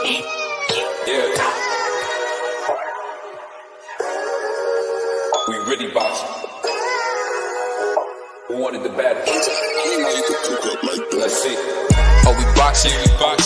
Yeah. We really boxing. Who wanted the battle? Let's see. Oh, we boxing?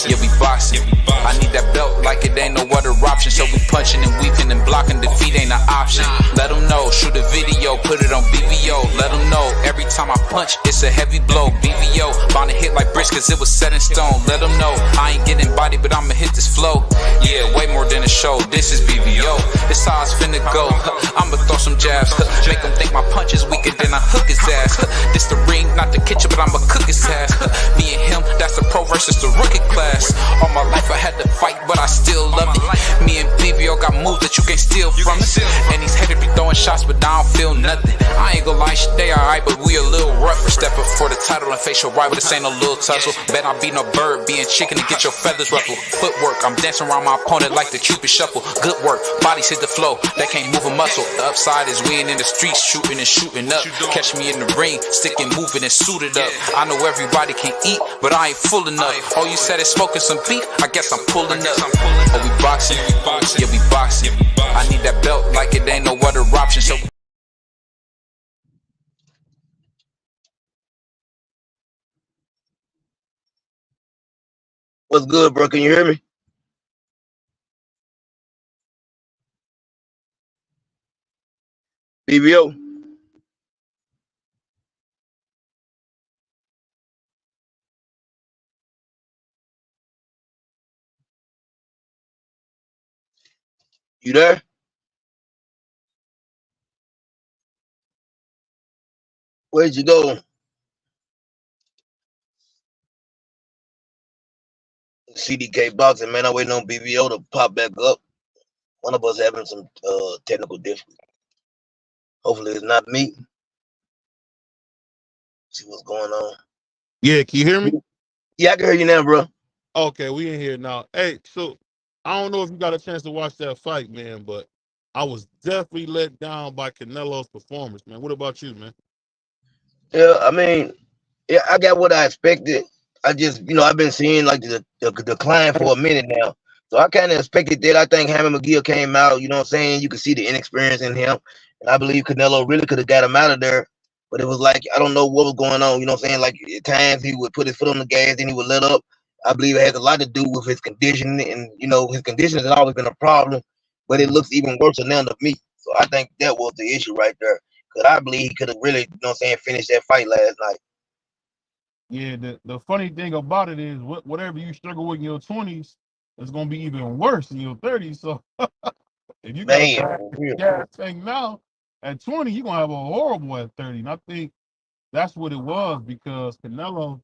Yeah, we boxing. I need that belt like it ain't no other option. So we punching and weaving and blocking. Defeat ain't an option. Let them know. Shoot a video, put it on BVO. Let them know. Every time I punch, it's a heavy blow. BVO, bound to hit like bricks cause it was set in stone. Let them know. I ain't getting body, but I'ma hit this flow. Yeah, way more than a show. This is BVO. This how it's finna go. I'ma throw some jabs. Make them think my punch is weaker than I hook his ass. This the ring, not the kitchen, but I'ma cook his ass. Me and him, that's the pro versus the rookie class. All my life I had to fight, but I still love it. Me and BVO got moves that you can't steal from us. And these haters be throwing shots, but I don't feel nothing. I ain't gonna lie, shit, they alright, but we a little rough. We're stepping for the title and facial rival. This ain't no little tussle. Bet I be no bird, being chicken to get your feathers ruffled. Footwork, I'm dancing around my opponent like the Cupid shuffle. Good work, bodies hit the flow, they can't move a muscle. The upside is we in the streets, shooting and shooting up. Catch me in the ring, sticking, moving and suited up. I know everybody can eat, but I ain't full enough. Oh, you said it's smoking some beef? I guess I'm pulling up. Oh, we boxing? Yeah, we boxing. I need that belt like it ain't no other option. So what's good, bro? Can you hear me? BVO. You there? Where'd you go? CDK Boxing, man. I'm waiting on BVO to pop back up. One of us having some technical difficulties. Hopefully it's not me. See what's going on. Yeah, can you hear me? Yeah, I can hear you now, bro. Okay, we in here now. Hey, so I don't know if you got a chance to watch that fight, man, but I was definitely let down by Canelo's performance, man. What about you, man? Yeah, I mean, yeah, I got what I expected. I just, I've been seeing like the decline for a minute now. So I kind of expected that. I think Hammer McGill came out, you know what I'm saying? You could see the inexperience in him. And I believe Canelo really could have got him out of there. But it was like, I don't know what was going on. You know what I'm saying? Like at times he would put his foot on the gas, then he would let up. I believe it has a lot to do with his conditioning. And, his conditioning has always been a problem. But it looks even worse now to me. So I think that was the issue right there. Because I believe he could have really, finished that fight last night. Yeah, the funny thing about it is whatever you struggle with in your 20s, it's going to be even worse in your 30s. So if you got a gas tank now, at 20, you're going to have a horrible at 30. And I think that's what it was because Canelo,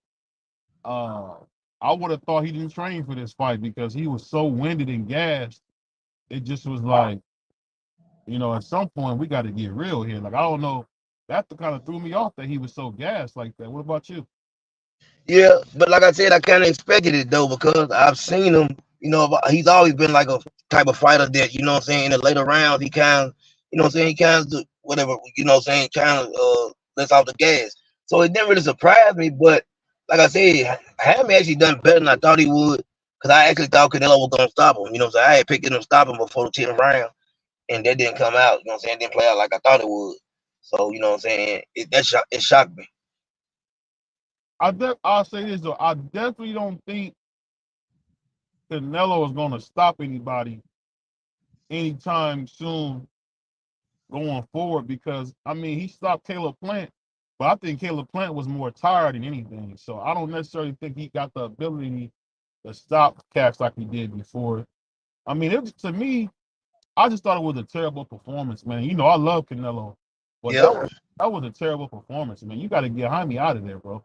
I would have thought he didn't train for this fight because he was so winded and gassed. It just was like, at some point we got to get real here. Like, I don't know. That kind of threw me off that he was so gassed like that. What about you? Yeah, but like I said, I kind of expected it though because I've seen him. He's always been like a type of fighter that in the later rounds he kind of, he kind of whatever, kind of lets off the gas. So it didn't really surprise me. But like I said, Hammy actually done better than I thought he would because I actually thought Canelo was gonna stop him. So I had picked him to stop him before the 10th round, and that didn't come out. It didn't play out like I thought it would. So it shocked me. I'll say this though. I definitely don't think Canelo is going to stop anybody anytime soon going forward because he stopped Caleb Plant, but I think Caleb Plant was more tired than anything. So I don't necessarily think he got the ability to stop cats like he did before. To me, I just thought it was a terrible performance, man. I love Canelo, but that was a terrible performance, man. You got to get Jaime out of there, bro.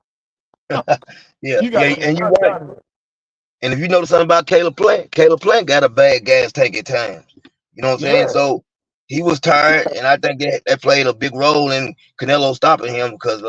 Yeah, and you're right. And if you know something about Caleb Plant got a bad gas tank at times. You know what I'm saying? So he was tired, and I think that played a big role in Canelo stopping him because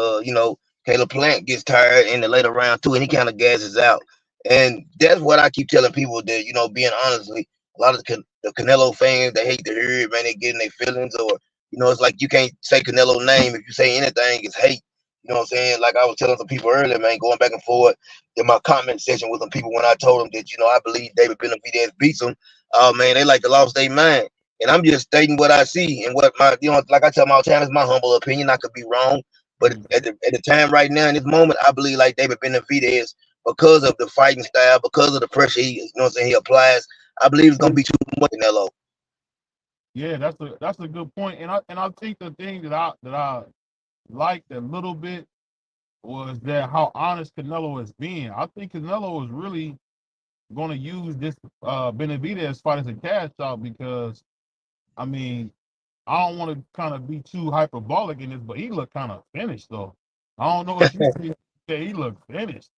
Caleb Plant gets tired in the later round too, and he kind of gasses out. And that's what I keep telling people that being honestly, a lot of the Canelo fans they hate to hear it, man. They get in their feelings, or it's like you can't say Canelo's name if you say anything, it's hate. You know what I'm saying? Like I was telling some people earlier, man, going back and forth in my comment section with some people when I told them that, I believe David Benavidez beats him. Oh man, they like to lost their mind. And I'm just stating what I see and what my, like I tell my time, it's my humble opinion. I could be wrong. But at the time right now, in this moment, I believe like David Benavidez, because of the fighting style, because of the pressure he applies, I believe it's gonna be too much Canelo. Yeah, that's a good point. And I think the thing that I liked a little bit was that how honest Canelo is being. I think Canelo is really going to use this Benavidez fight as a cash out because I mean I don't want to kind of be too hyperbolic in this, but he looked kind of finished though. I don't know if you see that he looked finished.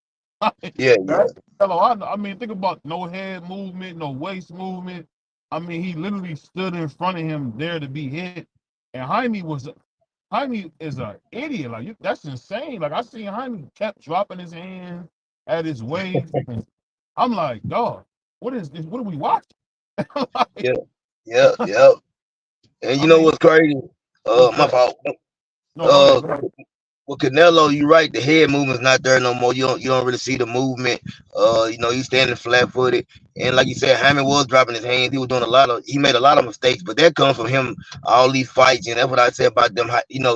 Yeah, That's Canelo. I mean, think about no head movement, no waist movement. I mean, he literally stood in front of him there to be hit, and Jaime is an idiot. Like that's insane. Like I seen Jaime kept dropping his hands at his waist. And I'm like, dog, what is this? What are we watching? Like, yeah, yeah, yeah. And I you know mean, what's crazy? what's My that? fault. No, go ahead. Uh, Go ahead. With Canelo, you're right. The head movement's not there no more. You don't really see the movement. He's standing flat footed, and like you said, Hammond was dropping his hands. He made a lot of mistakes, but that comes from him all these fights, and that's what I said about them.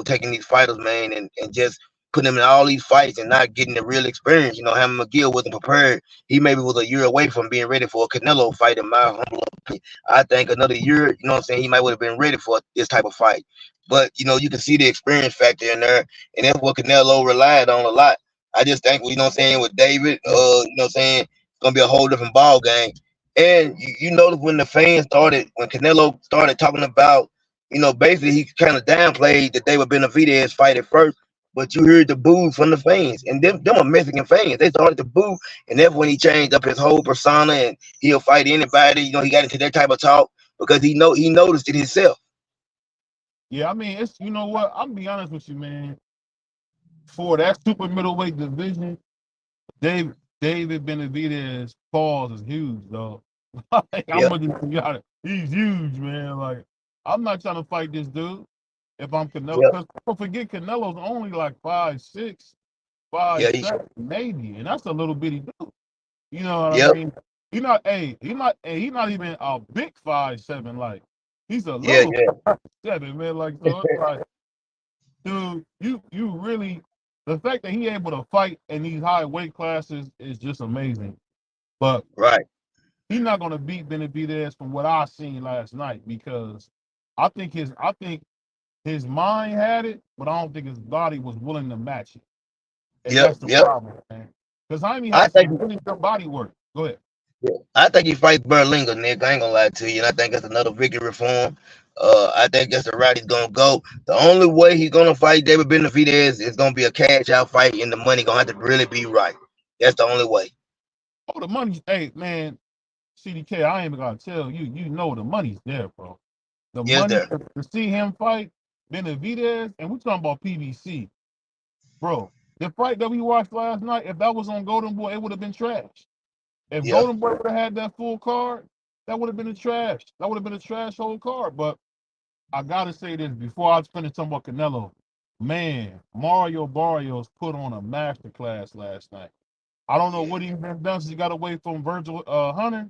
Taking these fighters, man, and just putting them in all these fights and not getting the real experience. Hammond McGill wasn't prepared. He maybe was a year away from being ready for a Canelo fight. In my humble opinion, I think another year, what I'm saying, he might would have been ready for this type of fight. But you can see the experience factor in there, and that's what Canelo relied on a lot. I just think, what I'm saying, with David, Yeah, what I'm saying, it's gonna be a whole different ball game. And you notice when Canelo started talking about, basically he kind of downplayed the David Benavidez fight at first, but you heard the boo from the fans, and them are Mexican fans. They started to boo, and that's when he changed up his whole persona, and he'll fight anybody. He got into that type of talk because he noticed it himself. yeah. I mean, it's you know what? I'm gonna be honest with you, man. For that super middleweight division, David Benavidez pause is huge, though. Like, I'm Yeah, gonna just be honest. He's huge, man. Like, I'm not trying to fight this dude if I'm Canelo, yeah, because don't forget Canelo's only like 5'6", five yeah, seven, maybe, and that's a little bitty dude. You know what I yep, mean? He's not even a big 5'7". Like, he's a yeah, little yeah, 5'7", man. Like, so it's like, dude, you really the fact that he able to fight in these high weight classes is just amazing. But right. he's not gonna beat Benavidez from what I seen last night because I think his mind had it, but I don't think his body was willing to match it. And Yep, that's the yep. problem, man. Because Jaime I has some think really good body work. Go ahead. I think he fights Berlinga, Nick. I ain't gonna lie to you, and I think that's another victory for him. I think that's the route he's gonna go. The only way he's gonna fight David Benavidez is gonna be a cash out fight, and the money gonna have to really be right. That's the only way. Oh, the money's hey man, CDK, I ain't even gonna tell you, you know the money's there, bro. The Yes, money there. to see him fight Benavidez, and we talking about PBC, bro. The fight that we watched last night, if that was on Golden Boy, it would have been trash. If Yeah, Golden Boy would have had that full card, that would have been a trash. That would have been a trash whole card. But I gotta say this before I finish talking about Canelo. Man, Mario Barrios put on a masterclass last night. I don't know yeah, what he's been done since he got away from Virgil Hunter,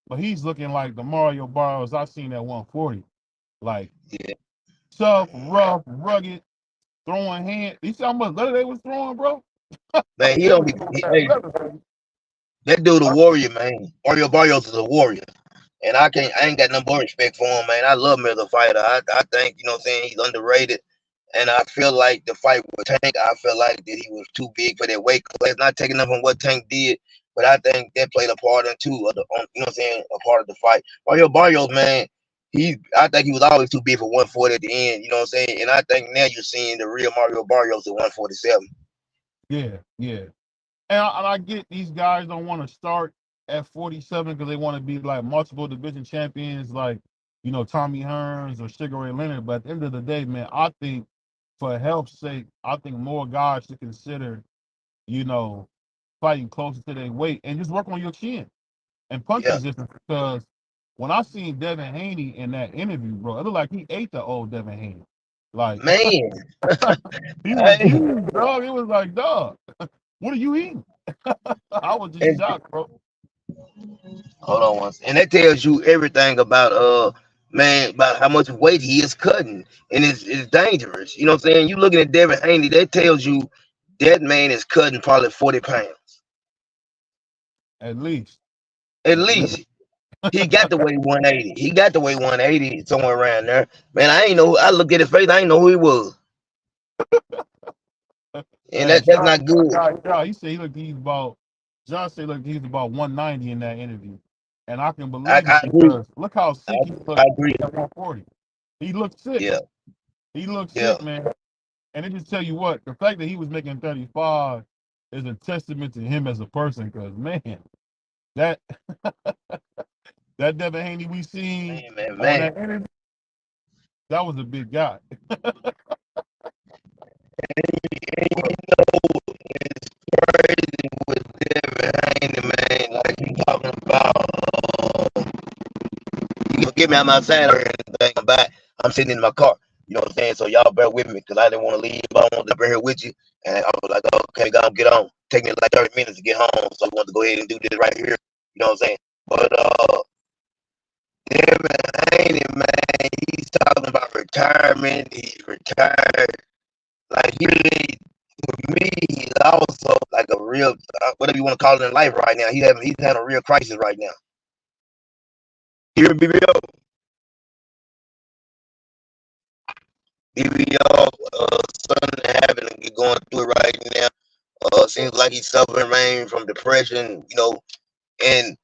but he's looking like the Mario Barrios I've seen at 140. Like yeah. tough, rough, rugged, throwing hand. You see how much leather they was throwing, bro? Man, he They don't was be. throwing He, that hey, leather, baby. that dude a I- warrior, man. Mario Barrios is a warrior. And I ain't got no more respect for him, man. I love him as a fighter. I think, what I'm saying, he's underrated. And I feel like the fight with Tank, I feel like that he was too big for that weight class. Not taking up on what Tank did, but I think that played a part in too, what I'm saying, a part of the fight. Mario Barrios, man, I think he was always too big for 140 at the end, you know what I'm saying? And I think now you're seeing the real Mario Barrios at 147. yeah, yeah. And I get these guys don't want to start at 47 because they want to be like multiple division champions, like Tommy Hearns or Sugar Ray Leonard. But at the end of the day, man, I think for health's sake, I think more guys should consider, you know, fighting closer to their weight and just work on your chin and punch Yeah, resistance. Because when I seen Devin Haney in that interview, bro, it looked like he ate the old Devin Haney. Like Man, he was hey, huge, dog. It was like, dog, what are you eating? I was just and shocked, bro. hold on once, and that tells you everything about man about how much weight he is cutting, and it's dangerous. You know what I'm saying? You looking at Devin Haney, that tells you that man is cutting probably 40 pounds At least. at At least. least. He got to weigh 180. He got to weigh 180 somewhere around there. Man, I ain't know. I look at his face. I ain't know who he was, and Man, that's not good. He said John said look he's about 190 in that interview. And I can I, believe I it agree. because look how I, sick he I looked agree. at 140. He looked sick. Yeah, He looked yeah. sick, man. And it just tell you what, the fact that he was making 35 is a testament to him as a person. Because man, that that Devin Haney we seen on Man. that interview, that was a big guy. And you know, it's crazy with Devin Haney, man. Like you talking about, forgive me, I'm outside or anything. I'm back. I'm sitting in my car. You know what I'm saying? So y'all bear with me because I didn't want to leave. I wanted to be here with you. And I was like, okay, go get on. Take me like 30 minutes to get home. So I wanted to go ahead and do this right here. You know what I'm saying? But Devin Haney, man, he's talking about retirement. He's retired. Like he really, for me, he's also like a real, whatever you want to call it in life right now. He's having a real crisis right now. Here in BVO. BVO, something happening, going through it right now. Seems like he's suffering, man, from depression, you know, and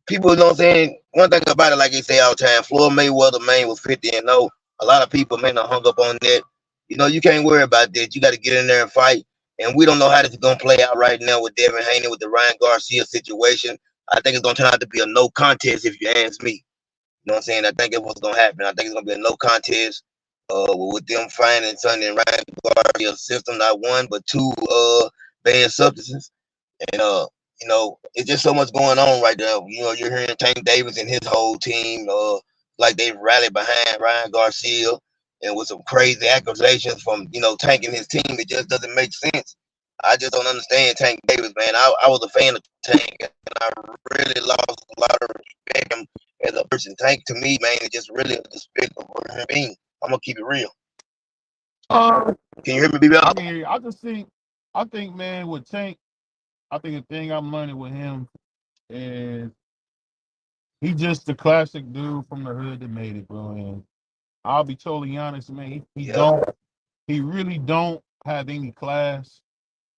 people, you know what I'm saying? One thing about it, like they say all the time, Floyd Mayweather, man, was 50-0. A lot of people, man, are hung up on that. You know, you can't worry about that. You got to get in there and fight. And we don't know how this is going to play out right now with Devin Haney, with the Ryan Garcia situation. I think it's going to turn out to be a no contest, if you ask me. You know what I'm saying? I think it's what's going to happen. I think it's going to be a no contest with them finding something in Ryan Garcia's system, not one, but two banned substances. And you know, it's just so much going on right now. You know, you're hearing Tank Davis and his whole team, like they rallied behind Ryan Garcia, and with some crazy accusations from Tank and his team. It just doesn't make sense. I just don't understand Tank Davis, man. I was a fan of Tank, and I really lost a lot of respect him as a person. Tank to me, man, is just really a despicable human being. I'm gonna keep it real. Uh, Can you hear me, BB? I can hear you. I think, man, with Tank, I think the thing I'm learning with him is he just the classic dude from the hood that made it, bro. And I'll be totally honest, man. Yeah, He really don't have any class,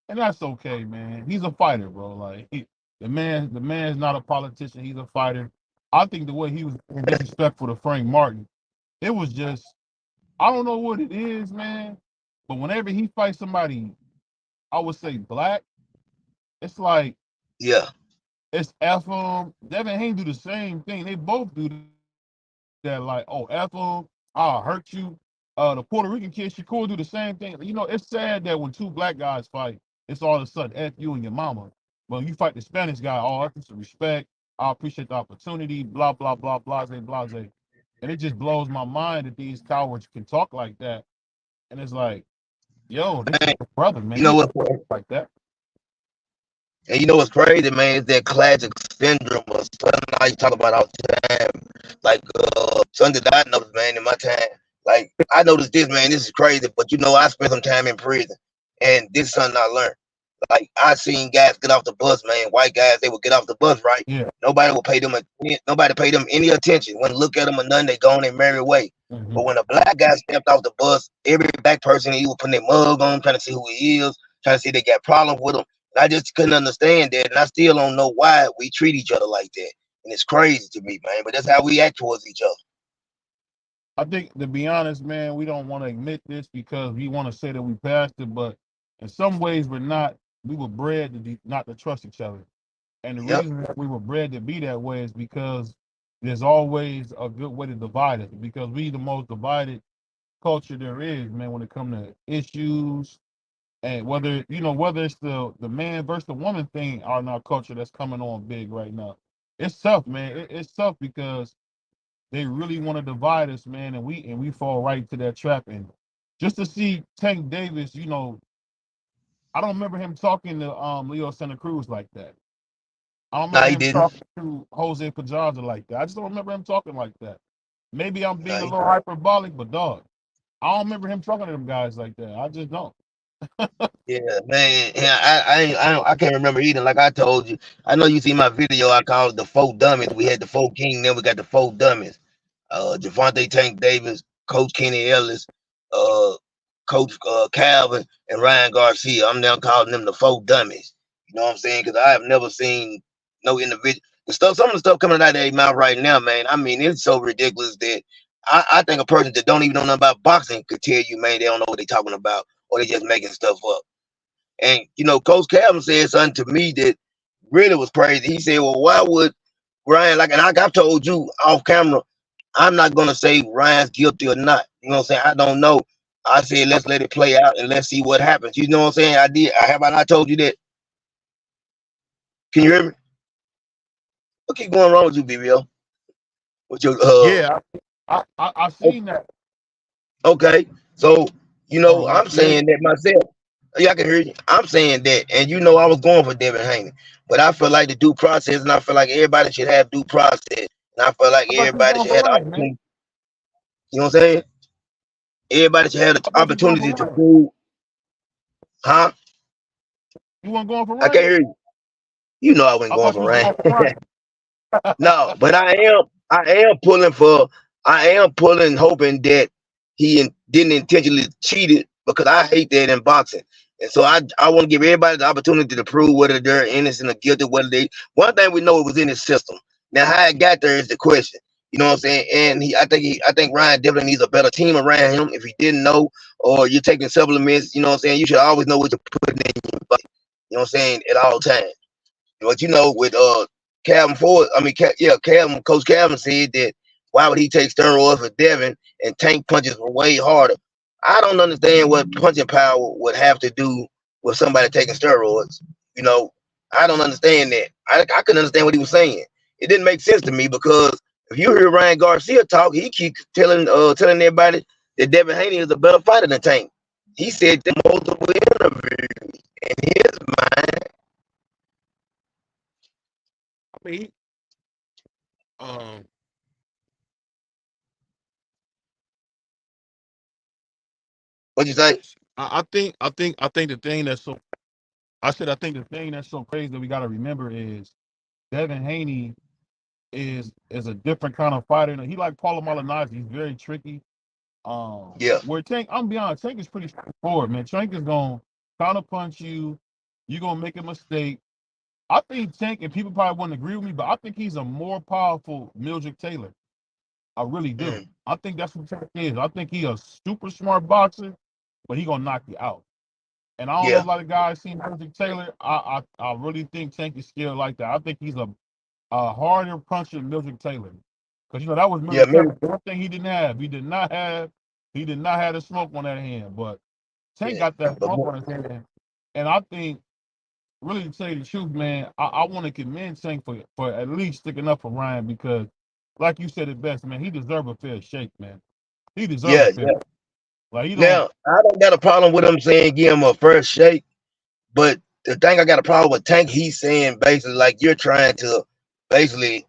and that's okay, man. He's a fighter, bro. Like the man's not a politician. He's a fighter. I think the way he was disrespectful to Frank Martin, it was just I don't know what it is, man. But whenever he fights somebody, I would say black, it's like yeah, it's F them. Devin Haney do the same thing. They both do that. Like, oh, F them, I'll hurt you. The Puerto Rican kid Shakur do the same thing. You know, it's sad that when two black guys fight, it's all of a sudden F you and your mama. But when you fight the Spanish guy, oh, that's some respect. I appreciate the opportunity. Blah blah blah blase blase. And it just blows my mind that these cowards can talk like that. And it's like, yo, this is man. your brother, man. You You know what? can't talk like that. And you know what's crazy, man, is that classic syndrome of something I talk about all the time. Like something that I noticed, man, in my time. Like I noticed this, man, this is crazy, but I spent some time in prison. And this is something I learned. Like I seen guys get off the bus, man. White guys, they would get off the bus, right? Yeah. Nobody paid them any attention. Wouldn't look at them or nothing. They go on their merry way. Mm-hmm. But when a black guy stepped off the bus, every black person, he was putting their mug on, trying to see who he is, trying to see if they got problems with him. And I just couldn't understand that, and I still don't know why we treat each other like that. And it's crazy to me, man. But that's how we act towards each other. I think, to be honest, man, we don't want to admit this because we want to say that we passed it, but in some ways we're not. We were bred to not to trust each other, and the Yep. reason that we were bred to be that way is because there's always a good way to divide us. Because we the most divided culture there is, man, when it comes to issues, and whether it's the man versus the woman thing in our culture that's coming on big right now. It's tough, man. It's tough because they really want to divide us, man, and we fall right into that trap. And just to see Tank Davis, you know, I don't remember him talking to Leo Santa Cruz like that. I don't Nah, remember he him didn't. talking to Jose Pedraza like that. I just don't remember him talking like that. Maybe I'm Nah, being a little hyperbolic, but dog, I don't remember him talking to them guys like that. I just don't. yeah, man. Yeah, I can't remember either. Like I told you, I know you see my video. I called it the four dummies. We had the four king, then we got the four dummies. Javante Tank Davis, Coach Kenny Ellis, uh, Coach Calvin, and Ryan Garcia. I'm now calling them the four dummies. You know what I'm saying? Because I have never seen no individual. Some of the stuff coming out of their mouth right now, man. I mean, it's so ridiculous that I think a person that don't even know nothing about boxing could tell you, man, they don't know what they're talking about, or they just making stuff up. And you know, Coach Calvin said something to me that really was crazy. He said, "Well, why would Ryan like?" And I told you off camera, I'm not gonna say Ryan's guilty or not. You know what I'm saying? I don't know. I said let's let it play out and let's see what happens. You know what I'm saying? I did. I not told you that. Can you hear me? What keep going wrong with you, BBO? With your Yeah, I seen that. okay. So you know, You I'm see it? saying that myself. Yeah, I can hear you. I'm saying that, and you know, I was going for Devin Haney, but I feel like the due process, and I feel like everybody should have due process, and I feel like I thought you were everybody going should for have the Ryan, man. opportunity. You know what I'm saying? Everybody should have the I thought you were going opportunity for to Ryan. prove, huh? You weren't going for I can't Ryan? hear you. You know I wasn't I going thought you for was Ryan. going for Ryan. No, but I am pulling for I am pulling hoping that didn't intentionally cheat it because I hate that in boxing. And so I want to give everybody the opportunity to prove whether they're innocent or guilty, whether they one thing we know it was in his system. Now how it got there is the question. You know what I'm saying? And I think Ryan definitely needs a better team around him. If he didn't know or you're taking supplements, you know what I'm saying, you should always know what you're putting in your body. You know what I'm saying, at all times. But you know, with Calvin Ford, I mean, Calvin, Coach Calvin said that why would he take steroids for Devin and Tank punches were way harder? I don't understand what punching power would have to do with somebody taking steroids. You know, I don't understand that. I couldn't understand what he was saying. It didn't make sense to me because if you hear Ryan Garcia talk, he keeps telling everybody that Devin Haney is a better fighter than Tank. He said that multiple interviews in his mind. I mean, um, What you say? I think the thing that's so I think the thing that's so crazy that we got to remember is Devin Haney is a different kind of fighter. He like Paulo Malignaggi. He's very tricky. Yeah. Where Tank, I'm be honest, Tank is pretty straightforward, man. Tank is gonna counter punch you. You're gonna make a mistake. I think Tank, and people probably wouldn't agree with me, but I think he's a more powerful Mildred Taylor. I really do. Mm. I think that's what Tank is. I think he's a super smart boxer, but he gonna knock you out. And I don't know Yeah. if a lot of guys seen Mildred Taylor. I really think Tank is skilled like that. I think he's a harder puncher than Mildred Taylor. Because you know that was Yeah. Mildred Maybe. Taylor. One thing he didn't have. He did not have the smoke on that hand. But Tank Yeah. got that But smoke on his hand. And I think really to tell you the truth, man, I want to commend Tank for at least sticking up for Ryan because, like you said it best, man, he deserves a fair shake, man. He deserves a yeah. fair Yeah. like he don't. Now I don't got a problem with him saying give him a first shake, but the thing I got a problem with Tank, he's saying basically like you're trying to basically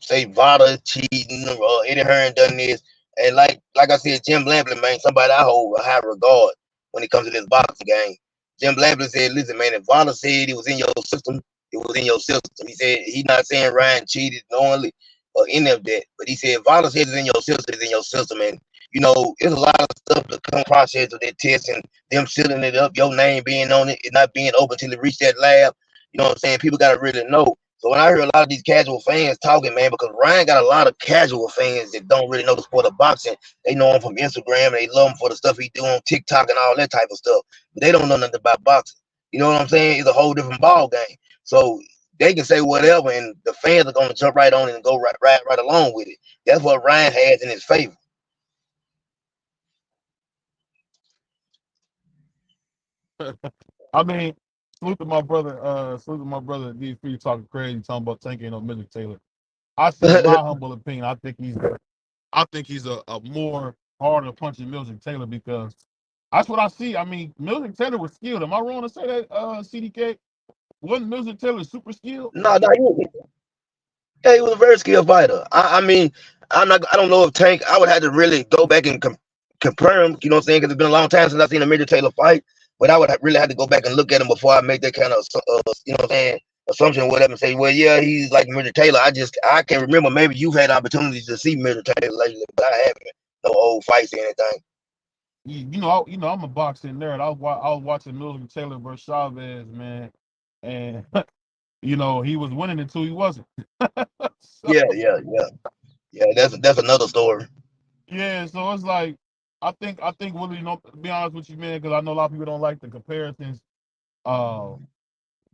say Vada cheating or Eddie Hearn done this. And like I said, Jim Lampley, man, somebody I hold a high regard when it comes to this boxing game. Jim Lampley said, listen, man, if Vada said it was in your system, it was in your system. He said he's not saying Ryan cheated knowingly or any of that. But he said if Vada said it's in your system, it's in your system. And you know, there's a lot of stuff that come process of that test and them sealing it up, your name being on it, it not being open till it reach that lab. You know what I'm saying? People gotta really know. So when I hear a lot of these casual fans talking, man, because Ryan got a lot of casual fans that don't really know the sport of boxing. They know him from Instagram and they love him for the stuff he do on TikTok and all that type of stuff. But they don't know nothing about boxing. You know what I'm saying? It's a whole different ball game. So they can say whatever and the fans are gonna jump right on it and go right along with it. That's what Ryan has in his favor. I mean, salute to my brother D3 talking crazy, talking about Tank ain't no Mildred Taylor. I say in my humble opinion, I think he's a more harder punching Milton Taylor because that's what I see. I mean, Milton Taylor was skilled. Am I wrong to say that, CDK? Wasn't Milton Taylor super skilled? No, yeah, he was a very skilled fighter. I mean, I don't know if Tank. I would have to really go back and compare him. You know what I'm saying? Because it's been a long time since I've seen a Major Taylor fight. But I would really have to go back and look at him before I make that kind of you know what I'm saying, assumption or whatever and say, well, yeah, he's like Major Taylor. I can't remember. Maybe you've had opportunities to see Major Taylor lately, but I haven't. No old fights or anything. I'm a boxing nerd. I was watching Milton Taylor versus Chavez, man, and he was winning until he wasn't. So, Yeah. That's another story. yeah, so it's like I think Willie, to be honest with you, man, because I know a lot of people don't like the comparisons. Uh,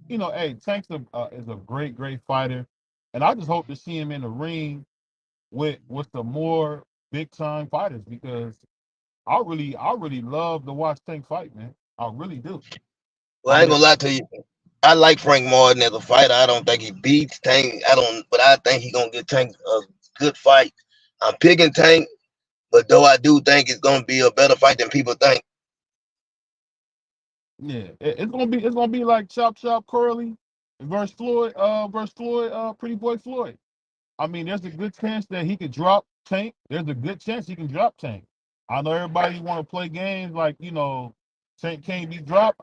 hey, is a great fighter, and I just hope to see him in the ring with the more big time fighters because I really love to watch Tank fight, man. I really do. Well, I I ain't mean, gonna lie to you. I like Frank Martin as a fighter. I don't think he beats Tank. But I think he gonna get Tank a good fight. I'm picking Tank, but though I do think it's gonna be a better fight than people think. yeah, it's gonna be like Chop Curly versus Floyd, Pretty Boy Floyd. I mean, there's a good chance that he could drop Tank. There's a good chance he can drop Tank. I know everybody want to play games like Tank can't be dropped.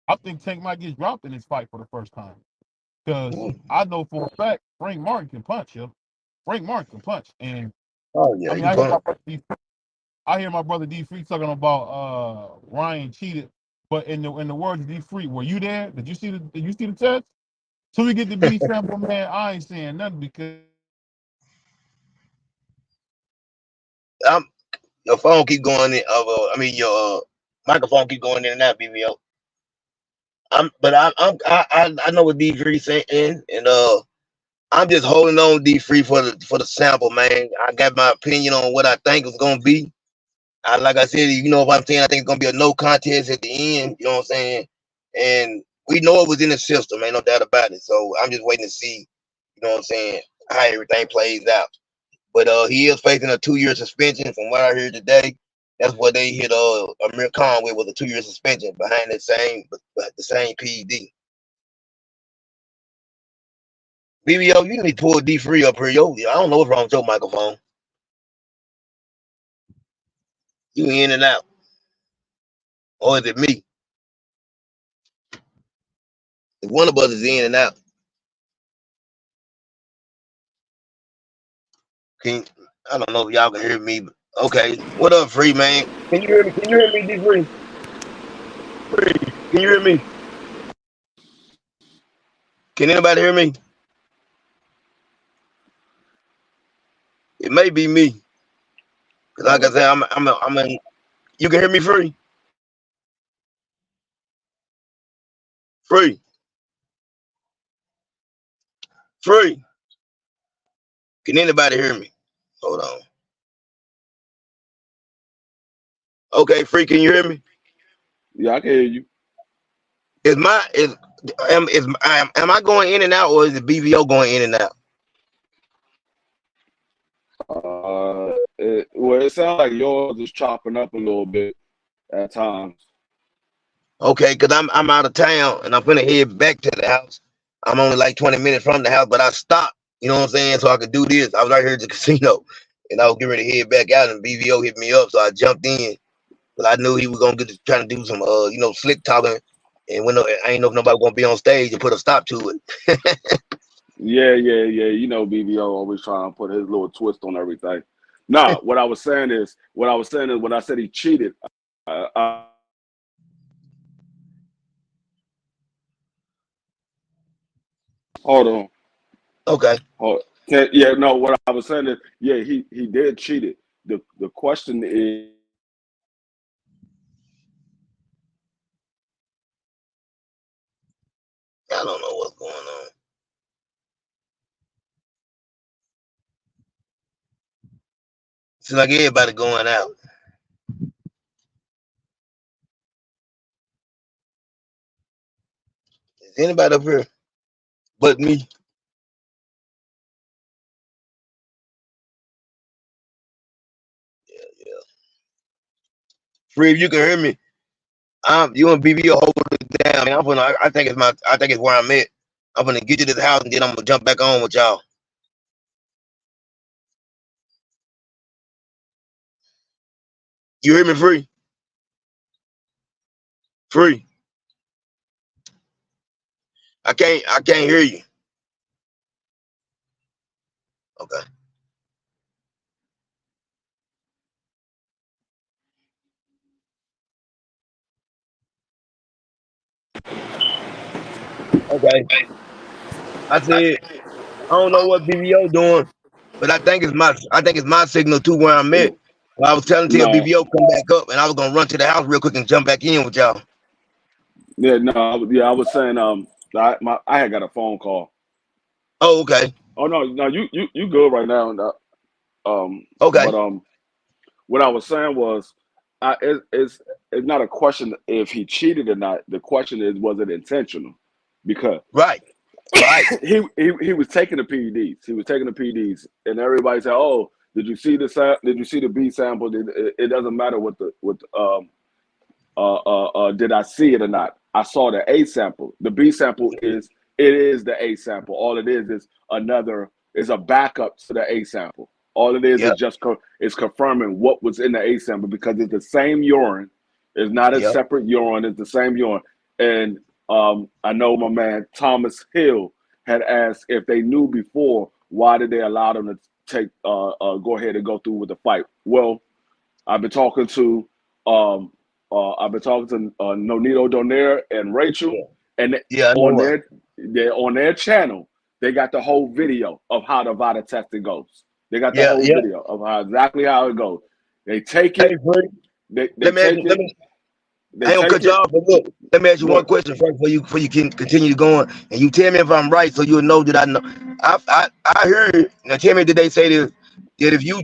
I think Tank might get dropped in this fight for the first time because Ooh. I know for a fact Frank Martin can punch, yo. Frank Martin can punch, and Oh yeah, I mean he pumped. I hear my brother D Free talking about Ryan cheated, but in the words of D Free, were you there? Did you see the test? Till we get to B sample, man, I ain't saying nothing because I'm, your phone keep going in. Your microphone keep going in and out, BVO. I know what D3 saying, and I'm just holding on D3 for the sample, man. I got my opinion on what I think it's gonna be. Like I said, what I'm saying, I think it's gonna be a no contest at the end. You know what I'm saying? And we know it was in the system, ain't no doubt about it. So I'm just waiting to see, you know what I'm saying, how everything plays out. But he is facing a 2-year suspension, from what I heard today. That's what they hit Amir Khan with, was a 2-year suspension behind the same PED. BBO, you need to pull D3 up here. I don't know what's wrong with your microphone. You in and out. Or is it me? If one of us is in and out. I don't know if y'all can hear me. But okay. What up, Free, man? Can you hear me? Can you hear me, D3? Free. Can you hear me? Can anybody hear me? It may be me. Cause like I said, I'm in. You can hear me, Free? Free. Free. Can anybody hear me? Hold on. Okay, Free, can you hear me? Yeah, I can hear you. Am I going in and out, or is the BVO going in and out? It sounds like yours is chopping up a little bit at times. Okay, because I'm out of town and I'm gonna head back to the house. I'm only like 20 minutes from the house, but I stopped, you know what I'm saying, so I could do this. I was right here at the casino and I was getting ready to head back out, and BVO hit me up, so I jumped in. But I knew he was gonna get to trying to do some slick talking, and I ain't know if nobody was gonna be on stage and put a stop to it. Yeah. You know, BVO always trying to put his little twist on everything. Nah, what I said is when I said he cheated. Uh, Hold on. Okay. Yeah, no. What I was saying is, yeah, he did cheat it. The question is, I don't know what's going on. Seems like everybody going out. Is anybody up here but me? Free, if you can hear me, you and BVO hold it down. Man, I think it's where I'm at. I'm gonna get to this house and then I'm gonna jump back on with y'all. You hear me, Free? Free. I can't hear you. Okay. Okay. I said I don't know what BVO doing, but I think it's my signal too where I'm at. I was telling till No, BVO come back up, and I was gonna run to the house real quick and jump back in with y'all. yeah, no, I was saying, I had got a phone call. Oh, okay. Oh no, you good right now. Okay. But what I was saying was, it's not a question if he cheated or not. The question is, was it intentional? Because Right. he was taking the PEDs. He was taking the PEDs, and everybody said, "Oh, did you see the B sample? It doesn't matter did I see it or not? I saw the A sample. The B sample is the A sample. All it is a backup to the A sample. All it is Yep. just is confirming what was in the A sample because it's the same urine. It's not a Yep. separate urine. It's the same urine. And I know my man Thomas Hill had asked if they knew before why did they allow them to go ahead and go through with the fight. Well, I've been talking to Nonito Donaire and Rachel, and Yeah, I know what. on their channel, they got the whole video of how the VADA testing goes. They got the Yeah, whole yeah. video of exactly how it goes. They take Hey, it. Free. They Let me take it. I ain't gonna cut you off, but look, let me ask you one question first before you can continue going, and you tell me if I'm right, so you'll know that I know. I heard. Now tell me, did they say this? That if you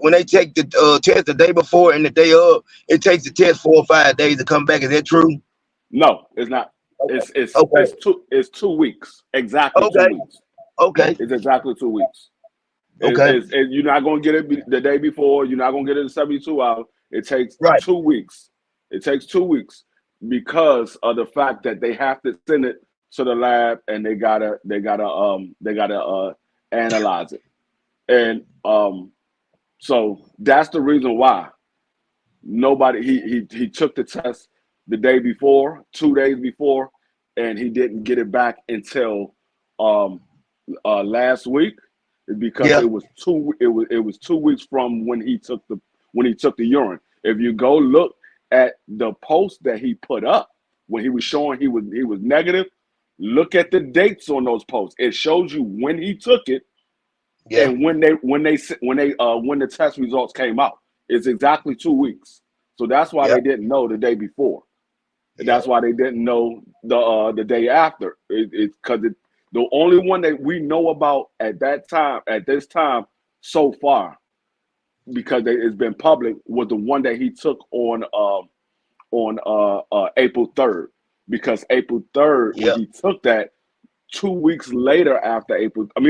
when they take the test the day before and the day of, it takes the test 4 or 5 days to come back. Is that true? No, it's not. Okay. It's 2 weeks. Exactly 2 Okay. weeks. Okay. It's exactly 2 weeks. Okay. You're not going to get it the day before. You're not going to get it in 72 hours. It takes Right. 2 weeks. It takes 2 weeks because of the fact that they have to send it to the lab and they gotta analyze it. And so that's the reason why nobody he took the test the day before, 2 days before, and he didn't get it back until last week because Yeah. it was 2 weeks from when he took the urine. If you go look at the post that he put up when he was showing he was negative, look at the dates on those posts. It shows you when he took it Yeah. and when the test results came out. It's exactly 2 weeks. So that's why Yeah. they didn't know the day before. Yeah. That's why they didn't know the day after. It's because the only one that we know about at this time so far, because it's been public, was the one that he took on April 3rd. Because April 3rd, when Yeah. he took that, 2 weeks later after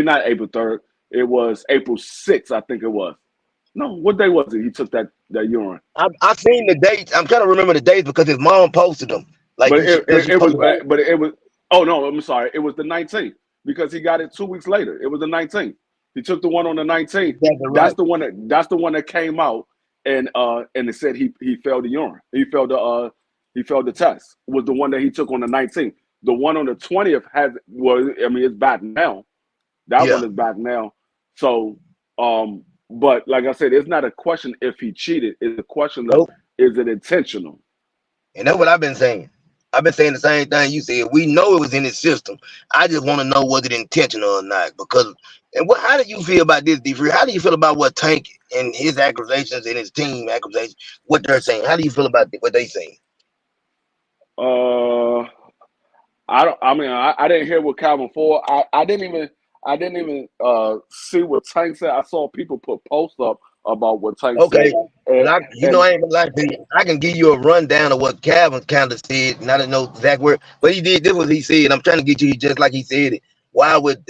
not April 3rd, it was April 6th, I think it was. No, what day was it? He took that urine. I seen the dates. I'm trying to remember the dates because his mom posted them. Like But because it was. Oh no, I'm sorry. It was the 19th because he got it 2 weeks later. It was the 19th. He took the one on the 19th. Right. That's the one that came out and it said he failed the urine. He failed the test. Was the one that he took on the 19th. The one on the 20th it's back now. That one is back now. So but like I said, it's not a question if he cheated. It's a question of is it intentional? And that's what I've been saying. I've been saying the same thing you said. We know it was in his system. I just want to know was it intentional or not. Because how do you feel about this, D3? How do you feel about what Tank and his accusations and his team accusations, what they're saying? How do you feel about what they saying? I didn't hear what Calvin Ford. I didn't even see what Tank said. I saw people put posts up about what Tank said. And I ain't gonna lie to you. I can give you a rundown of what Calvin kind of said, and I don't know exact word, but he did. This was he said. I'm trying to get you just like he said it. Why would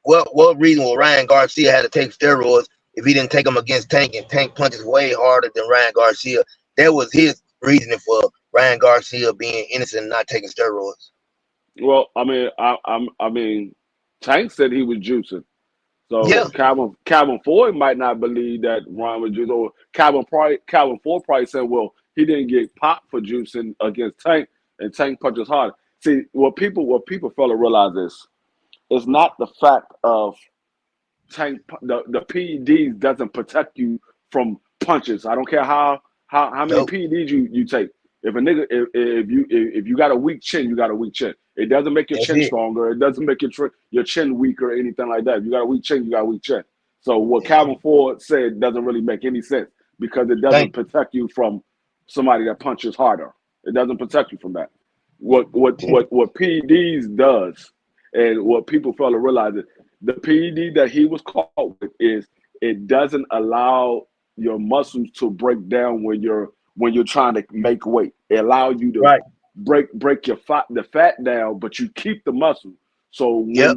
what reason would Ryan Garcia had to take steroids if he didn't take them against Tank, and Tank punches way harder than Ryan Garcia? that was his reasoning for Ryan Garcia being innocent and not taking steroids. Well, I mean, I mean, Tank said he was juicing. So Yeah, Calvin Ford might not believe that Ryan was juicing, or Calvin Ford probably said, well, he didn't get popped for juicing against Tank, and Tank punches hard. See, what people fail to realize is it's not the fact of Tank. The PEDs doesn't protect you from punches. I don't care how many nope. PEDs you take. If a nigga if you got a weak chin, you got a weak chin. It doesn't make your That's chin it. stronger. It doesn't make your chin weaker or anything like that. If you got a weak chin, you got a weak chin. So what Mm-hmm. Calvin Ford said doesn't really make any sense because it doesn't Thank protect you from somebody that punches harder. It doesn't protect you from that. you. What PEDs does, and what people fail to realize is the PED that he was caught with is it doesn't allow your muscles to break down when you're trying to make weight. It allows you to Right. break the fat down, but you keep the muscle. So Yep.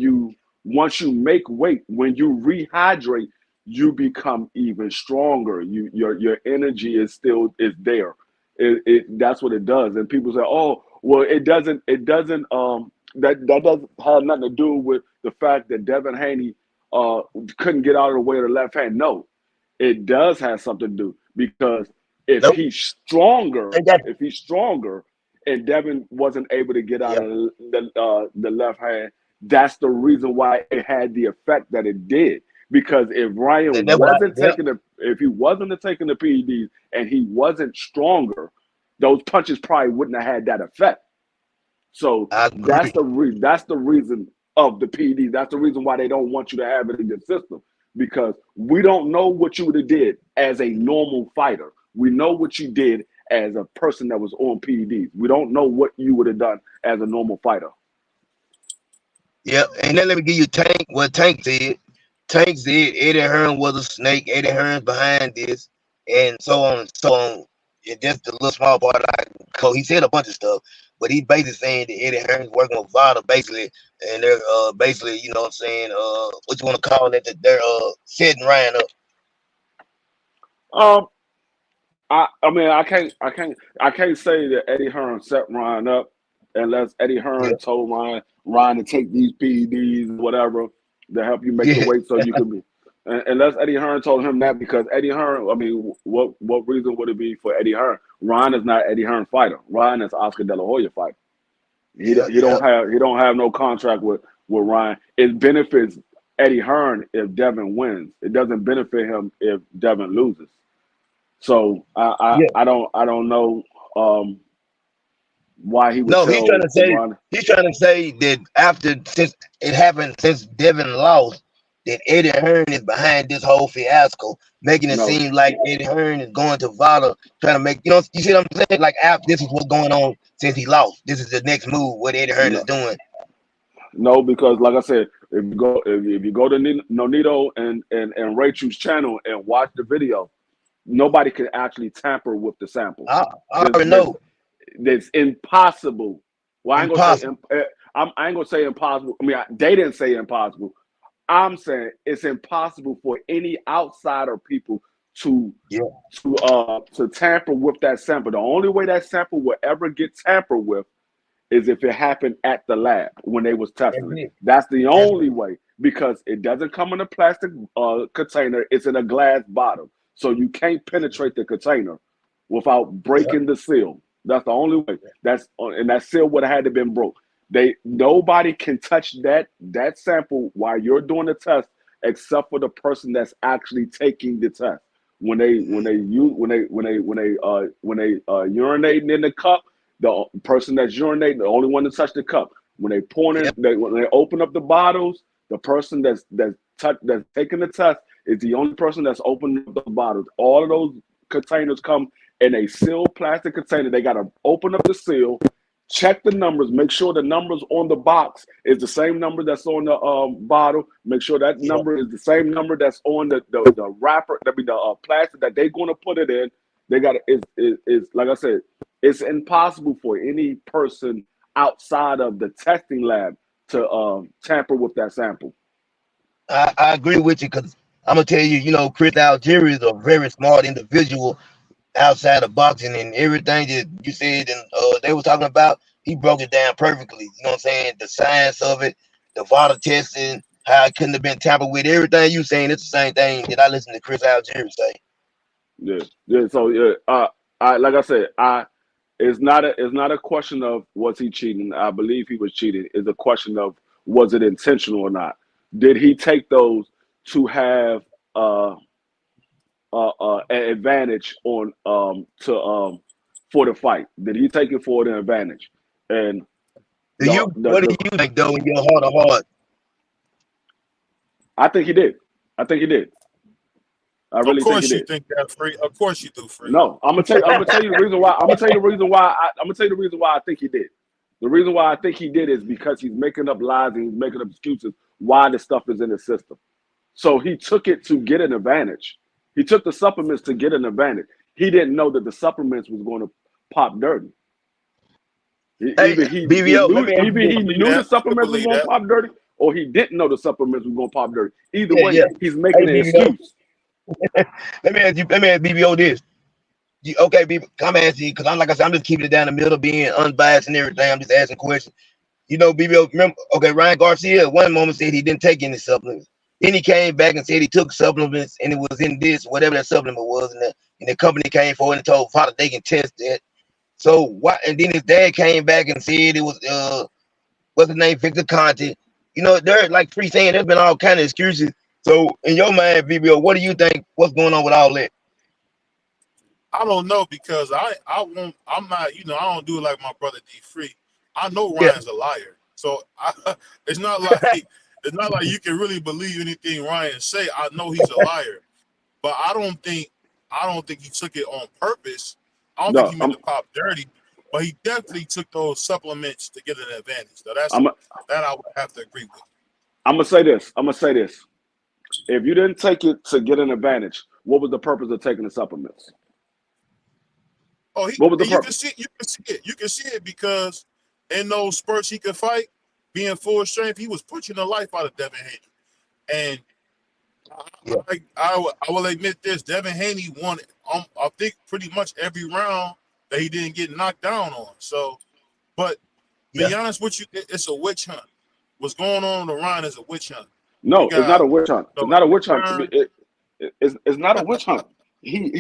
once you make weight, when you rehydrate, you become even stronger. Your energy is there. That's what it does. And people say, oh, well, that doesn't have nothing to do with the fact that Devin Haney couldn't get out of the way of the left hand. No, it does have something to do because if Nope. he's stronger, Ain't that? and Devin wasn't able to get out Yep. of the left hand, that's the reason why it had the effect that it did. Because if Ryan That's what I. wasn't Yep. if he wasn't taking the PEDs and he wasn't stronger, those punches probably wouldn't have had that effect. So I agree. that's the reason of the PD. That's the reason why they don't want you to have it in your system because we don't know what you would have did as a normal fighter. We know what you did as a person that was on PEDs. We don't know what you would have done as a normal fighter. Yep. And then let me give you Tank. What Tank said. Tank said Eddie Hearn was a snake. Eddie Hearn's behind this, and so on and so on. And just the little small part he said a bunch of stuff, but he basically saying that Eddie Hearn's working with Vada basically, and they're basically, you know what I'm saying, what you want to call it, that they're setting Ryan up. Um, I mean I can't say that Eddie Hearn set Ryan up unless Eddie Hearn Yeah. told Ryan to take these PEDs whatever to help you make the Yeah. weight so you can be. Unless Eddie Hearn told him that because Eddie Hearn, I mean, what reason would it be for Eddie Hearn? Ryan is not Eddie Hearn fighter. Ryan is Oscar De La Hoya fighter. Yeah. Yeah. He don't have no contract with Ryan. It benefits Eddie Hearn if Devin wins. It doesn't benefit him if Devin loses. So Yeah. I don't know why he would No, tell Ron. he's trying to say that since it happened since Devin lost, that Eddie Hearn is behind this whole fiasco, making it No, seem like Eddie Hearn is going to Vada, trying to make, you know, you see what I'm saying? Like after this is what's going on since he lost. This is the next move what Eddie Hearn is no, doing. no, because like I said, if you go to Nonito and Rachel's channel and watch the video, nobody can actually tamper with the sample. I There's, already there's, know. there's impossible. Well, I ain't gonna say Impossible. I ain't gonna say impossible. I mean, they didn't say impossible. I'm saying it's impossible for any outsider people to Yeah. to tamper with that sample. The only way that sample will ever get tampered with is if it happened at the lab when they was That's testing it. it. That's the That's only way because it doesn't come in a plastic container. It's in a glass bottle, so you can't penetrate the container without yeah. breaking the seal. That's the only way. And that seal would have had to been broke. Nobody can touch that sample while you're doing the test except for the person that's actually taking the test. When they urinating in the cup, the person that's urinating, the only one to touch the cup. When they Yep. when they open up the bottles, the person that's taking the test is the only person that's opening up the bottles. All of those containers come in a sealed plastic container. They got to open up the seal, check the numbers, make sure the numbers on the box is the same number that's on the bottle. Make sure that Yep. number is the same number that's on the wrapper. That be the plastic that they're going to put it in. They got it's like I said, it's impossible for any person outside of the testing lab to tamper with that sample. I agree with you because I'm gonna tell you, you know, Chris Algieri is a very smart individual. outside of boxing and everything that you said and they were talking about, he broke it down perfectly. You know what I'm saying? The science of it, the water testing, how it couldn't have been tampered with. Everything you saying, it's the same thing that I listened to Chris Algieri say. Yeah. So I like I said, it's not a question of was he cheating. I believe he was cheating. It's a question of was it intentional or not. Did he take those to have an advantage on for the fight? Did he take it for an advantage? And What do you think though in your heart of heart? I think he did. I really think he did. Of course you think that, Free. Of course you do, Free. No, I'm gonna tell you the reason why. I'm gonna tell you the reason why I think he did. The reason why I think he did is because he's making up lies and he's making up excuses why the stuff is in his system. So he took it to get an advantage. He took the supplements to get an advantage. He didn't know that the supplements was going to pop dirty. Either he knew the supplements was going to pop dirty, or he didn't know the supplements was going to pop dirty. Either way, he's making an excuse. Let me ask BVO this. Okay, I'm asking you because I'm like I said, I'm just keeping it down the middle, being unbiased and everything. I'm just asking questions. You know, BVO, remember, okay, Ryan Garcia at one moment said he didn't take any supplements. Then he came back and said he took supplements and it was in this, whatever that supplement was, and the company came forward and told Father they can test it. So why? And then his dad came back and said it was what's his name, Victor Conte. You know, they're like Free saying there's been all kind of excuses. So in your mind, BVO, what do you think? What's going on with all that? I don't know because I'm not, you know, I don't do it like my brother D Free. I know Ryan's a liar, so it's not like you can really believe anything Ryan say. I know he's a liar, but I don't think he took it on purpose. I don't think he meant to pop dirty, but he definitely took those supplements to get an advantage. So that I would have to agree with. I'm gonna say this. If you didn't take it to get an advantage, what was the purpose of taking the supplements? Oh, what was the purpose? You can see it because in those spurts he could fight, being full strength, he was pushing the life out of Devin Haney. And I will admit this, Devin Haney won, I think, pretty much every round that he didn't get knocked down on. So, but to be honest with you, it's a witch hunt. What's going on with Ryan is a witch hunt. No, it's not a witch hunt. It's not a witch hunt. It's not a witch hunt. He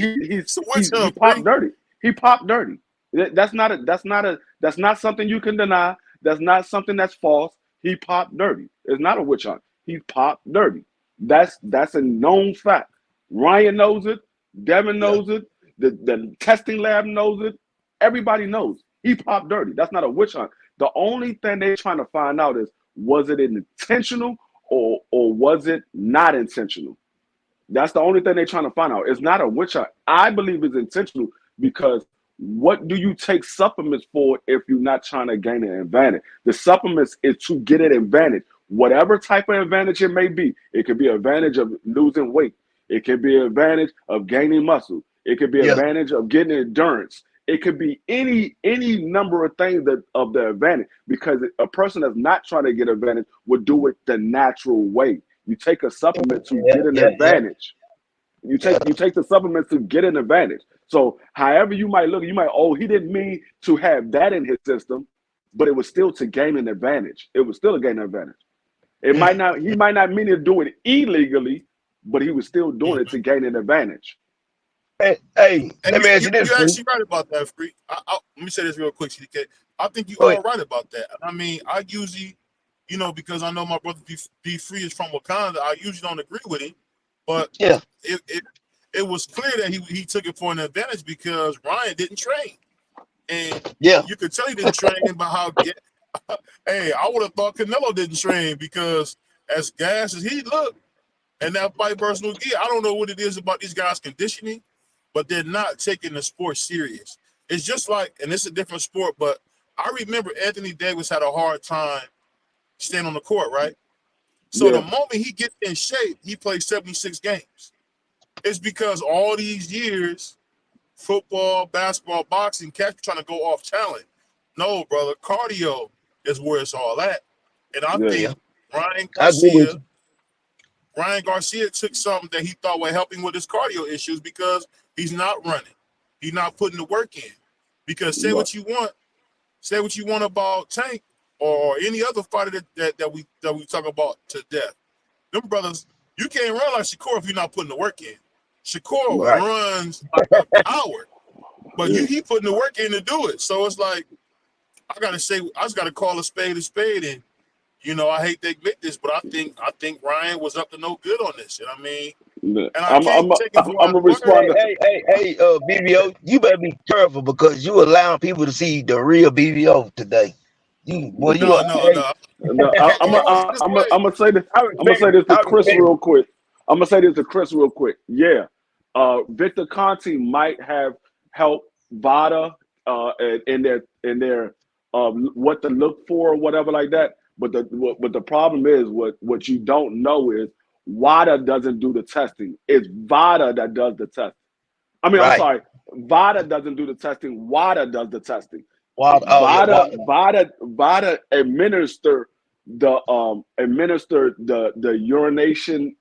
popped dirty. He popped dirty. That's not something you can deny. That's not something that's false. He popped dirty. It's not a witch hunt. He popped dirty. That's a known fact. Ryan knows it. Devin knows it. The testing lab knows it. Everybody knows. He popped dirty. That's not a witch hunt. The only thing they're trying to find out is, was it intentional or was it not intentional? That's the only thing they're trying to find out. It's not a witch hunt. I believe it's intentional because what do you take supplements for if you're not trying to gain an advantage? The supplements is to get an advantage. Whatever type of advantage it may be. It could be an advantage of losing weight. It could be an advantage of gaining muscle. It could be an advantage of getting endurance. It could be any number of things of the advantage, because a person that's not trying to get advantage would do it the natural way. You take a supplement to get an advantage. You take the supplements to get an advantage. So however you might look, he didn't mean to have that in his system, but it was still to gain an advantage. It was still a gain advantage. He might not mean to do it illegally, but he was still doing it to gain an advantage. Hey, let me ask you this. You're actually right about that, Free. Let me say this real quick, CDK. I think you are right about that. I mean, I usually, because I know my brother B Free is from Wakanda, I usually don't agree with him. But it was clear that he took it for an advantage because Ryan didn't train. And you could tell he didn't train by how hey, I would have thought Canelo didn't train because as gas as he looked and that fight versus McGee, I don't know what it is about these guys' conditioning, but they're not taking the sport serious. It's just like, and it's a different sport, but I remember Anthony Davis had a hard time staying on the court, right? So the moment he gets in shape, he plays 76 games. It's because all these years, football, basketball, boxing, cats trying to go off talent. No, brother, cardio is where it's all at. And I think Ryan Garcia took something that he thought would help him with his cardio issues because he's not running. He's not putting the work in. Because say what you want about Tank or any other fighter that we talk about to death. Them brothers, you can't run like Shakur if you're not putting the work in. Shakur runs like a coward, but he putting the work in to do it. So it's like I just gotta call a spade, and you know, I hate to admit this, but I think Ryan was up to no good on this. You know what I mean? And I'm gonna respond. Hey, BVO, you better be careful because you allowing people to see the real BVO today. I'm gonna say this. I'm gonna say this to Chris real quick. Yeah, Victor Conte might have helped Vada in their what to look for or whatever like that. But the problem is what you don't know is WADA doesn't do the testing. It's VADA that does the testing. I'm sorry, VADA doesn't do the testing. WADA does the testing. VADA administer the urination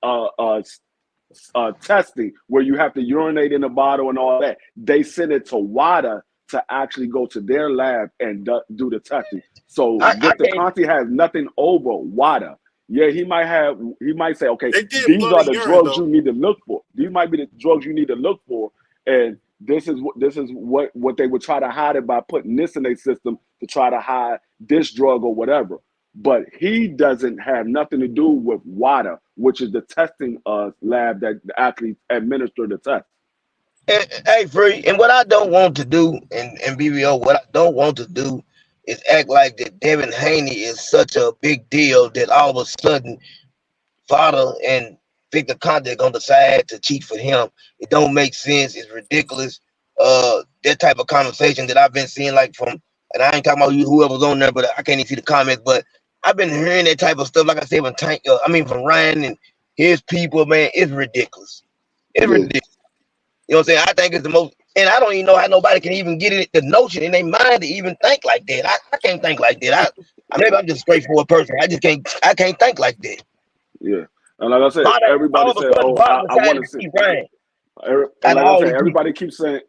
testing where you have to urinate in the bottle and all that. They send it to WADA to actually go to their lab and do the testing. So Victor Conte has nothing over WADA. Yeah, he might say, okay, these are the drugs you need to look for. These might be the drugs you need to look for, and this is what they would try to hide it by putting this in their system to try to hide this drug or whatever. But he doesn't have nothing to do with WADA, which is the testing lab that actually administer the test. Hey, Free, and what I don't want to do, and BBO, what I don't want to do is act like that Devin Haney is such a big deal that all of a sudden Fodder and Victor Conte are gonna decide to cheat for him. It don't make sense. It's ridiculous. That type of conversation that I've been seeing, like from, and I ain't talking about whoever's on there, but I can't even see the comments. But I've been hearing that type of stuff. Like I said, from Ryan and his people, man, it's ridiculous. It's ridiculous. You know what I'm saying? I think it's the most, and I don't even know how nobody can even get it, the notion in their mind to even think like that. I can't think like that. Maybe I'm just a straightforward person. I can't think like that. Yeah. And like I said, everybody said, "Oh, I want to see." And like I said, everybody keeps saying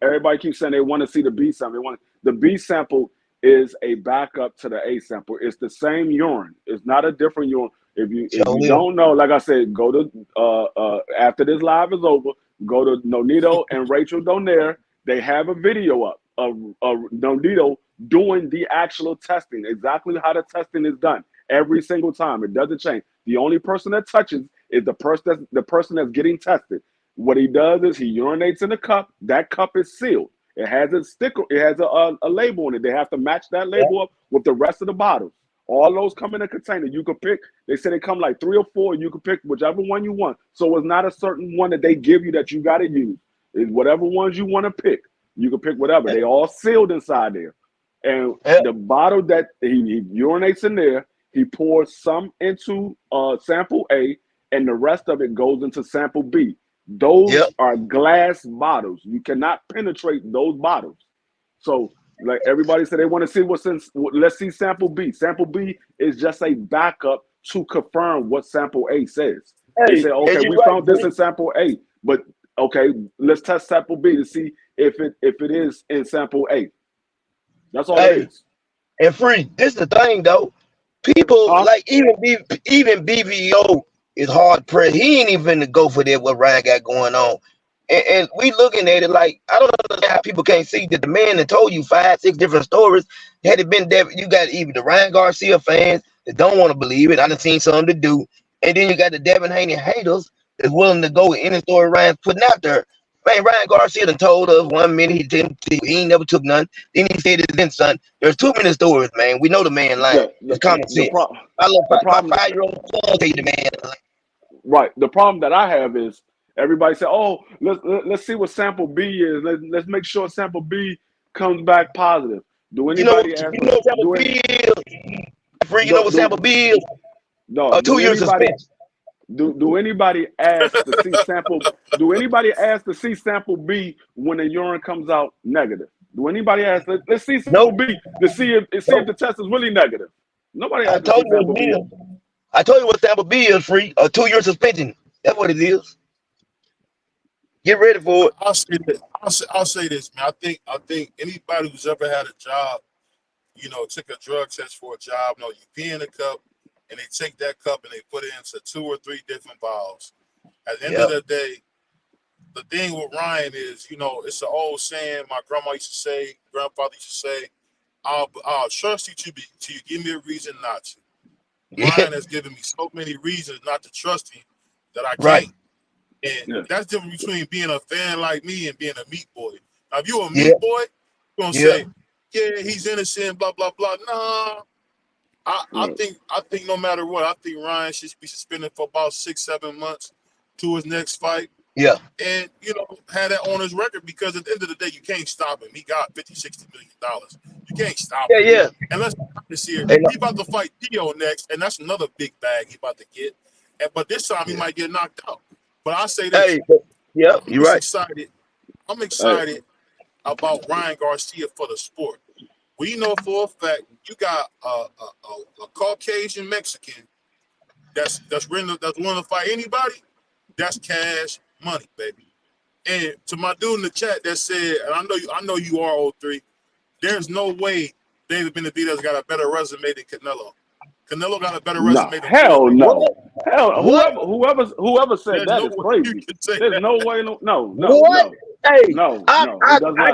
they want to see the B sample. The B sample is a backup to the A sample. It's the same urine. It's not a different urine. If you don't know, like I said, go to after this live is over, go to Nonito and Rachel Donaire. They have a video up of Nonito doing the actual testing, exactly how the testing is done every single time. It doesn't change. The only person that touches is the person that's getting tested. What he does is he urinates in a cup. That cup is sealed. It has a sticker. It has a label on it. They have to match that label up with the rest of the bottles. All those come in a container. You could pick. They say they come like 3 or 4. You could pick whichever one you want. So it's not a certain one that they give you that you got to use. It's whatever ones you want to pick. You can pick whatever. They all sealed inside there. And the bottle that he urinates in there, he pours some into sample A, and the rest of it goes into sample B. Those are glass bottles. You cannot penetrate those bottles. So, like everybody said, they want to see what's in. Let's see sample B. Sample B is just a backup to confirm what sample A says. They say, okay, we found this in sample A, but okay, let's test sample B to see if it is in sample A. That's all it is. And Free, this is the thing though. People like even BVO is hard pressed. He ain't even to go for that what Ryan got going on. And we looking at it like, I don't know how people can't see that the man that told you 5, 6 different stories. Had it been that, you got even the Ryan Garcia fans that don't want to believe it. I done seen something to do. And then you got the Devin Haney haters that's willing to go with any story Ryan's putting out there. Man, Ryan Garcia done told us 1 minute he ain't never took none. Then he said his then son. There's too many stories, man. We know the man lying. It's common sense. I love my 5-year-old son tell you the man lying. Right. The problem that I have is everybody say, "Oh, let's see what sample B is. Let's make sure sample B comes back positive." Do anybody ask? You know what sample B is? Free, you know what sample B is? No. 2 years suspension. Do anybody ask to see sample? Do anybody ask to see sample B when the urine comes out negative? Do anybody ask? Let's see sample B to see if the test is really negative. Nobody asked to see sample B. I told you what sample B is, Free. A 2-year suspension. That's what it is. Get ready for it. I'll say this. I'll say this, man. I think anybody who's ever had a job, you know, took a drug test for a job, you know, you pee in a cup, and they take that cup and they put it into 2 or 3 different vials. At the end of the day, the thing with Ryan is, you know, it's an old saying my grandma used to say, grandfather used to say, I'll trust you till you give me a reason not to. Ryan has given me so many reasons not to trust him that I can't. And that's the difference between being a fan like me and being a meat boy. Now, if you're a meat boy, you're gonna say, yeah, he's innocent, blah, blah, blah. Nah. I think no matter what, I think Ryan should be suspended for about 6-7 months to his next fight. Yeah. And, you know, have that on his record, because at the end of the day, you can't stop him. He got $50-60 million. You can't stop him. Yeah. And let's be honest here. He about to fight Theo next, and that's another big bag he about to get. But this time he might get knocked out. But I say this. You're right. I'm excited about Ryan Garcia for the sport. We know for a fact you got a Caucasian Mexican that's willing to fight anybody. That's cash money, baby. And to my dude in the chat that said, and I know you are 03, there's no way David Benavidez got a better resume than Canelo. Canelo got a better resume than hell no. What? Hell, whoever said that is crazy. There's no way, no. What? Hey, no. I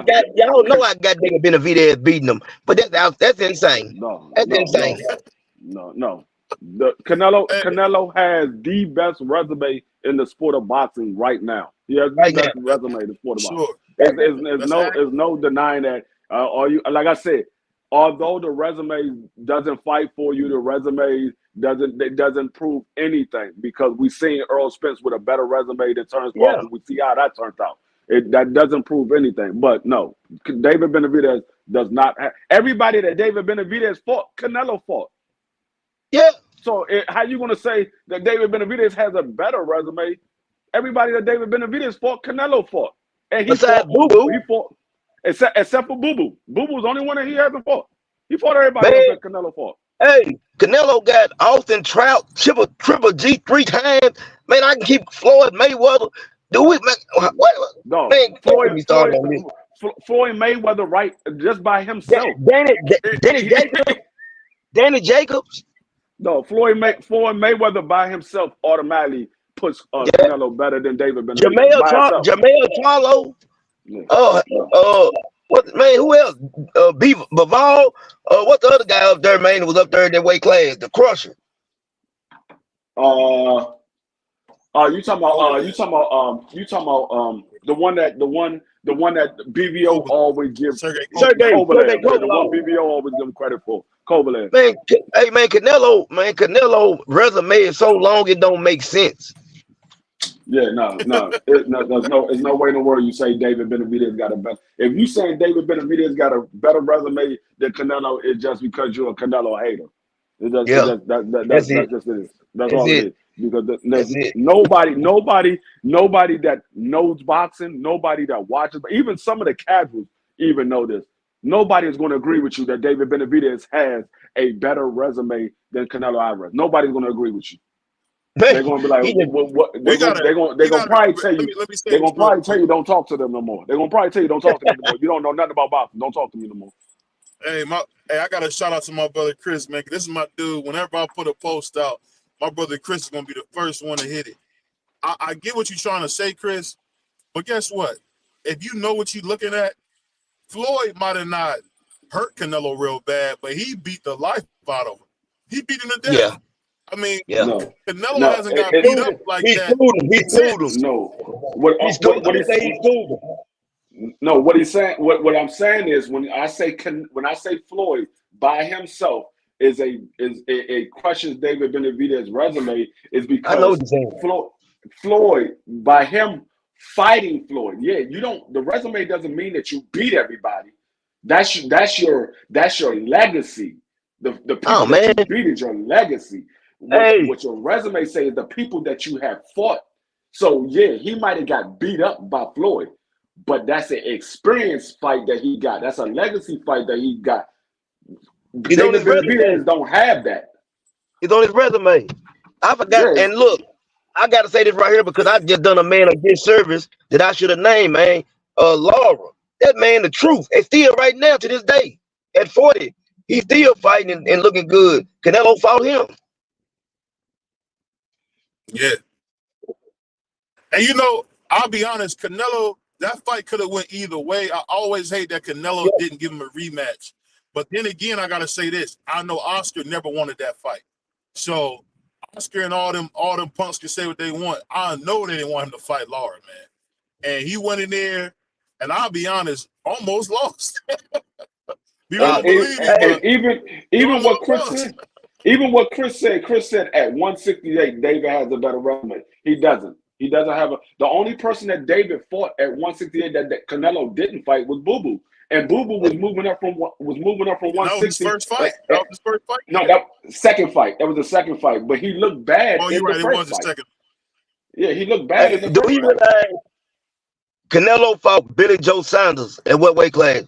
got y'all know I got David Benavidez beating them, but that's insane. That's insane. No. The Canelo has the best resume in the sport of boxing right now. He has the best resume in the sport of boxing. There's no denying that. Like I said, although the resume doesn't fight for you, the resume doesn't prove anything, because we've seen Earl Spence with a better resume than Terrence Crawford. We see how that turns out. That doesn't prove anything. But no, David Benavidez does not have everybody that David Benavidez fought. Canelo fought. Yeah. So how you going to say that David Benavidez has a better resume? Everybody that David Benavidez fought, Canelo fought. And he fought Boo Boo. He fought except for Boo Boo. Boo Boo's the only one that he hasn't fought. He fought everybody else that Canelo fought. Hey, Canelo got Austin Trout, triple G 3 times. Man, I can keep Floyd Mayweather. Do it, man. What? No, man, Floyd Mayweather, right, just by himself. Danny Jacobs. No, Floyd Mayweather by himself automatically puts Canelo better than David Benavidez. Jamel Charlo. What, man? Who else? BVO. What's the other guy up there, man? Who was up there in that weight class? The Crusher. You talking about the one that BVO always gives Sergey Kovalev. The one BVO always gives him credit for. Kovalev. Man, hey man, Canelo resume is so long it don't make sense. Yeah, no. There's no way in the world you say David Benavidez got a better. If you say David Benavidez got a better resume than Canelo, it's just because you're a Canelo hater. That's just it. That's all it is. Because nobody that knows boxing, nobody that watches, even some of the casuals even know this. Nobody is going to agree with you that David Benavidez has a better resume than Canelo Alvarez. Nobody's going to agree with you. They're going to be like, they're going to probably tell you. They're going to probably tell you don't talk to them no more. They're going to probably tell you don't talk to them no more. You don't know nothing about boxing. Don't talk to me no more. Hey, I got a shout out to my brother Chris, man. This is my dude. Whenever I put a post out, my brother Chris is going to be the first one to hit it. I get what you're trying to say, Chris, but guess what? If you know what you're looking at, Floyd might have not hurt Canelo real bad, but he beat the life out of him. He beat him to death. Yeah. I mean, Canelo hasn't got beat up like that. He fooled him. No. What he's saying, what I'm saying is when I say Floyd by himself it questions David Benavidez's resume is because Floyd by him fighting Floyd. Yeah, you don't. The resume doesn't mean that you beat everybody. That's your legacy. The people that you beat is your legacy. What your resume says is the people that you have fought. So yeah, he might have got beat up by Floyd, but that's an experience fight that he got. That's a legacy fight that he got. David Benavidez don't have that. It's on his resume. I forgot. Yeah. And look, I gotta say this right here because I just done a man a disservice that I should have named, man. Laura. That man, the truth. And still right now to this day, at 40, he's still fighting and looking good. Canelo fought him. Yeah. And you know, I'll be honest, Canelo, that fight could have went either way. I always hate that Canelo didn't give him a rematch. But then again, I gotta say this. I know Oscar never wanted that fight. So Oscar and all them punks can say what they want. I know they didn't want him to fight Laura, man. And he went in there, and I'll be honest, almost lost. You don't believe me, even what Chris said. Even what Chris said at 168, David has a better resume. He doesn't. He doesn't have the only person that David fought at 168 that Canelo didn't fight was Boo Boo. And Boo Boo was moving up from 160. That was his first fight. That was his first fight. No, that second fight. That was the second fight. But he looked bad. Oh, you're right. It was the second. Yeah, he looked bad in the first fight. Canelo fought Billy Joe Saunders at what weight class?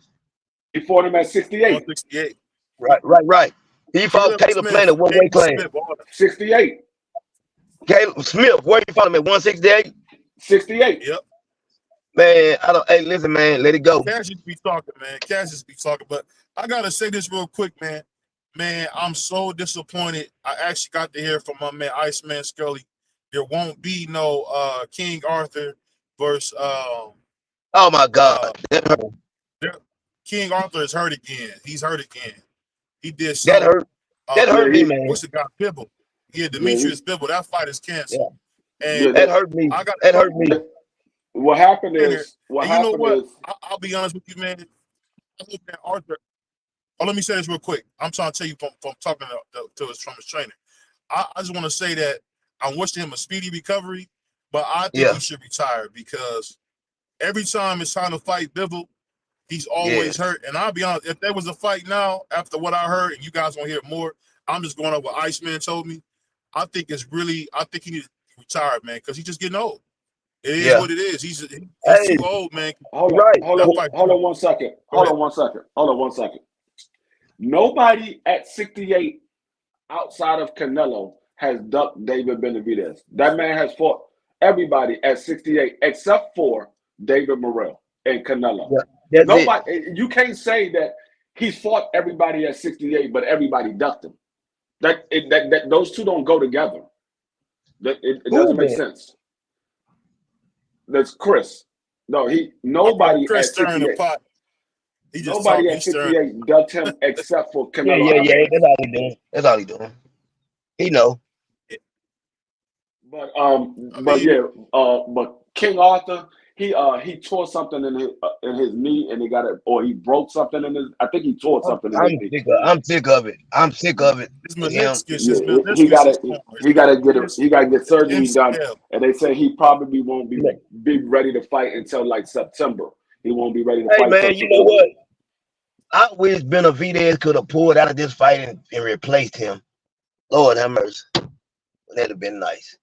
He fought him at 68. 168. Right. He fought Caleb Plant at what weight class? 68. Caleb Smith, where you fought him at 168? 68. Yep. Man, hey, listen, man, let it go. Cassius be talking, man. Cassius be talking. But I gotta say this real quick, man. Man, I'm so disappointed. I actually got to hear from my man Iceman Scully. There won't be no King Arthur versus oh my God. King Arthur is hurt again. He's hurt again. He did something. That hurt me, man. What's the guy? Bibble. Yeah, Demetrius Bibble. That fight is canceled. Yeah. And that hurt me. That hurt me. What happened is, I'll be honest with you, man. I looked at Arthur. Oh, let me say this real quick. I'm trying to tell you from talking from his trainer. I just want to say that I'm wishing him a speedy recovery, but I think he should retire because every time it's time to fight Bivol, he's always hurt. And I'll be honest, if there was a fight now, after what I heard, and you guys want to hear more, I'm just going over what Iceman told me. I think he needs to retire, man, because he's just getting old. It is what it is. He's too old, man. Hold on 1 second. Hold on 1 second. Nobody at 68 outside of Canelo has ducked David Benavidez. That man has fought everybody at 68 except for David Morrell and Canelo. Yeah, nobody. You can't say that he's fought everybody at 68, but everybody ducked him. That those two don't go together. It doesn't make sense. That's Chris. No, nobody at 68. Nobody at 68 ducked him except for Canelo. Yeah. That's all he doing. He know. But King Arthur, he tore something in his knee, and he broke something in his. I think he tore something. I'm sick of it. He got to get surgery done, and they say he probably won't be ready to fight until like September. He won't be ready to fight. Hey man, you know what? I wish Benavidez could have pulled out of this fight and replaced him. Lord have mercy. That'd have been nice.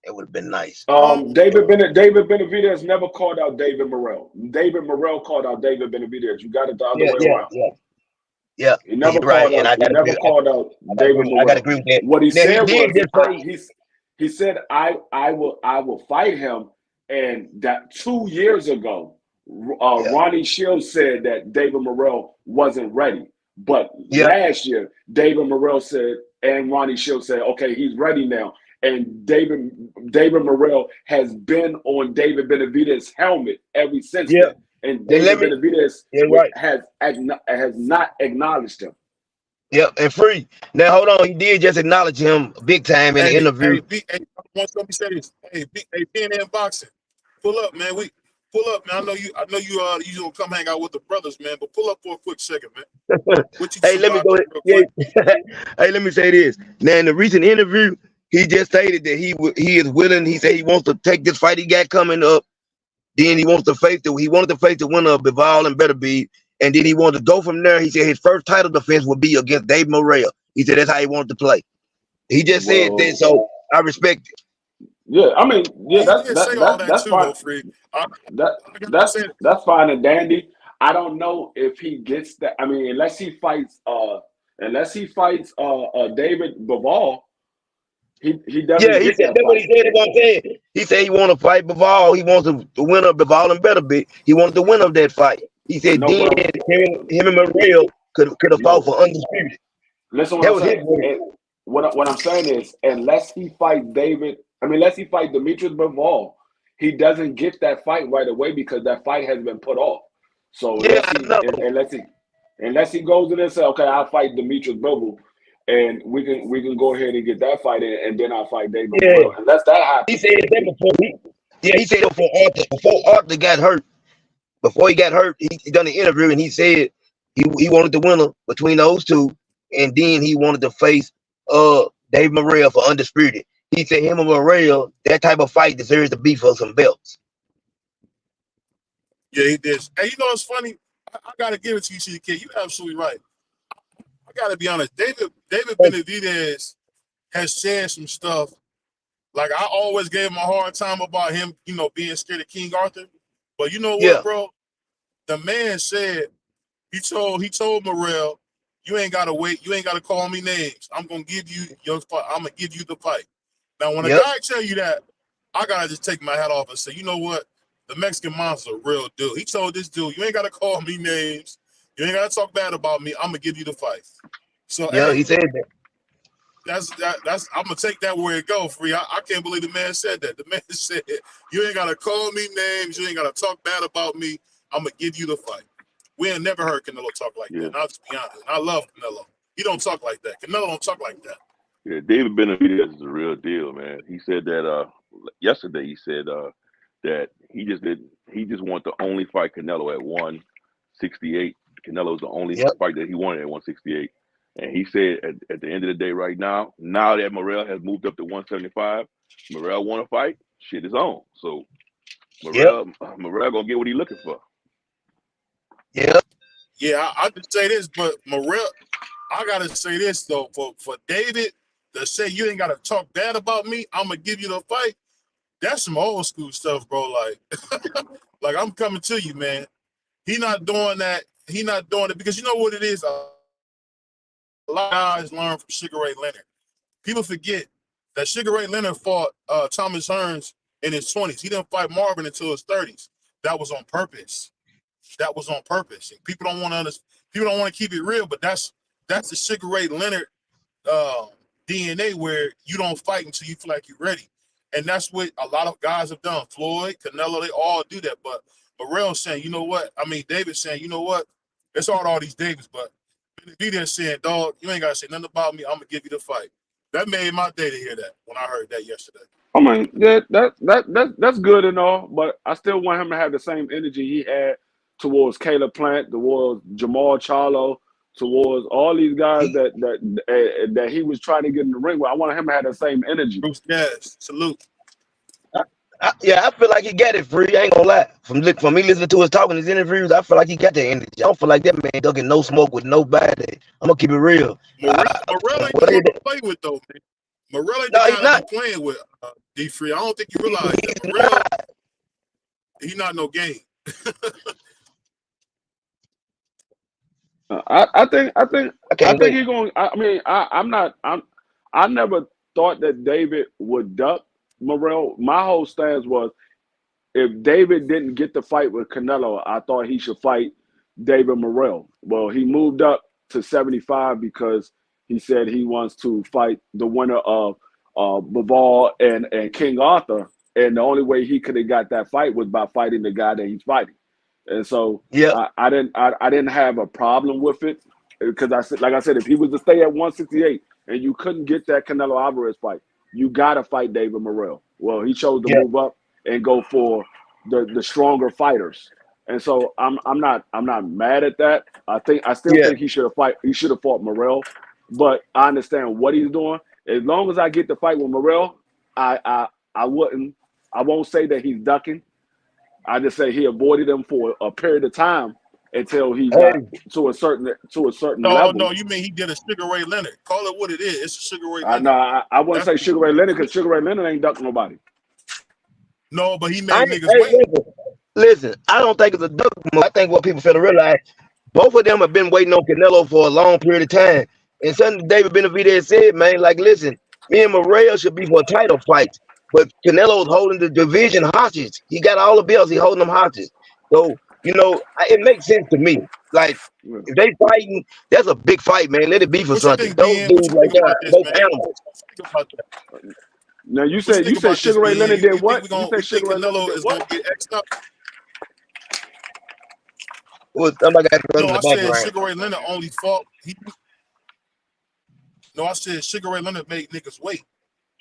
It would have been nice. David Benavidez never called out David Morrell. David Morrell called out David Benavidez. You got it the other way around. Yeah. He never called out David Morrell. I gotta agree with that. What he said was he said I will fight him, and that 2 years ago, Ronnie Shields said that David Morrell wasn't ready. But last year, David Morrell said and Ronnie Shields said, okay, he's ready now. And David Morrell has been on David Benavidez's helmet ever since then. And David Benavidez has not acknowledged him. Yep, and free. Now hold on, he did just acknowledge him big time in the interview. Let me say this. Hey, PNM Boxing, pull up, man. Pull up, man. I know you don't come hang out with the brothers, man. But pull up for a quick second, man. Hey, let me go ahead. Hey, let me say this. Now in the recent interview, he just stated that he is willing. He said he wants to take this fight he got coming up. Then he wanted to face the winner of Bivol and Beterbiev, and then he wanted to go from there. He said his first title defense would be against Dave Morrell. He said that's how he wanted to play. He just said that, so I respect it. Yeah, I mean, that's fine. That's fine and dandy. I don't know if he gets that. I mean, unless he fights David Bivol, he doesn't he get said that that's what fight. he said. That's what I'm saying. He said he want to fight Bivol. He wants to win up Bivol and better bit. He wanted to win up that fight. He said No, then but him and Morrell could have fought yo, for undisputed. listen what That I'm was his saying. word. What I'm saying is, unless he fight unless he fight Demetrius Bivol, he doesn't get that fight right away because that fight has been put off. So Yeah, I know. unless he goes in and say, okay, I'll fight Demetrius Bivol, and we can go ahead and get that fight in, and then I'll fight David Yeah, Morrell. Unless that he happens, said that before. He said before Arthur got hurt. Before he got hurt, he done an interview and he said he wanted the winner between those two, and then he wanted to face Dave Morrell for undisputed. He said him and Morrell, that type of fight deserves to be for some belts. Yeah, he did. And you know what's funny? I gotta give it to you, CK. You're absolutely right. I gotta be honest. David Benavidez has said some stuff. Like I always gave him a hard time about him, being scared of King Arthur. But you know what, Yeah, bro? The man said he told Morrell, you ain't gotta wait, you ain't gotta call me names. I'm gonna give you your fight. I'm gonna give you the fight. Now, when a yep, guy tell you that, I gotta just take my hat off and say, you know what? The Mexican monster's a real dude. He told this dude, you ain't gotta call me names. You ain't gotta talk bad about me. I'm gonna give you the fight. So yeah, hey, he said that. that's I'm gonna take that where it go, free. I can't believe the man said that. The man said, you ain't gotta call me names, you ain't gotta talk bad about me. I'm gonna give you the fight. We ain't never heard Canelo talk like that. And I'll just be honest. I love Canelo. He don't talk like that. Canelo don't talk like that. Yeah, David Benavidez is a real deal, man. He said that yesterday. He said that he just wanted to only fight Canelo at 168. Canelo's the only Yep, fight that he wanted at 168. And he said at the end of the day, right now that Morrell has moved up to 175, Morrell want to fight. Shit is on. So yep, Morrell gonna get what he looking for. yep, Yeah, I just say this, but Morrell, I gotta say this though, for David to say you ain't gotta talk bad about me, I'm gonna give you the fight. That's some old school stuff, bro. Like, like I'm coming to you, man. He not doing that. He not doing it because you know what it is. A lot of guys learn from Sugar Ray Leonard. People forget that Sugar Ray Leonard fought Thomas Hearns in his 20s. He didn't fight Marvin until his 30s. That was on purpose. That was on purpose. And people don't want to understand. People don't want to keep it real, but that's the Sugar Ray Leonard DNA where you don't fight until you feel like you're ready. And that's what a lot of guys have done. Floyd, Canelo, they all do that. But Morrell saying, you know what? I mean, David saying, you know what? It's all these Davids, but Benavidez saying, dog, you ain't got to say nothing about me. I'm going to give you the fight. That made my day to hear that when I heard that yesterday. I mean, that's good and all, but I still want him to have the same energy he had towards Caleb Plant, towards Jamal Charlo, towards all these guys he, that he was trying to get in the ring with. I want him to have the same energy. Bruce Gas, salute. yeah. I feel like he got it free. I ain't gonna lie. From me listening to his talking, his interviews, I feel like he got that energy. I don't feel like that man ducking no smoke with nobody. I'm gonna keep it real. Morrell ain't the one to play with, though, man. Morrell ain't the No, he's guy to not. be playing with, D3. I don't think you realize that. He's Morrell, not. he not no game. I think I can't wait. he's going. I mean, I never thought that David would duck Morrell. My whole stance was if David didn't get the fight with Canelo, I thought he should fight David Morrell. Well, he moved up to 75 because he said he wants to fight the winner of Bivol and King Arthur, and the only way he could have got that fight was by fighting the guy that he's fighting. And so Yep. I didn't have a problem with it because like I said, if he was to stay at 168 and you couldn't get that Canelo Alvarez fight, you gotta fight David Morrell. Well, he chose to Yep. move up and go for the stronger fighters. And so I'm not mad at that. I still Yeah. think he should have fought Morrell, but I understand what he's doing. As long as I get the fight with Morrell, I won't say that he's ducking. I just say he avoided him for a period of time until he got to a certain level. No, you mean he did a Sugar Ray Leonard. Call it what it is. It's a Sugar Ray I Leonard. know I wouldn't say Sugar Ray Leonard because Sugar Ray Leonard ain't ducking nobody. No, but he made niggas wait. Listen, I don't think it's a duck move. I think what people fail to realize, both of them have been waiting on Canelo for a long period of time. And something David Benavidez said, man, like, listen, Me and Morrell should be for a title fight. But Canelo's holding the division hostage. He got all the belts. He holding them hostage. So, it makes sense to me. Like, if they fighting, that's a big fight, man. Let it be for What you something. think, Those Ben? What dudes you right think there, about this, both man? animals. What you think about that? Now you What said think about Sugar Ray Ben? Leonard did what? You think Canelo is gonna get X'd up? Somebody got to run No, in the I said background. Sugar Ray Leonard only fought. No, I said Sugar Ray Leonard made niggas wait.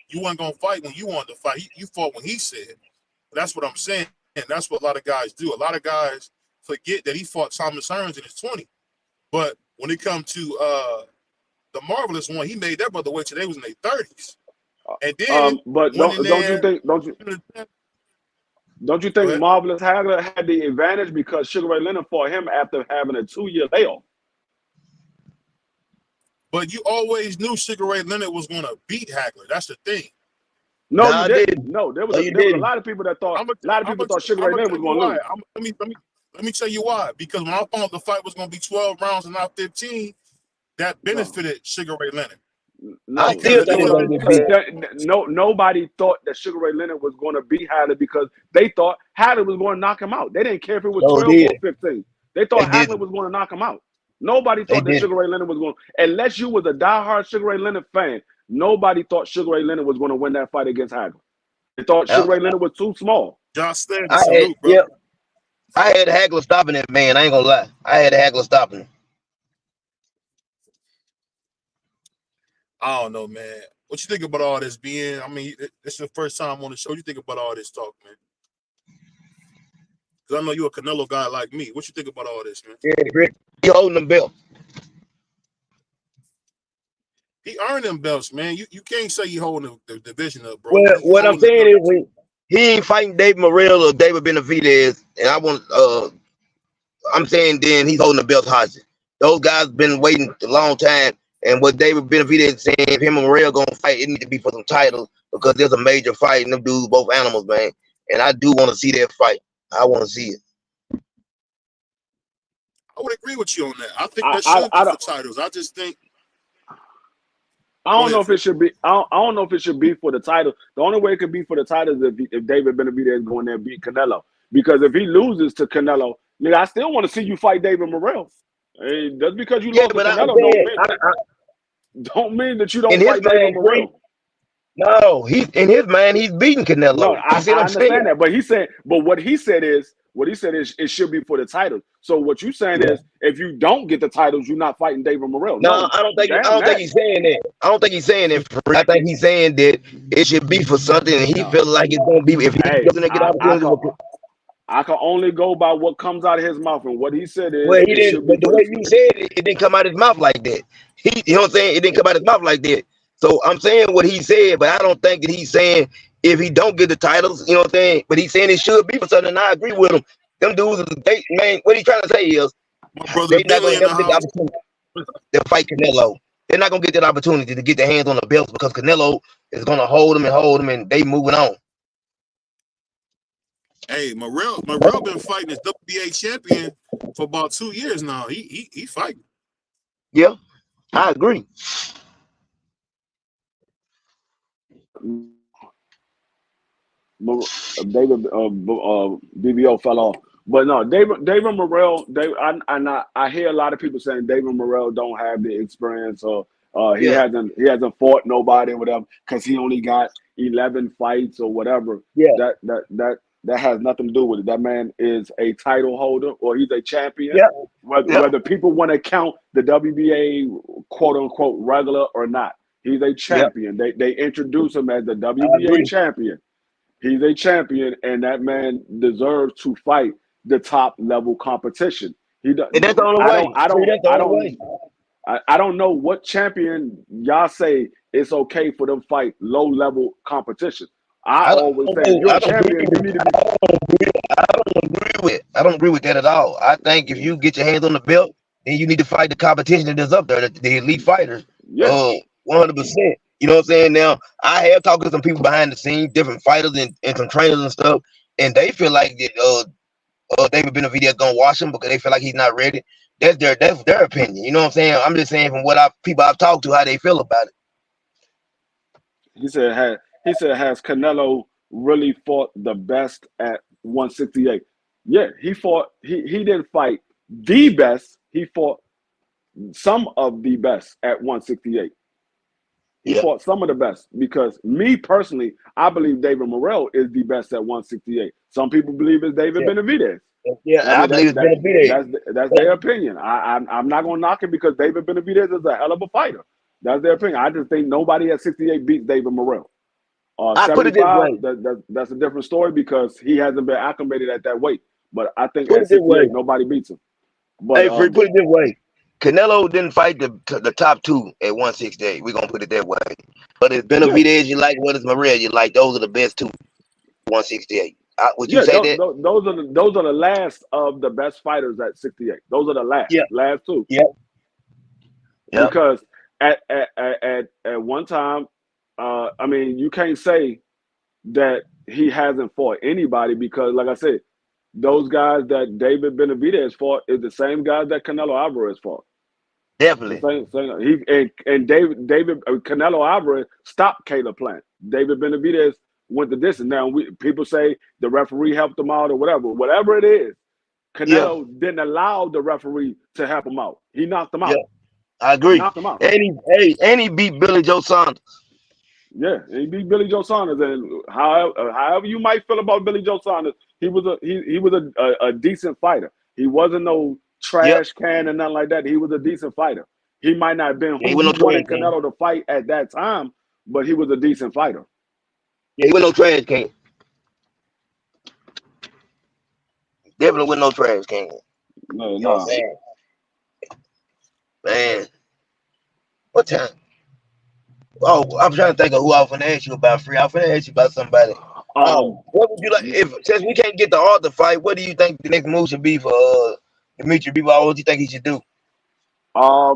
You weren't gonna fight when you wanted to fight. You fought when he said. That's what I'm saying. And that's what a lot of guys do. A lot of guys forget that he fought Thomas Hearns in his 20s. But when it comes to the Marvelous one, he made that brother wait till they was in their 30s. And then but don't you think Marvelous Hagler had the advantage because Sugar Ray Leonard fought him after having a 2-year layoff? But you always knew Sugar Ray Leonard was going to beat Hagler. That's the thing. No, you didn't. No, there was a lot of people that thought Sugar Ray Leonard was going to lose. Let me tell you why. Because when I found the fight was going to be 12 rounds and not 15, that benefited Sugar Ray Leonard. Nobody thought that Sugar Ray Leonard was going to beat Hagler because they thought Hagler was going to knock him out. They didn't care if it was 12 or 15. They thought Hagler was going to knock him out. Nobody thought that Sugar Ray Leonard was going to, unless you was a diehard Sugar Ray Leonard fan, nobody thought Sugar Ray Leonard was going to win that fight against Hagler. They thought Sugar Ray Leonard was too small. Josh Stanton, salute, bro. Yep. I had Hagler stopping that man. I ain't gonna lie. I had Hagler stopping him. I don't know, man. What you think about all this being? I mean, it's your first time on the show. What you think about all this talk, man? Because I know you're a Canelo guy like me. What you think about all this, man? Yeah, he holding them belts. He earned them belts, man. You can't say he holding the division up, bro. Well, what I'm saying is he ain't fighting David Morrell or David Benavidez, and I'm saying then he's holding the belts hostage. Those guys been waiting a long time, and what David Benavidez is saying, if him and Morrell gonna fight, it need to be for some titles because there's a major fight, and them dudes both animals, man. And I do want to see that fight. I want to see it. I would agree with you on that. I think that should be for titles. I just think. I don't know if it should be. I don't know if it should be for the title. The only way it could be for the title is if David Benavidez going there and beat Canelo. Because if he loses to Canelo, nigga, I still want to see you fight David Morrell. Hey, just because you lost to Canelo don't mean that you don't fight David Morrell. No, in his mind, he's beating Canelo. No, I understand that, but what he said is it should be for the title. So what you saying is if you don't get the titles, you're not fighting David Morrell. No, I don't think he's saying that. I don't think he's saying it. I think he's saying that it should be for something, and he feels like it's gonna be if he doesn't get opportunity. I can only go by what comes out of his mouth, and what he said is. Well, he didn't. But the way you said it, it didn't come out of his mouth like that. You know what I'm saying? It didn't come out of his mouth like that. So I'm saying what he said, but I don't think that he's saying if he don't get the titles, you know what I'm saying? But he's saying it should be for something, and I agree with him. Them dudes, man, what he's trying to say is they're not going to get the opportunity to fight Canelo. They're not going to get that opportunity to get their hands on the belts because Canelo is going to hold them, and they moving on. Hey, Morrell been fighting as WBA champion for about 2 years now. He fighting. Yeah, I agree. David BVO fell off, but no, David Morrell. I hear a lot of people saying David Morrell don't have the experience or he hasn't fought nobody or whatever because he only got 11 fights or whatever. Yeah, that has nothing to do with it. That man is a title holder or he's a champion. Yeah. Whether people want to count the WBA quote unquote regular or not, he's a champion. Yeah. They introduce him as the WBA champion. He's a champion, and that man deserves to fight the top level competition. He does. And that's the only way. I don't know what champion y'all say it's okay for them fight low level competition. I always say if you're a champion, you need to be. I don't agree with that at all. I think if you get your hands on the belt, then you need to fight the competition that's up there, the elite fighters. 100%. You know what I'm saying? Now, I have talked to some people behind the scenes, different fighters and some trainers and stuff, and they feel like that David Benavidez gonna wash him because they feel like he's not ready. That's their opinion. You know what I'm saying? I'm just saying from what people I've talked to, how they feel about it. He said has Canelo really fought the best at 168? Yeah, he fought. He didn't fight the best. He fought some of the best at 168. He fought some of the best because me personally, I believe David Morrell is the best at 168. Some people believe it's David Benavidez. Yeah, I believe it's Benavidez. That's their opinion. I'm not gonna knock it because David Benavidez is a hell of a fighter. That's their opinion. I just think nobody at 68 beats David Morrell. I put it this way. That's a different story because he hasn't been acclimated at that weight. But I think at 68 nobody beats him. But, hey, Free, put it this way. Canelo didn't fight the top two at 168. We're gonna put it that way. But if Benavidez you like, what is Morrell you like? Those are the best two. 168. Would you say that? Those are the last of the best fighters at 68. Those are the last two. Yeah. Because at one time, I mean, you can't say that he hasn't fought anybody because, like I said, those guys that David Benavidez fought is the same guys that Canelo Alvarez fought. Definitely. David Canelo Alvarez stopped Caleb Plant. David Benavidez went the distance. Now people say the referee helped him out or whatever. Whatever it is, Canelo didn't allow the referee to help him out. He knocked him out. Yeah, I agree. He knocked him out. And he beat Billy Joe Saunders. Yeah, he beat Billy Joe Saunders. And however you might feel about Billy Joe Saunders, he was a decent fighter. He wasn't no trash can and nothing like that. He was a decent fighter. He might not have been who he wanted Canelo to fight at that time, but he was a decent fighter. Yeah, he was no trash can. Definitely with no trash can. No, you know what I'm saying? Man, what time? Oh, I'm trying to think of who I was going to ask you about, Free. I was going to ask you about somebody. What would you like, since we can't get the Arthur fight, what do you think the next move should be for Dimitri Bivol? What do you think he should do? I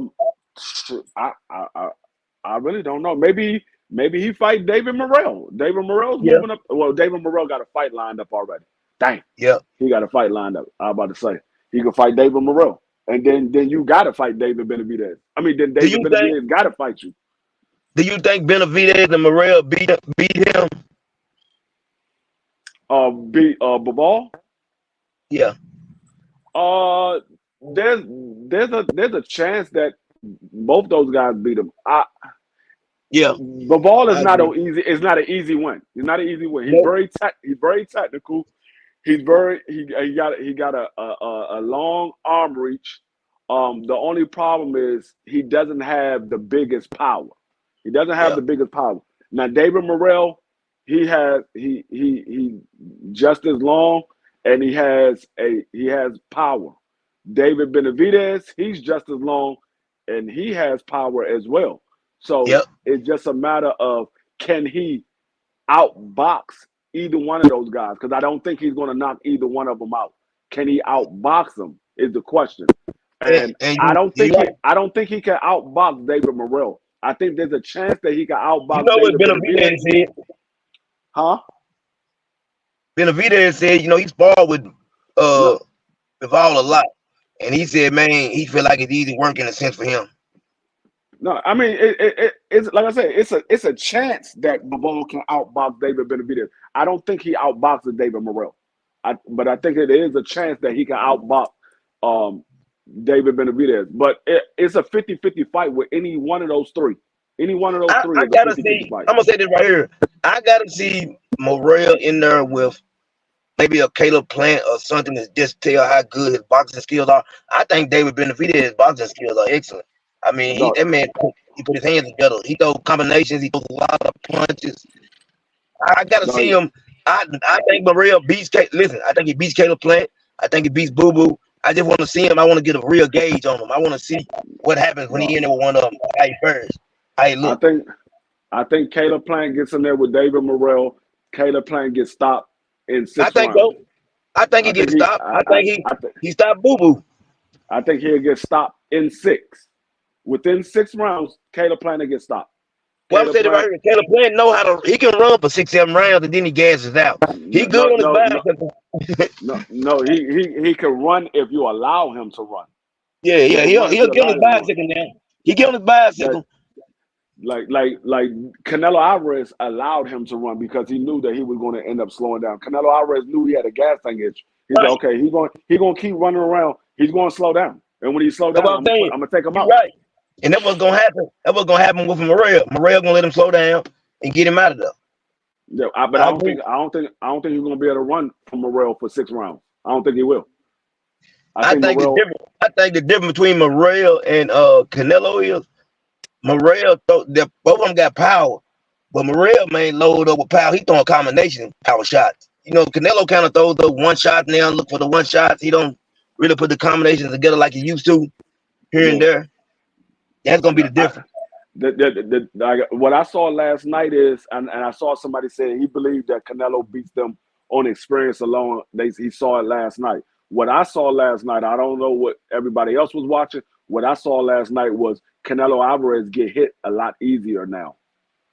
really don't know. Maybe he fight David Morrell. David Morrell's moving up. Well, David Morrell got a fight lined up already. Dang. Yeah. He got a fight lined up. I was about to say he can fight David Morrell, and then you got to fight David Benavidez. I mean, then David Benavidez got to fight you. Do you think Benavidez and Morrell beat him? Bivol? Yeah. There's a chance that both those guys beat him. Bivol is not an easy. It's not an easy win. It's not an easy win. He's very technical. He got a long arm reach. The only problem is he doesn't have the biggest power. He doesn't have the biggest power. Now David Morrell, he just as long and he has power. David Benavidez, he's just as long and he has power as well. So it's just a matter of can he outbox either one of those guys? Because I don't think he's going to knock either one of them out. Can he outbox them is the question. And I don't think he can outbox David Morrell. I think there's a chance that he can outbox. You know what Benavidez said? Huh? Benavidez said, he sparred with Bivol a lot, and he said, man, he feel like it's easy work in a sense for him. No, I mean it's like I said, it's a chance that Bivol can outbox David Benavidez. I don't think he outboxes David Morrell, but I think it is a chance that he can outbox David Benavidez. But it's a 50-50 fight with any one of those three. Any one of those three. I gotta see. I'm gonna say this right here. I gotta see Morrell in there with maybe a Caleb Plant or something to just tell how good his boxing skills are. I think David Benavidez's boxing skills are excellent. I mean, that man, he put his hands together. He throws combinations. He throws a lot of punches. I gotta see him. I think Morrell beats. Listen, I think he beats Caleb Plant. I think he beats Boo Boo. I just want to see him. I want to get a real gauge on him. I want to see what happens when he in there with one of them. How he fares. How he look. I think Caleb Plant gets in there with David Morrell. Caleb Plant gets stopped in 6 rounds. I think he gets stopped. I think he stopped Boo Boo. I think he'll get stopped in 6. Within 6 rounds, Caleb Plant gets stopped. Well, I'm saying right here, Caleb Plant know how to. He can run for 6-7 rounds and then he gasses out. He good on his bicycle. No, he can run if you allow him to run. Yeah, he'll get on his bicycle now. He get on his bicycle. Like Canelo Alvarez allowed him to run because he knew that he was going to end up slowing down. Canelo Alvarez knew he had a gas tank itch. He said, okay, he's going to keep running around. He's going to slow down. And when he slow down, I'm going to take him out. Right. And that was going to happen. That was going to happen with Morrell. Morrell going to let him slow down and get him out of there. Yeah, but I don't think he's going to be able to run from Morrell for 6 rounds. I don't think he will. I think the difference between Morrell and Canelo is Morrell, both of them got power, but Morrell ain't load up with power. He throwing combination power shots. You know, Canelo kind of throws the one shot now, look for the one shots. He don't really put the combinations together like he used to here and there. That's gonna be the difference. What I saw last night is, and I saw somebody say he believed that Canelo beats them on experience alone. He saw it last night. What I saw last night, I don't know what everybody else was watching. What I saw last night was Canelo Alvarez get hit a lot easier now.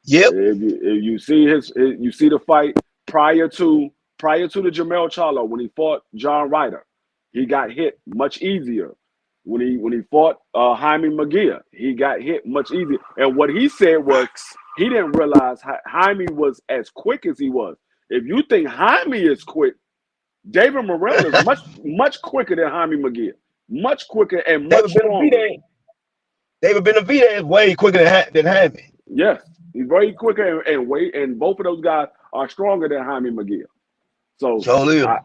Yep. If you see you see the fight prior to the Jamel Charlo when he fought John Ryder, he got hit much easier. When he fought Jaime Magia, he got hit much easier. And what he said was he didn't realize Jaime was as quick as he was. If you think Jaime is quick, David Morrell is much quicker than Jaime Magia. Much quicker and much stronger. David Benavidez is way quicker than Jaime. Yes, he's very quicker and both of those guys are stronger than Jaime Magia. So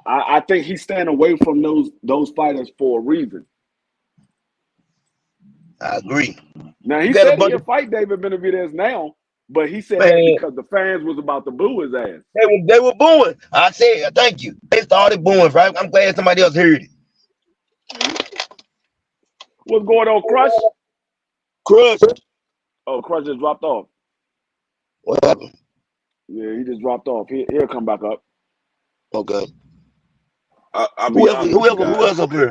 I think he's staying away from those fighters for a reason. I agree. Now he said he'll fight David Benavidez now, but he said that because the fans was about to boo his ass. They were booing. I said, thank you. They started booing, right? I'm glad somebody else heard it. What's going on, Crush? Crush. Oh, Crush just dropped off. What happened? Yeah, he just dropped off. He'll come back up. Okay. Who else up here?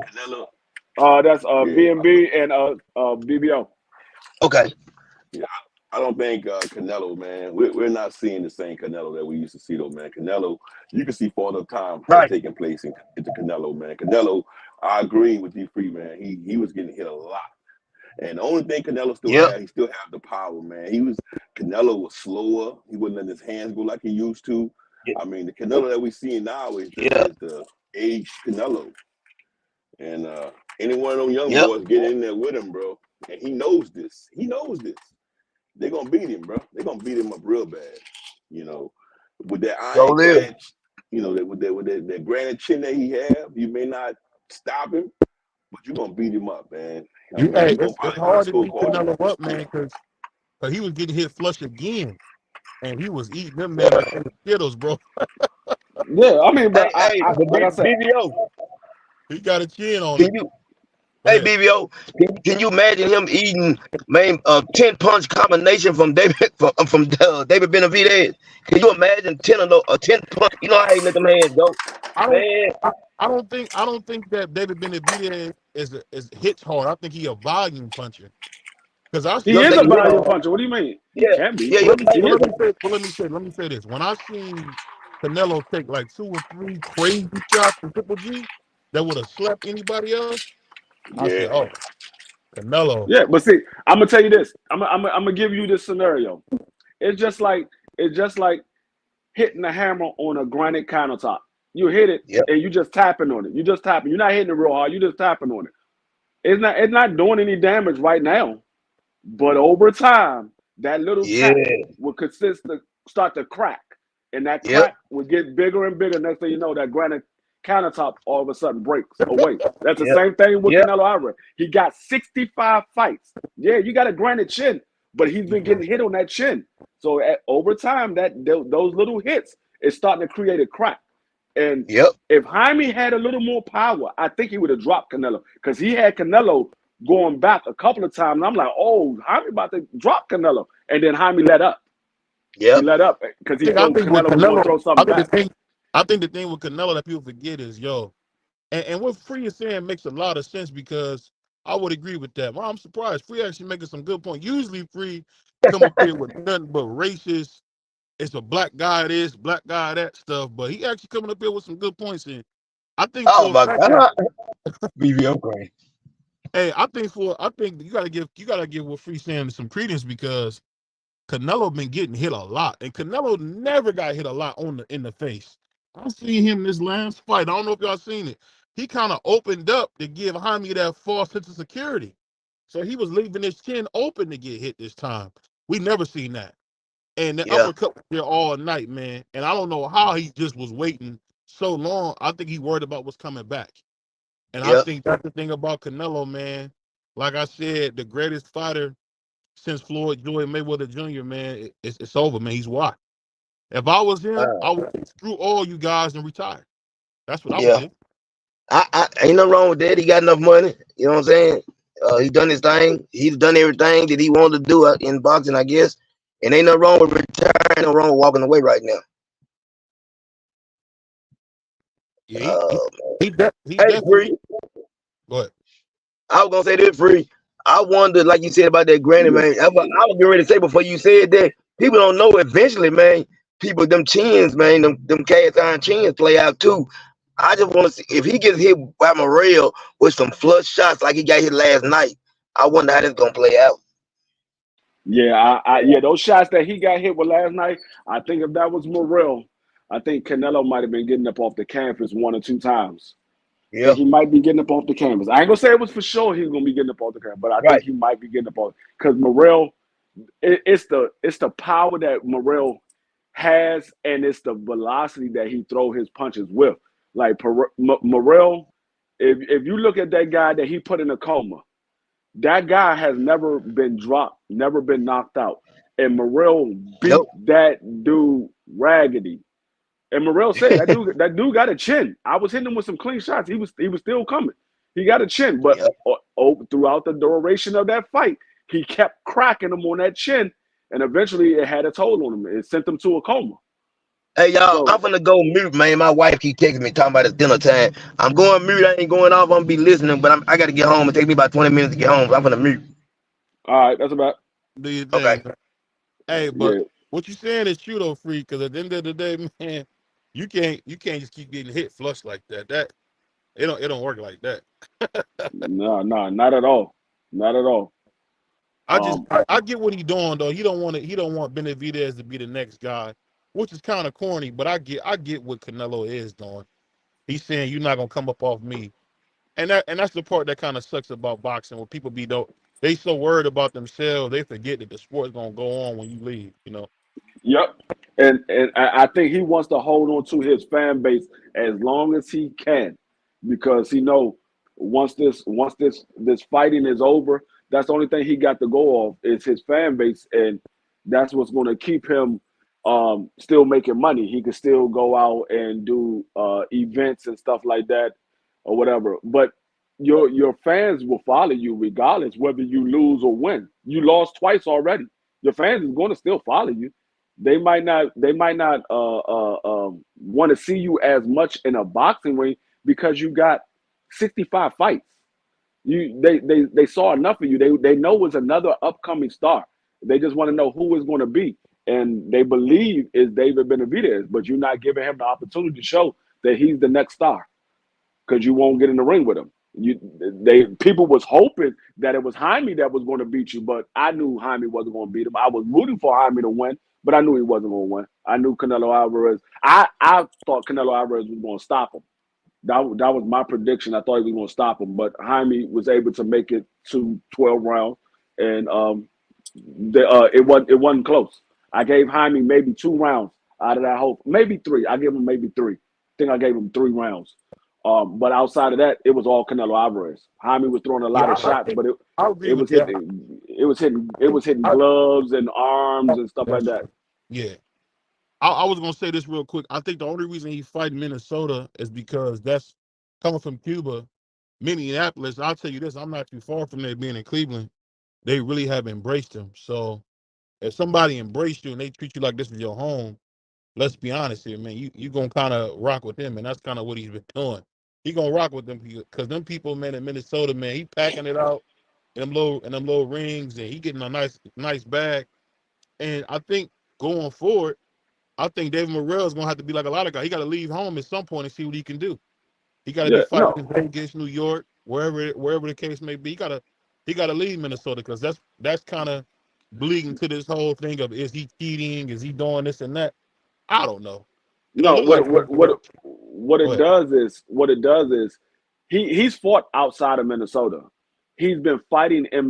That's B&B and BVO. Okay. Yeah, I don't think Canelo, man. We're not seeing the same Canelo that we used to see, though, man. Canelo, you can see Father Time taking place into Canelo, man. Canelo, I agree with you, Free, man. He was getting hit a lot. And the only thing Canelo still had, he still had the power, man. Canelo was slower. He wouldn't let his hands go like he used to. Yeah. I mean, the Canelo that we see now is the aged Canelo. And any one of them young boys get in there with him, bro. And he knows this. They're going to beat him, bro. They're going to beat him up real bad. You know, with that iron granite, you know, with that granite chin that he have, you may not stop him, but you're going to beat him up, man. It's hard to beat Canelo up, man, because he was getting hit flush again. And he was eating them, man, like Skittles, bro. Yeah, I mean, but like I said, BVO. He got a chin on him. Hey, BVO, can you imagine him eating 10-punch combination from David Benavidez? Can you imagine 10 punch? You know how he let them hands go. I don't think that David Benavidez is hits hard. I think he a volume puncher. Because he is a volume puncher. What do you mean? Yeah. Let me say this. When I seen Canelo take like 2 or 3 crazy shots from Triple G that would have slept anybody else, I said, "Oh, Canelo." Yeah, but see, I'm gonna tell you this. I'm gonna give you this scenario. It's just like hitting a hammer on a granite countertop. You hit it and you just tapping on it. You just tapping. You're not hitting it real hard. You just tapping on it. It's not doing any damage right now, but over time, that little tap will start to crack, and that crack will get bigger and bigger. Next thing you know, that granite countertop all of a sudden breaks away. That's the same thing with Canelo Alvarez. He got 65 fights. Yeah, you got a granite chin, but he's been getting hit on that chin. So over time, those little hits is starting to create a crack. And if Jaime had a little more power, I think he would have dropped Canelo, because he had Canelo going back a couple of times. And I'm like, oh, Jaime about to drop Canelo. And then Jaime let up. Yeah. He let up because he thought Canelo was going to throw something back. I think the thing with Canelo that people forget is, and what Free is saying makes a lot of sense, because I would agree with that. Well, I'm surprised. Free actually making some good points. Usually Free come up here with nothing but racist, it's a black guy this, black guy that stuff, but he actually coming up here with some good points in. I think BVO great. Hey, I think you gotta give what Free saying some credence, because Canelo been getting hit a lot, and Canelo never got hit a lot in the face. I seen him this last fight. I don't know if y'all seen it. He kind of opened up to give Jaime that false sense of security. So he was leaving his chin open to get hit this time. We never seen that. And the uppercut was there all night, man. And I don't know how he just was waiting so long. I think he worried about what's coming back. And I think that's the thing about Canelo, man. Like I said, the greatest fighter since Floyd Joy Mayweather Jr., man, it's over, man. He's why. If I was him, I would screw all you guys and retire. That's what I would do. I ain't nothing wrong with that. He got enough money. You know what I'm saying? He done his thing. He's done everything that he wanted to do in boxing, I guess. And ain't nothing wrong with retiring. Ain't no wrong with walking away right now. Yeah, he Free. Go ahead. I was gonna say this, Free. I wondered, like you said about that granny, man. I was getting ready to say before you said that, people don't know eventually, man. People, them chins, man, them cast iron chins play out too. I just want to see if he gets hit by Morrell with some flush shots like he got hit last night. I wonder how this gonna play out. Yeah, yeah, those shots that he got hit with last night, I think if that was Morrell, I think Canelo might have been getting up off the canvas 1 or 2 times. I think he might be getting up off the canvas. I ain't gonna say it was for sure he's gonna be getting up off the canvas, but I think he might be getting up off because Morrell, it's the power that Morrell has, and it's the velocity that he throw his punches with. Like Morrell, if you look at that guy that he put in a coma, that guy has never been dropped, never been knocked out, and Morrell beat that dude raggedy. And Morrell said that dude got a chin. I was hitting him with some clean shots. He was still coming. He got a chin, but throughout the duration of that fight, he kept cracking him on that chin, and eventually it had a toll on him. It sent him to a coma. Hey y'all, I'm gonna go mute, man. My wife keep texting me talking about it's dinner time. I'm going mute. I ain't going off. I'm gonna be listening, but I gotta get home. It take me about 20 minutes to get home. So I'm gonna mute. All right, that's about. Do your thing. Okay. Hey, but what you saying is true though, Free. Because at the end of the day, man, you can't just keep getting hit flush like that. It don't work like that. No, not at all. Not at all. I get what he's doing though. He don't want Benavidez to be the next guy, which is kind of corny. But I get what Canelo is doing. He's saying you're not gonna come up off me, and that's the part that kind of sucks about boxing, where people they so worried about themselves they forget that the sport's gonna go on when you leave. You know. Yep. And I think he wants to hold on to his fan base as long as he can, because he know once this fighting is over, that's the only thing he got to go off is his fan base, and that's what's going to keep him still making money. He can still go out and do events and stuff like that or whatever. But your fans will follow you regardless whether you lose or win. You lost twice already. Your fans is going to still follow you. They might not want to see you as much in a boxing ring because you got 65 fights. They saw enough of you. They know it's another upcoming star. They just want to know who it's going to be, and they believe it's David Benavidez, but you're not giving him the opportunity to show that he's the next star because you won't get in the ring with him. People was hoping that it was Jaime that was going to beat you, but I knew Jaime wasn't going to beat him. I was rooting for Jaime to win, but I knew he wasn't going to win. I knew Canelo Alvarez. I thought Canelo Alvarez was going to stop him. That was my prediction. I thought he was going to stop him, but Jaime was able to make it to 12 rounds, and it wasn't close. I gave Jaime maybe 2 rounds out of that whole, maybe 3. I gave him maybe 3. I think I gave him 3 rounds. But outside of that, it was all Canelo Alvarez. Jaime was throwing a lot of shots, but it was hitting gloves and arms and stuff like that. Yeah. I was gonna say this real quick. I think the only reason he's fighting Minnesota is because that's coming from Cuba, Minneapolis. I'll tell you this: I'm not too far from there. Being in Cleveland, they really have embraced him. So if somebody embraced you and they treat you like this is your home, let's be honest here, man. You gonna kind of rock with him, and that's kind of what he's been doing. He gonna rock with them because them people, man, in Minnesota, man, he packing it out in them little rings, and he getting a nice bag. And I think going forward, I think David Morrell is gonna have to be like a lot of guys. He got to leave home at some point and see what he can do. He got to be fighting in Vegas, New York, wherever the case may be. He gotta leave Minnesota because that's kind of bleeding to this whole thing of is he cheating? Is he doing this and that? I don't know. It No, look like what it does is he's fought outside of Minnesota. He's been fighting in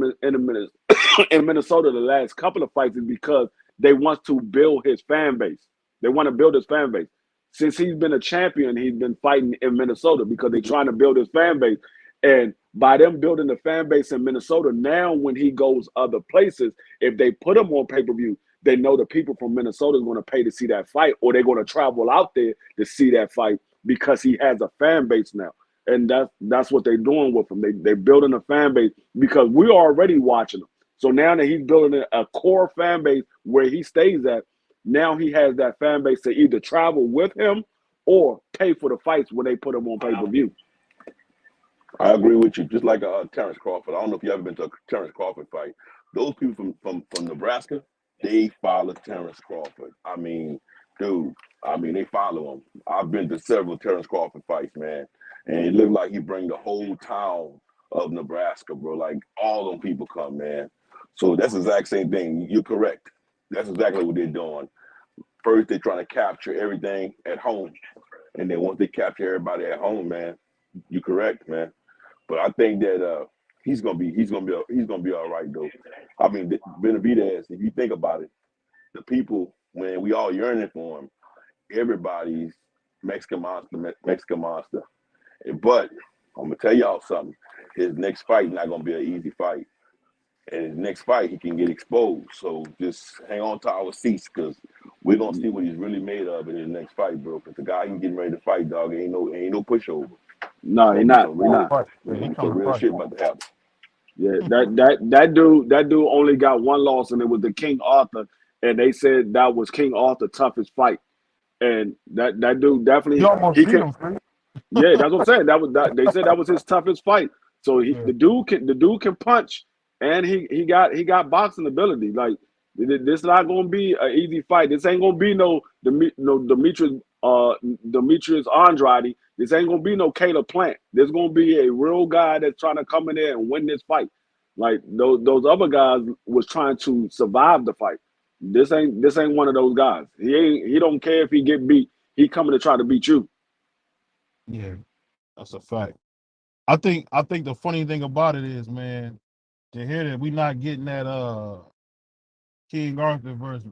Minnesota the last couple of fights is because they want to build his fan base. They want to build his fan base. Since he's been a champion, he's been fighting in Minnesota because they're trying to build his fan base. And by them building the fan base in Minnesota, now when he goes other places, if they put him on pay-per-view, they know the people from Minnesota are going to pay to see that fight, or they're going to travel out there to see that fight because he has a fan base now. And that's what they're doing with him. They're building a fan base because we're already watching him. So now that he's building a core fan base where he stays at, now he has that fan base to either travel with him or pay for the fights when they put him on pay-per-view. I agree with you. Just like Terrence Crawford. I don't know if you ever been to a Terrence Crawford fight. Those people from Nebraska, they follow Terrence Crawford. I mean, dude, they follow him. I've been to several Terrence Crawford fights, man. And it looked like he bring the whole town of Nebraska, bro. Like, all them people come, man. So that's the exact same thing. You're correct. That's exactly what they're doing. First, they're trying to capture everything at home. And then once they capture everybody at home, man, you're correct, man. But I think that he's gonna be all right though. I mean, Benavidez, if you think about it, the people, when we all yearning for him, everybody's Mexican monster. But I'm gonna tell y'all something. His next fight not gonna be an easy fight. And his next fight, he can get exposed. So just hang on to our seats because we're gonna see what he's really made of in his next fight, bro. Because the guy he's getting ready to fight, dog, ain't no pushover. No, he not. He not. Some real shit about to happen. Yeah, that dude only got one loss, and it was the King Arthur, and they said that was King Arthur's toughest fight, and that dude definitely he almost beat him. Yeah, that's what I'm saying. They said that was his toughest fight. So the dude can punch, and he got boxing ability. Like this not gonna be an easy fight. This ain't gonna be no Demetrius Andrade. This ain't gonna be no Caleb Plant. There's gonna be a real guy that's trying to come in there and win this fight. Like those other guys was trying to survive the fight. This ain't one of those guys. He don't care if he get beat. He coming to try to beat you. Yeah, that's a fact. I think the funny thing about it is, man, to hear that we not getting that King Arthur versus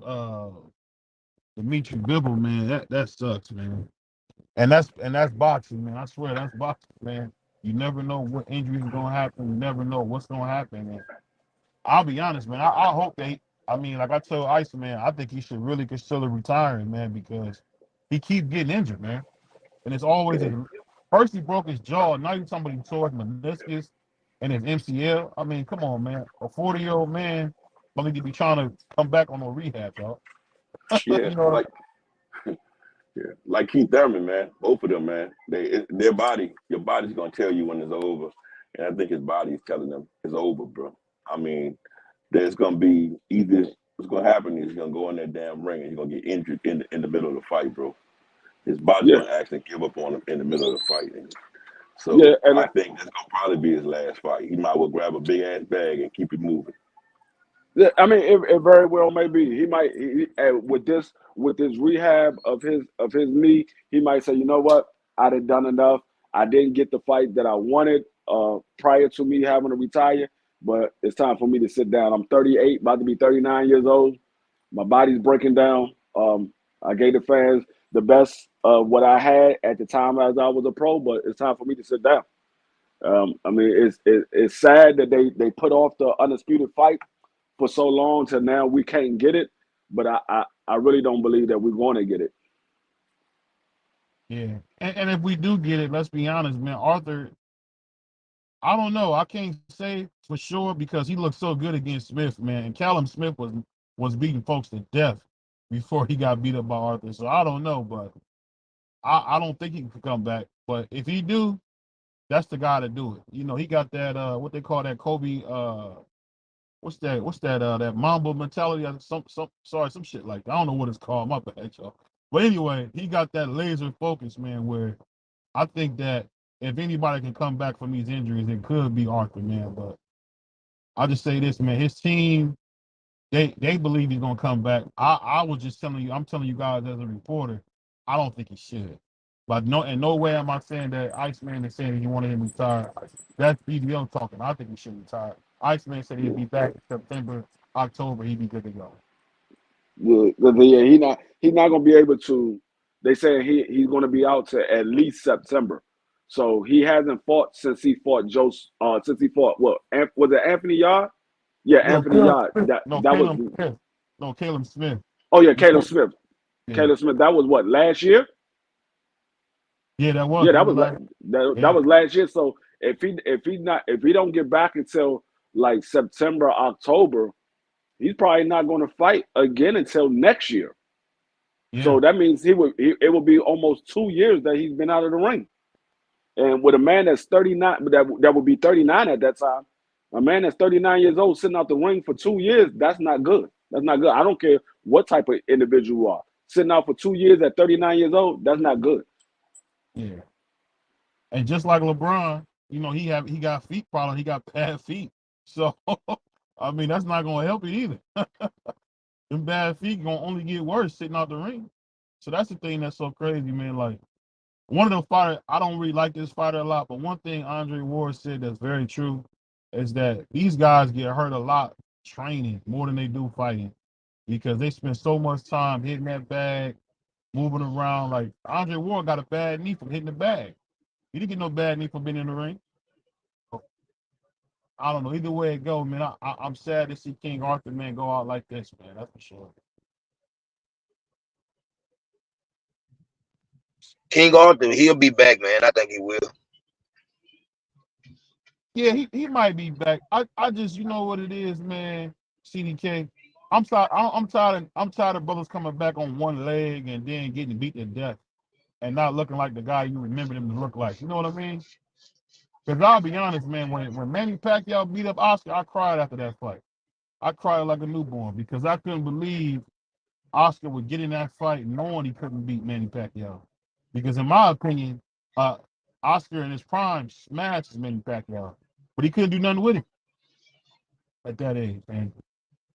Dimitri Bivol, man, that sucks, man. And that's boxing, man. I swear that's boxing, man. You never know what injuries are gonna happen. You never know what's gonna happen. And I'll be honest, man. I hope like I told Ice, man, I think he should really consider retiring, man, because he keep getting injured, man. And it's always first he broke his jaw. Now you're talking about he tore his meniscus and his MCL. I mean, come on, man. A 40-year-old man don't need to be trying to come back on no rehab, dog. Yeah, you know like Keith Thurman, man. Both of them, man. Your body's gonna tell you when it's over, and I think his body is telling them it's over, bro. I mean, there's gonna be either what's gonna happen is he's gonna go in that damn ring and he's gonna get injured in the middle of the fight, bro. His body's gonna actually give up on him in the middle of the fight. So I think that's gonna probably be his last fight. He might well grab a big ass bag and keep it moving. Yeah, I mean, it very well may be. He might with this rehab of his knee, he might say, you know what, I done done enough. I didn't get the fight that I wanted prior to me having to retire, but it's time for me to sit down. I'm 38, about to be 39 years old. My body's breaking down. I gave the fans the best of what I had at the time as I was a pro, but it's time for me to sit down. I mean, it's sad that they put off the undisputed fight for so long till now we can't get it, but I really don't believe that we're going to get it. Yeah, and if we do get it, let's be honest, man. Arthur, I don't know. I can't say for sure because he looked so good against Smith, man. And Callum Smith was beating folks to death before he got beat up by Arthur. So I don't know, but I don't think he can come back. But if he do, that's the guy to do it. You know, he got that what they call that Kobe what's that that Mamba mentality, some shit like that. I don't know what it's called, my bad, y'all. But anyway, he got that laser focus, man, where I think that if anybody can come back from these injuries, it could be Arthur, man. But I'll just say this, man, his team They believe he's gonna come back. I was just telling you, I'm telling you guys as a reporter, I don't think he should. But in no way am I saying that Iceman is saying he wanted him to retire. That's BVO talking. I think he should retire. Iceman said he'd be back in September, October. He'd be good to go. Yeah, he's not gonna be able to. They say he's gonna be out to at least September. So he hasn't fought since he fought since he fought what was it Anthony Yard? Yeah, No, Anthony Yard. That was Smith. No, Caleb Smith. Oh yeah, Caleb Smith. Yeah. Caleb Smith. That was what, last year? Yeah, that was. Yeah, that was last year. So if he don't get back until like September, October, he's probably not going to fight again until next year. Yeah. So that means it will be almost 2 years that he's been out of the ring. And with a man that's 39, that would be 39 at that time, a man that's 39 years old sitting out the ring for 2 years, that's not good. That's not good. I don't care what type of individual you are. Sitting out for 2 years at 39 years old, that's not good. Yeah. And just like LeBron, you know, he got feet problems. He got bad feet. So, I mean, that's not going to help it either. Them bad feet going to only get worse sitting out the ring. So that's the thing that's so crazy, man. Like, one of the fighters, I don't really like this fighter a lot, but one thing Andre Ward said that's very true is that these guys get hurt a lot training more than they do fighting because they spend so much time hitting that bag, moving around. Like, Andre Ward got a bad knee from hitting the bag. He didn't get no bad knee from being in the ring. I don't know. Either way it goes, man, I'm sad to see King Arthur, man, go out like this, man. That's for sure. King Arthur, he'll be back, man. I think he will. Yeah, he might be back. I just, you know what it is, man. CDK. I'm tired of brothers coming back on one leg and then getting beat to death and not looking like the guy you remember them to look like. You know what I mean? Because I'll be honest, man, when Manny Pacquiao beat up Oscar, I cried after that fight. I cried like a newborn because I couldn't believe Oscar would get in that fight knowing he couldn't beat Manny Pacquiao. Because in my opinion, Oscar in his prime smashed Manny Pacquiao, but he couldn't do nothing with him at that age. And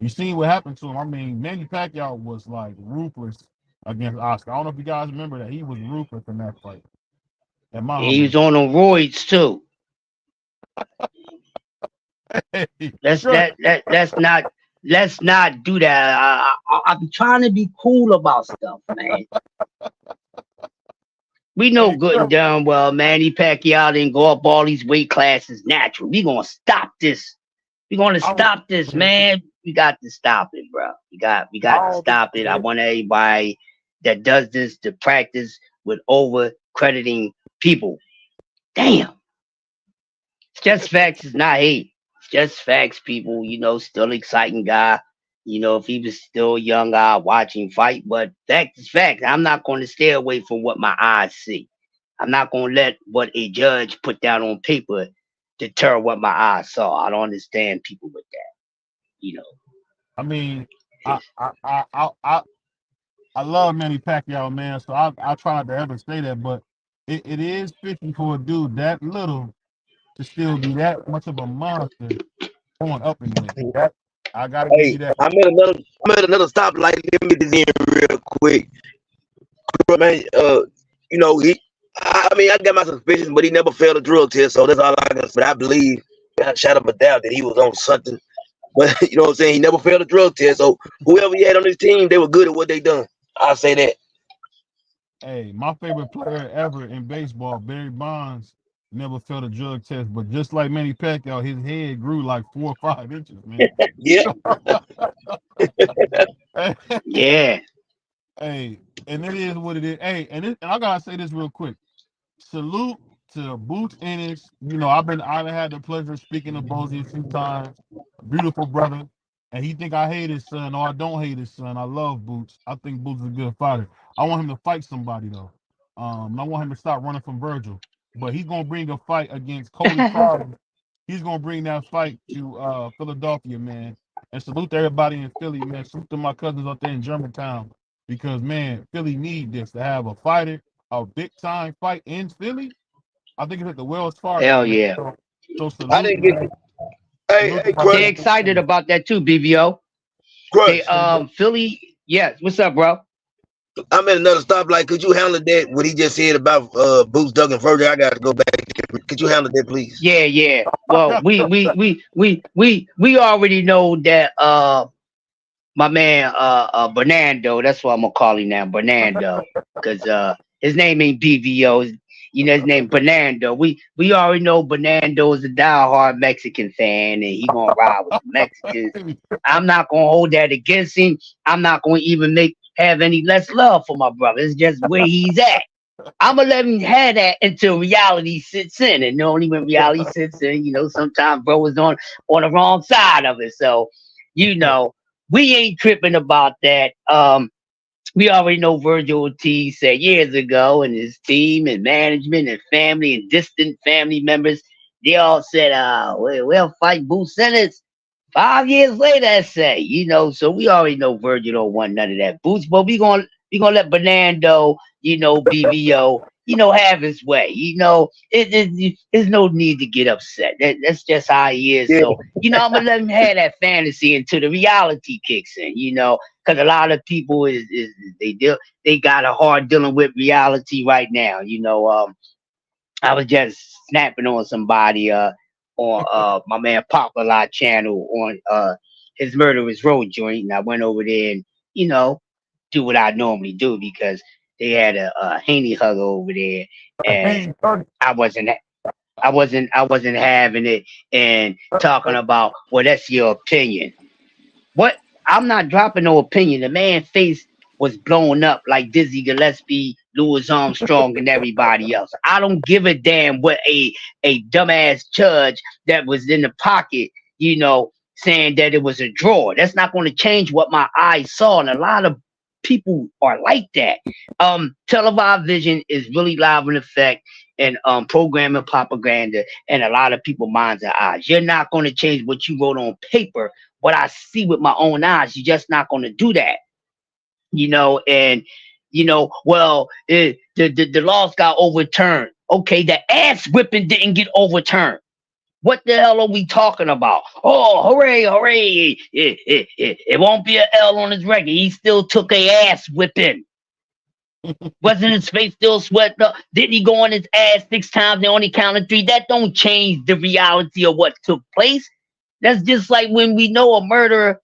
you seen what happened to him. I mean, Manny Pacquiao was like ruthless against Oscar. I don't know if you guys remember that. He was ruthless in that fight. He was on the roids too. Let's not do that. I'm trying to be cool about stuff, man. We know good and damn well Manny Pacquiao didn't go up all these weight classes natural. We gonna stop this. We gonna stop this, man. We got to stop it, bro. We got to stop it. I want everybody that does this to practice with over crediting people. Damn. It's just facts. It's not hate. It's just facts, people. You know, still exciting guy. You know, if he was still a young guy watching fight, but fact is fact. I'm not going to stay away from what my eyes see. I'm not going to let what a judge put down on paper deter what my eyes saw. I don't understand people with that. You know. I mean, I love Manny Pacquiao, man. So I try not to ever say that, but it is fishy for a dude that little to still be that much of a monster going up in weight. That I gotta give you that. I'm at another stoplight. Let me get this in real quick, man. You know, I got my suspicions, but he never failed a drug test, so that's all I can say. But I believe, I shot him a doubt that he was on something. But you know what I'm saying? He never failed a drug test, so whoever he had on his team, they were good at what they done. I'll say that. Hey, my favorite player ever in baseball, Barry Bonds, never failed a drug test, but just like Manny Pacquiao, his head grew like 4 or 5 inches, man. Yeah. Yeah. Hey, and it is what it is. Hey, and I gotta say this real quick. Salute to Boots Ennis. You know, I've had the pleasure of speaking to Bozy a few times. Beautiful brother. And he think I hate his son, or I don't hate his son. I love Boots. I think Boots is a good fighter. I want him to fight somebody though. I want him to stop running from Virgil. But he's gonna bring a fight against Cody Crowder. He's gonna bring that fight to Philadelphia, man. And salute to everybody in Philly, man. Salute to my cousins out there in Germantown. Because man, Philly need this to have a fighter, a big time fight in Philly. I think it's at the Wells Fargo. Hell yeah. So salute. I didn't get They're excited about that too, BVO. Crush. Philly. Yes. What's up, bro? I'm at another stoplight. Could you handle that? What he just said about Boots, Doug, and Virgil? I got to go back. Could you handle that, please? Yeah, yeah. Well, we already know that my man Bernardo, that's what I'm gonna call him now, Bernardo, because his name ain't BVO. You know, his name Bernardo. We already know Bernardo is a diehard Mexican fan, and he gonna ride with the Mexicans. I'm not gonna hold that against him. I'm not gonna even have any less love for my brother. It's just where he's at. I'm gonna let him have that until reality sits in, and only when reality sits in, you know, sometimes bro is on the wrong side of it. So, you know, we ain't tripping about that. We already know Virgil Ortiz said years ago, and his team and management and family and distant family members, they all said, we'll fight Boots Sentence 5 years later, I say, you know, so we already know Virgil don't want none of that Boots, but we gonna let Bernardo, you know, BVO, you know, have his way. You know, there's no need to get upset. That's just how he is. Yeah. So, you know, I'm gonna let him have that fantasy until the reality kicks in, you know, because a lot of people they got a hard dealing with reality right now. You know, I was just snapping on somebody on my man Popular channel on his Murderous Road joint, and I went over there and, you know, do what I normally do because they had a Haney hug over there, and I wasn't having it and talking about, well, that's your opinion. What? I'm not dropping no opinion. The man's face was blown up like Dizzy Gillespie, Louis Armstrong, and everybody else. I don't give a damn what a dumbass judge that was in the pocket, you know, saying that it was a draw. That's not going to change what my eyes saw. And a lot of people are like that. Televised vision is really live in effect, and programming propaganda, and a lot of people minds and eyes. You're not going to change what you wrote on paper, what I see with my own eyes. You're just not going to do that, you know. And you know, well, the laws got overturned. Okay, the ass whipping didn't get overturned. What the hell are we talking about? Oh, hooray, hooray. It won't be an L on his record. He still took a ass whipping. Wasn't his face still swept up? Didn't he go on his ass 6 times? They only counted 3. That don't change the reality of what took place. That's just like when we know a murderer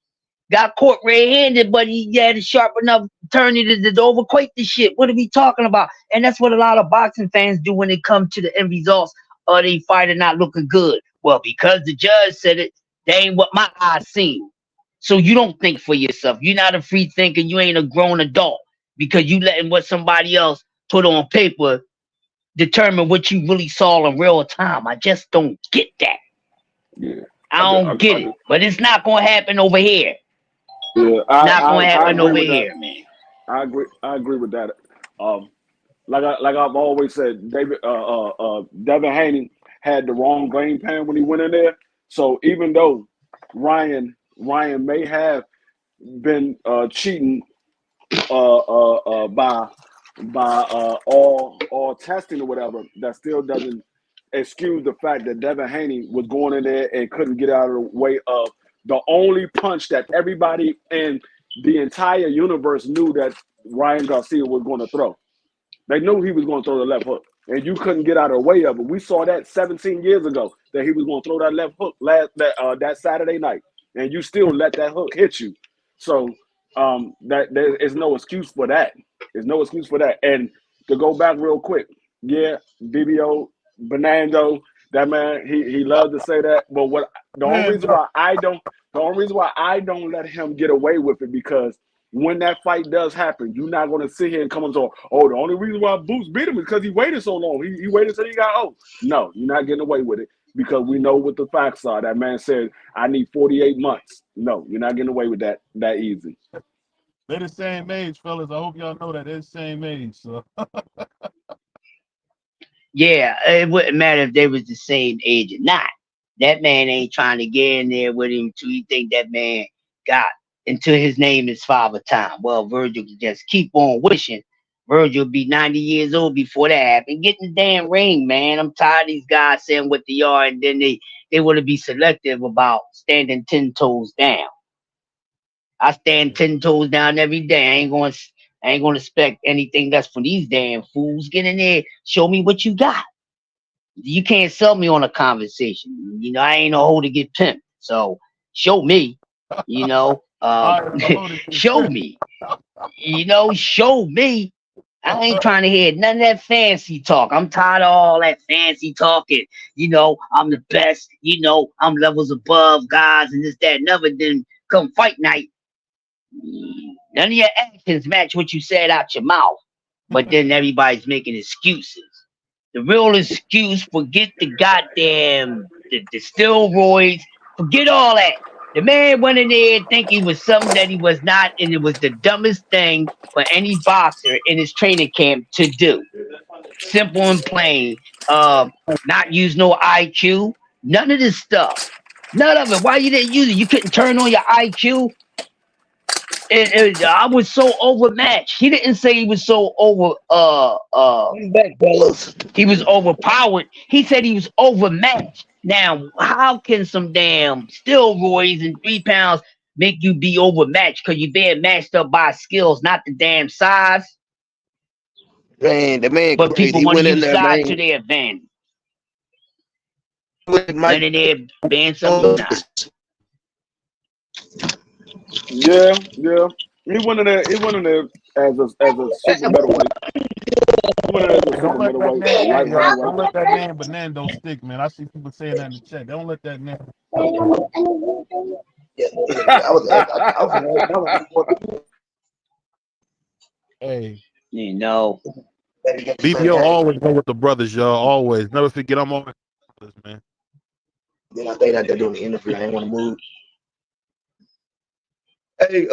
got caught red-handed, but he had a sharp enough turn to overquake the shit. What are we talking about? And that's what a lot of boxing fans do when it comes to the end results of they fighter not looking good. Well, because the judge said it, they ain't what my eyes seen. So you don't think for yourself. You're not a free thinker. You ain't a grown adult because you letting what somebody else put on paper determine what you really saw in real time. I just don't get that. Yeah. I don't get it. But it's not going to happen over here. Yeah, not going to happen over here, man. I agree with that. Like I've always said, Devin Haney had the wrong game plan when he went in there. So even though Ryan may have been cheating by all testing or whatever, that still doesn't excuse the fact that Devin Haney was going in there and couldn't get out of the way of the only punch that everybody in the entire universe knew that Ryan Garcia was going to throw. They knew he was going to throw the left hook, and you couldn't get out of the way of it. We saw that 17 years ago that he was going to throw that left hook that Saturday night, and you still let that hook hit you. So that there is no excuse for that. There's no excuse for that. And to go back real quick, yeah, BBO, Bernardo, that man, he loves to say that. But the only reason why I don't let him get away with it, because when that fight does happen, you're not going to sit here and come and say, oh, the only reason why Boots beat him is because he waited so long. He waited until he got old. No, you're not getting away with it, because we know what the facts are. That man said, I need 48 months. No, you're not getting away with that easy. They're the same age, fellas. I hope y'all know that. They're the same age. So. Yeah, it wouldn't matter if they was the same age or not. That man ain't trying to get in there with him till he think that man got until his name is Father Time. Well, Virgil can just keep on wishing. Virgil be 90 years old before that happened. Get in the damn ring, man. I'm tired of these guys saying what they are, and then they want to be selective about standing 10 toes down. I stand 10 toes down every day. I ain't gonna expect anything less from these damn fools. Get in there, show me what you got. You can't sell me on a conversation. You know, I ain't no hoe to get pimped. So show me, you know, show me, you know, show me. I ain't trying to hear none of that fancy talk. I'm tired of all that fancy talking. You know, I'm the best. You know, I'm levels above guys and this, that, and other. Then come fight night, none of your actions match what you said out your mouth. But then everybody's making excuses. The real excuse, forget the goddamn the steroids, forget all that. The man went in there and think he was something that he was not, and it was the dumbest thing for any boxer in his training camp to do. Simple and plain. Not use no IQ, none of this stuff. None of it. Why you didn't use it? You couldn't turn on your IQ. I was so overmatched. He didn't say he was so he was overpowered. He said he was overmatched. Now, how can some damn steroids and 3 pounds make you be overmatched? Because you're being matched up by skills, not the damn size. Man, the man but crazy. people want to use size to their advantage. And then they're being something not. Yeah. He went in there as a super middleweight. Don't let that name Bernardo stick, man. I see people saying that in the chat. Don't let that name. Hey, you know, BVO always go with the brothers, y'all. Always, never forget. I'm always brothers, man. Then I think that they're doing the interview. I ain't want to move. Hey,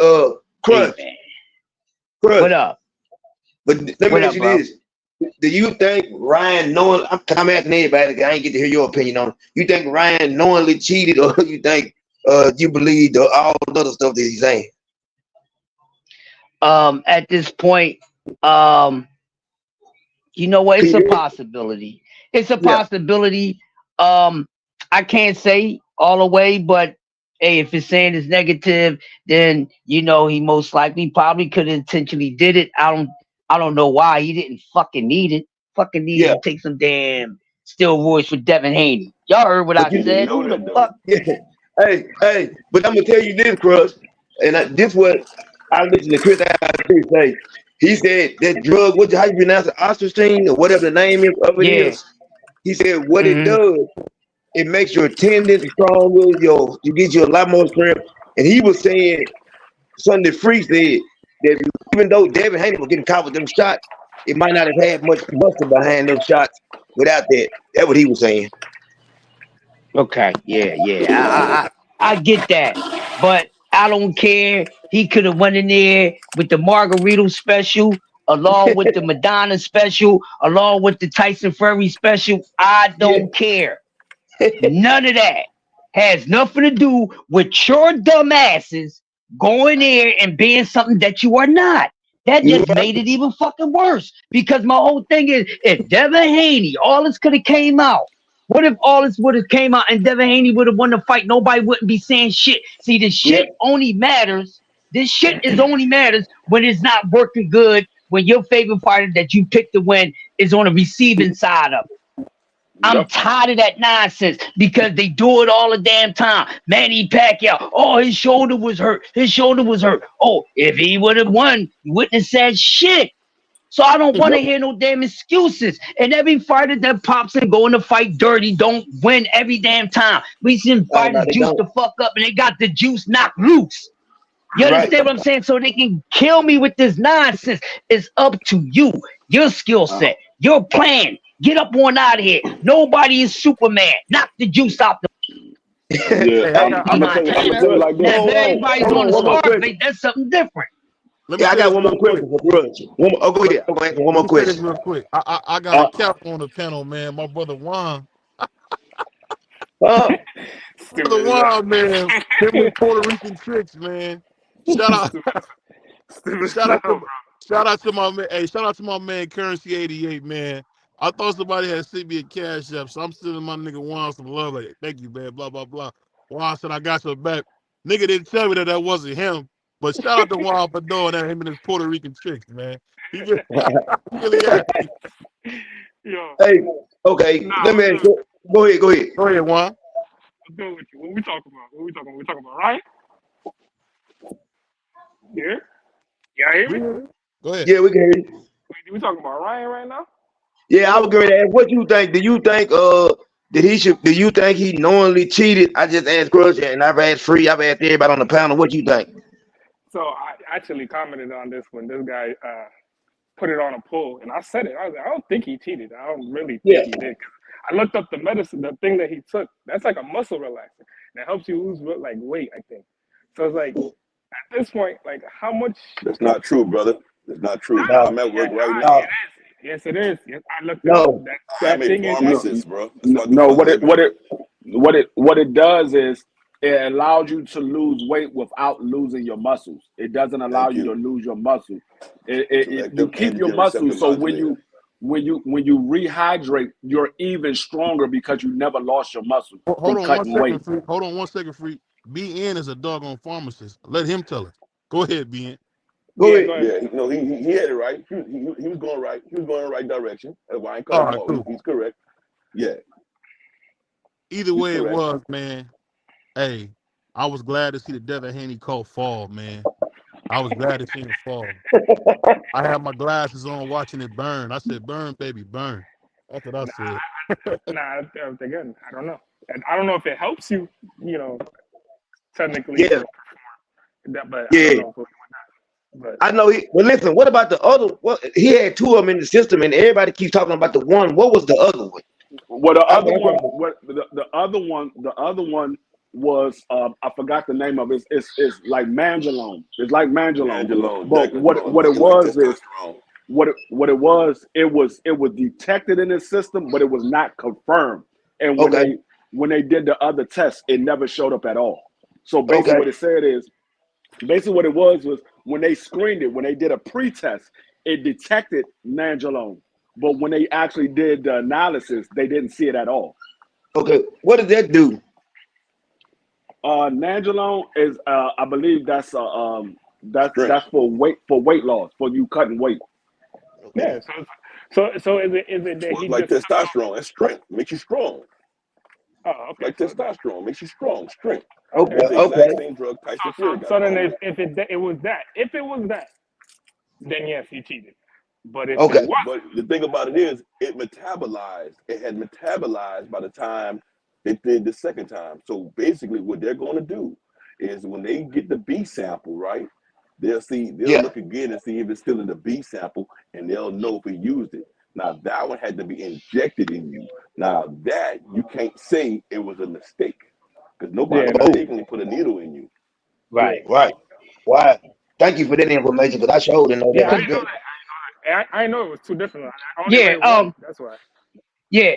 Crush. Hey, what up? But let me ask you this. Do you think Ryan knowing, I'm asking everybody, I ain't get to hear your opinion on it. You think Ryan knowingly cheated, or you think you believe all the other stuff that he's saying? At this point, you know what? It's a possibility. It's a possibility. I can't say all the way, but hey, if it's saying it's negative, then you know he most likely probably could intentionally did it. I don't know why he didn't fucking need it. Fucking need to take some damn steroids for Devin Haney. Y'all heard what I said? Who the fuck? Yeah. Hey, but I'm gonna tell you this, Crush, and this what I listened to Chris say. He said that drug, how you pronounce it, ostracine or whatever the name is of it is. He said what it does, it makes your tendons stronger, you get you a lot more strength. And he was saying, Sunday Free said that even though Devin Haney was getting caught with them shots, it might not have had much muscle behind those shots without that. That's what he was saying. Okay, yeah. I get that, but I don't care. He could have went in there with the Margarito special, along with the Madonna special, along with the Tyson Fury special. I don't care. None of that has nothing to do with your dumb asses going there and being something that you are not. That just made it even fucking worse. Because my whole thing is, if Devin Haney, all this could have came out. What if all this would have came out and Devin Haney would have won the fight? Nobody wouldn't be saying shit. See, this shit only matters. This shit is only matters when it's not working good, when your favorite fighter that you picked to win is on the receiving side of it. I'm tired of that nonsense because they do it all the damn time. Manny Pacquiao, oh, his shoulder was hurt. Oh, if he would have won, he wouldn't have said shit. So I don't want to hear no damn excuses. And every fighter that pops and going to fight dirty don't win every damn time. We seen fighters juice the fuck up and they got the juice knocked loose. You understand what I'm saying? So they can kill me with this nonsense. It's up to you, your skill set, your plan. Get up on out of here. Nobody is Superman. Knock the juice out the I'm gonna tell you like this. If everybody's on the scarface, that's something different. I got one more question for Grudge. Go ahead. I'm gonna ask one more question. Real quick. I got a cap on the panel, man. My brother Juan. Brother Juan, man. Him with Puerto Rican tricks, man. Shout out to my man. Hey, shout out to my man Currency 88, man. I thought somebody had sent me a cash app, so I'm sending my nigga Juan some love. Like, thank you, man. Blah blah blah. Juan said I got your back. Nigga didn't tell me that wasn't him. But shout out to Juan for doing that. Him and his Puerto Rican chicks, man. He really acting. Yo. Hey, okay. Let me ask you. Go ahead. Go ahead, Juan. What's good with you? What we talking about? We talking about Ryan? Yeah. Y'all hear me? Go ahead. Yeah, we can hear you. We talking about Ryan right now? Yeah, I was going to ask, what you think? Do you think do you think he knowingly cheated? I just asked Crush and I've asked Free, I've asked everybody on the panel. What you think? So I actually commented on this when this guy put it on a poll, and I said it. I was like, I don't think he cheated. I don't really think he did. I looked up the medicine, the thing that he took. That's like a muscle relaxer that helps you lose like weight, I think. So it's like at this point, like how much? That's not true, brother. That's not true. No. I'm at work right No. now. Yes, it is. Yes, I looked No. up that I'm a thing is pharmacist, bro. No, what it does is it allows you to lose weight without losing your muscles. It doesn't allow you to lose your muscle. You keep your muscles, so when you rehydrate, you're even stronger because you never lost your muscle Hold from on cutting weight. Hold on 1 second, Free. BN is a doggone pharmacist. Let him tell it. Go ahead, BN. Go ahead. Yeah, no, he had it right. He was going right. He was going in the right direction. That's why I ain't cut him off. Cool. He's correct. Yeah. Either way it was, man. Hey, I was glad to see the Devin Haney Colt fall, man. I was glad to see him fall. I had my glasses on watching it burn. I said, burn, baby, burn. That's what I said. Again, I don't know. I don't know if it helps you, technically. Yeah. But Yeah. I don't know. But I know well, listen, what about the other? Well, he had two of them in the system, and everybody keeps talking about the one. What was the other one? Well, the other one was I forgot the name of it. It's like Mangelone. It's like Mangelone. But what it was is what it was detected in his system, but it was not confirmed. And when they did the other test, it never showed up at all. So basically, what it said is what it was when they screened it, when they did a pre-test, it detected Mangelone. But when they actually did the analysis, they didn't see it at all. Okay, what does that do? Nandrolone is, I believe that's for weight loss, for you cutting weight. Yeah. So is it that he like just testosterone? That's strength. Makes you strong. Oh, okay. Like testosterone makes you strong. Strength. Okay. That's the exact same drug Tyson Fury got. So then, if it was that, then yes, he cheated. But if it was, but the thing about it is, it metabolized. It had metabolized by the time they did the second time. So basically, what they're going to do is when they get the B sample, right? They'll look again and see if it's still in the B sample, and they'll know if he used it. Now that one had to be injected in you. Now that you can't say it was a mistake because nobody mistakenly put a needle in you. Right. Why? Thank you for that information because I sure didn't know that. I know that. I know it was two different. That's why. Yeah.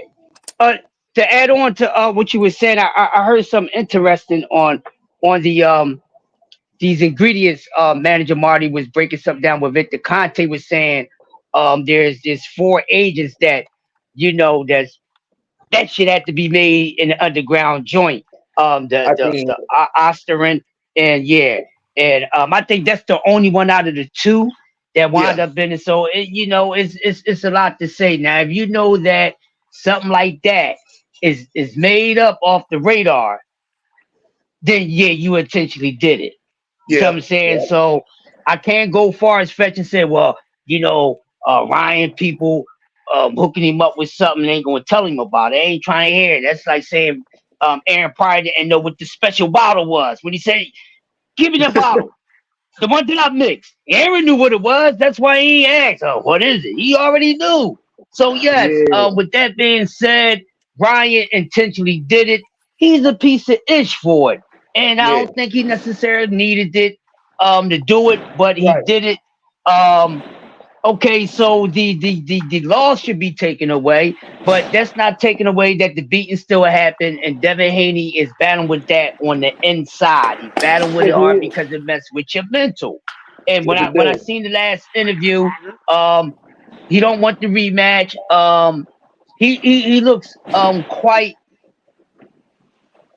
To add on to what you were saying, I heard something interesting on the these ingredients. Manager Marty was breaking something down with Victor Conte was saying there's 4 agents that that shit had to be made in the underground joint. The Osterin and I think that's the only one out of the 2 that wound up in it. So it's a lot to say. Now, if you know that something like that is made up off the radar, then you intentionally did it. You know what I'm saying? Yeah. So I can't go far as fetch and say, well, Ryan people hooking him up with something, ain't gonna tell him about it. Ain't trying to hear it. That's like saying Aaron Pryor didn't know what the special bottle was when he said, "Give me the bottle." The one that I mixed. Aaron knew what it was. That's why he asked, "Oh, what is it?" He already knew. So yes, with that being said, Ryan intentionally did it. He's a piece of ish for it, and I don't think he necessarily needed it to do it, but he did it. Okay, so the loss should be taken away, but that's not taking away that the beating still happened, and Devin Haney is battling with that on the inside. He's battling with it hard because it messes with your mental. And when I seen the last interview, he don't want the rematch. He looks quite.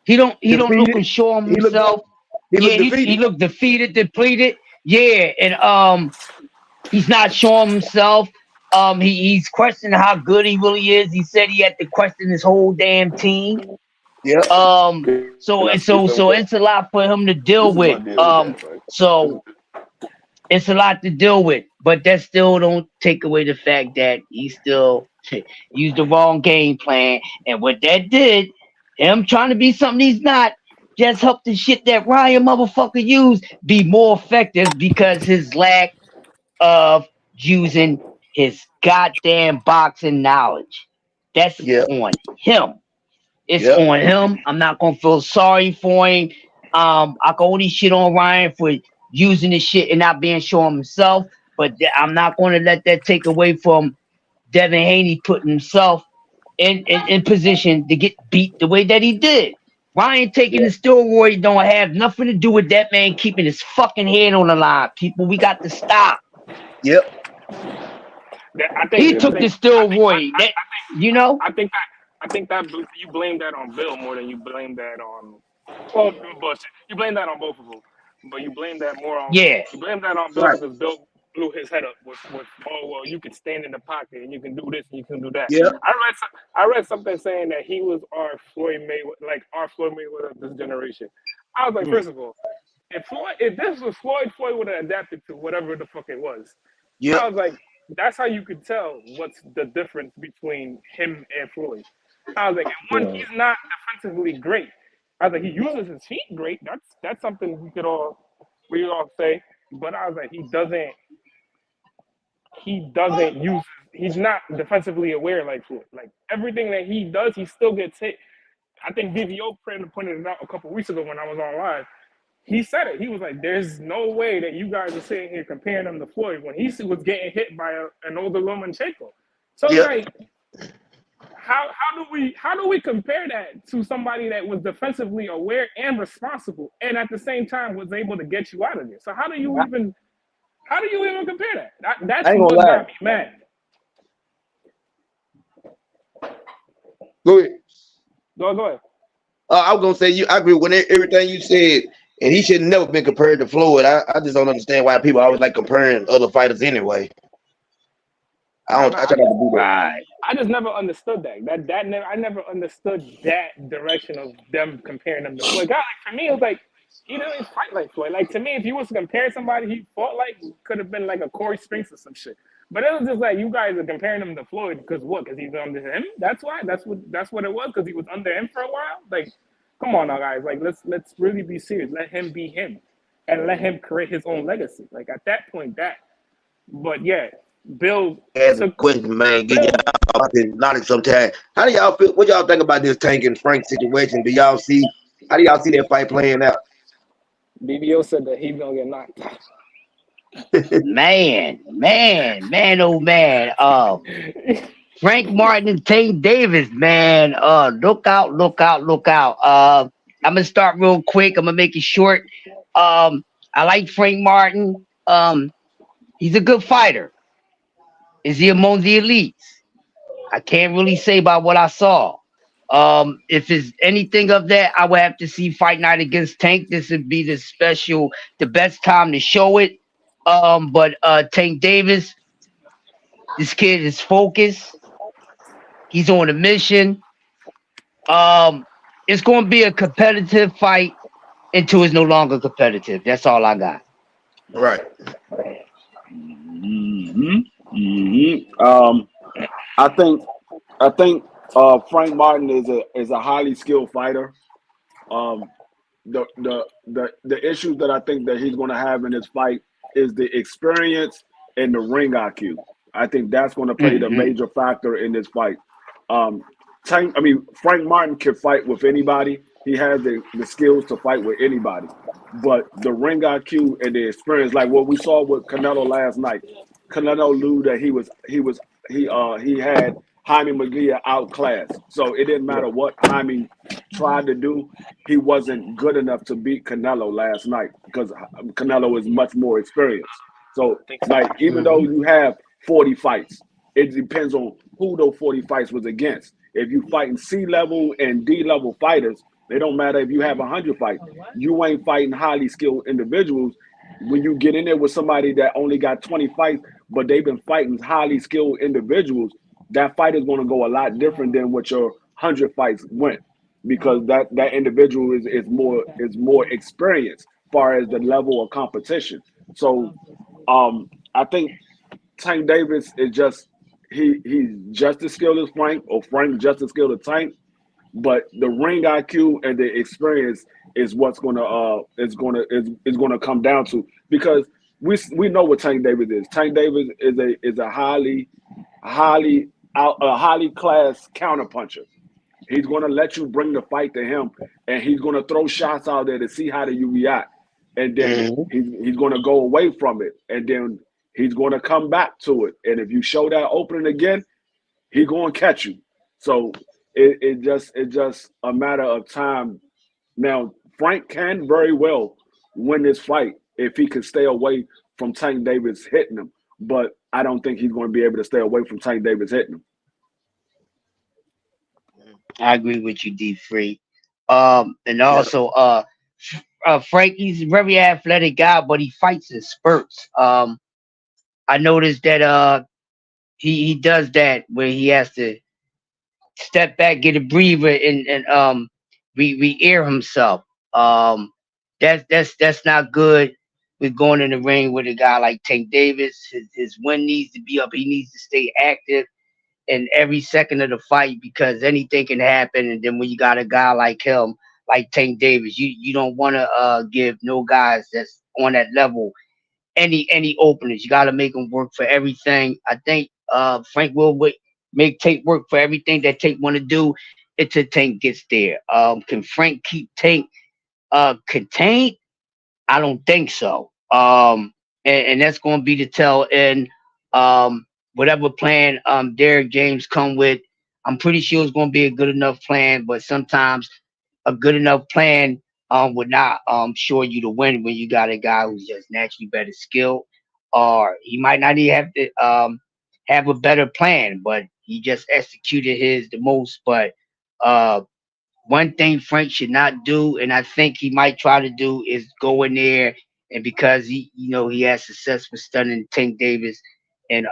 He don't look unsure of himself. He looked defeated, depleted. Yeah, and he's not showing himself. He's questioning how good he really is. He said he had to question his whole damn team. Yeah. So it's a lot for him to deal with. So it's a lot to deal with, but that still don't take away the fact that he still used the wrong game plan. And what that did, him trying to be something he's not, just helped the shit that Ryan motherfucker used be more effective because his lack of using his goddamn boxing knowledge. That's on him. It's on him. I'm not gonna feel sorry for him. I can only shit on Ryan for using the shit and not being sure himself, but I'm not gonna let that take away from Devin Haney putting himself in position to get beat the way that he did. Ryan taking the steroid don't have nothing to do with that man keeping his fucking head on the line. People, we got to stop. Yep. He took the steroid. I think that you blame that on Bill more than you blame that on. Well, you blame that on both of them, but you blame that more on. Yeah. You blame that on Bill because Bill blew his head up with you can stand in the pocket and you can do this and you can do that. Yeah. I read something saying that he was our Floyd Mayweather of this generation. I was like, first of all, if this was Floyd would have adapted to whatever the fuck it was. Yeah. I was like, that's how you could tell what's the difference between him and Floyd. I was like, one, he's not defensively great. I was like, he uses his feet great. That's something we all say. But I was like, he's not defensively aware like Floyd. Like everything that he does, he still gets hit. I think BVO pointed it out a couple weeks ago when I was on live. He said it. He was like, "There's no way that you guys are sitting here comparing him to Floyd when he was getting hit by an older Lomachenko." So like, how do we compare that to somebody that was defensively aware and responsible, and at the same time was able to get you out of there? So how do you even compare that? That's what got me mad. Go ahead. Go ahead. I was gonna say I agree with everything you said. And he should have never been compared to Floyd. I just don't understand why people always like comparing other fighters anyway. I try not to do that. I just never understood that. I never understood that direction of them comparing them to Floyd. God, like, for me, it was like he didn't fight like Floyd. Like to me, if he was to compare somebody he fought like, could have been like a Corey Spinks or some shit. But it was just like you guys are comparing him to Floyd because what? Because he's under him. That's why. That's what it was. Because he was under him for a while. Like. Come on now, guys. Like, let's really be serious. Let him be him, and let him create his own legacy. Like at that point, But yeah, Bill. As a question, man, get y'all about this knowledge sometime. How do y'all feel? What y'all think about this Tank and Frank situation? How do y'all see that fight playing out? BVO said that he's gonna get knocked out. man, oh man. Frank Martin and Tank Davis, man. Look out. I'm gonna start real quick. I'm gonna make it short. I like Frank Martin. He's a good fighter. Is he among the elites? I can't really say by what I saw. If it's anything of that, I would have to see Fight Night against Tank. This would be the best time to show it. But Tank Davis, this kid is focused. He's on a mission. It's going to be a competitive fight until it's no longer competitive. That's all I got. Right. I think Frank Martin is a highly skilled fighter. The issues that I think that he's going to have in this fight is the experience and the ring IQ. I think that's going to play the major factor in this fight. Frank Martin can fight with anybody. He has the skills to fight with anybody. But the ring IQ and the experience, like what we saw with Canelo last night, Canelo knew that he had Jaime Munguia outclassed. So it didn't matter what Jaime tried to do. He wasn't good enough to beat Canelo last night because Canelo is much more experienced. So like even though you have 40 fights, it depends on who those 40 fights was against. If you fighting C-level and D-level fighters, It don't matter if you have 100 fights. You ain't fighting highly skilled individuals. When you get in there with somebody that only got 20 fights, but they've been fighting highly skilled individuals, that fight is going to go a lot different than what your 100 fights went, because that individual is more experienced as far as the level of competition. So I think Tank Davis is just he's just as skilled as Frank, or Frank just as skilled as Tank, but the ring IQ and the experience is what's gonna come down to, because we know what Tank Davis is. Tank Davis is a highly class counterpuncher. He's gonna let you bring the fight to him, and he's gonna throw shots out there to see how do you react, and then he's gonna go away from it, and then he's gonna come back to it, and if you show that opening again, he's gonna catch you. So it's just a matter of time. Now Frank can very well win this fight if he can stay away from Tank Davis hitting him, but I don't think he's going to be able to stay away from Tank Davis hitting him. I agree with you, D Free. And also Frank, he's a very athletic guy, but he fights in spurts. I noticed that he does that where he has to step back, get a breather, and re-air himself. That's not good with going in the ring with a guy like Tank Davis. His win needs to be up. He needs to stay active in every second of the fight, because anything can happen. And then when you got a guy like him, like Tank Davis, you don't want to give no guys that's on that level any openings. You got to make them work for everything. I think Frank will make Tank work for everything that Tank want to do until Tank gets there. Can Frank keep Tank contained? I don't think so. And that's going to be the tell in whatever plan Derek James come with. I'm pretty sure it's going to be a good enough plan, but sometimes a good enough plan would not sure you to win when you got a guy who's just naturally better skilled, or he might not even have to have a better plan, but he just executed his the most. But one thing Frank should not do, and I think he might try to do, is go in there, and because he has success with stunning Tank Davis and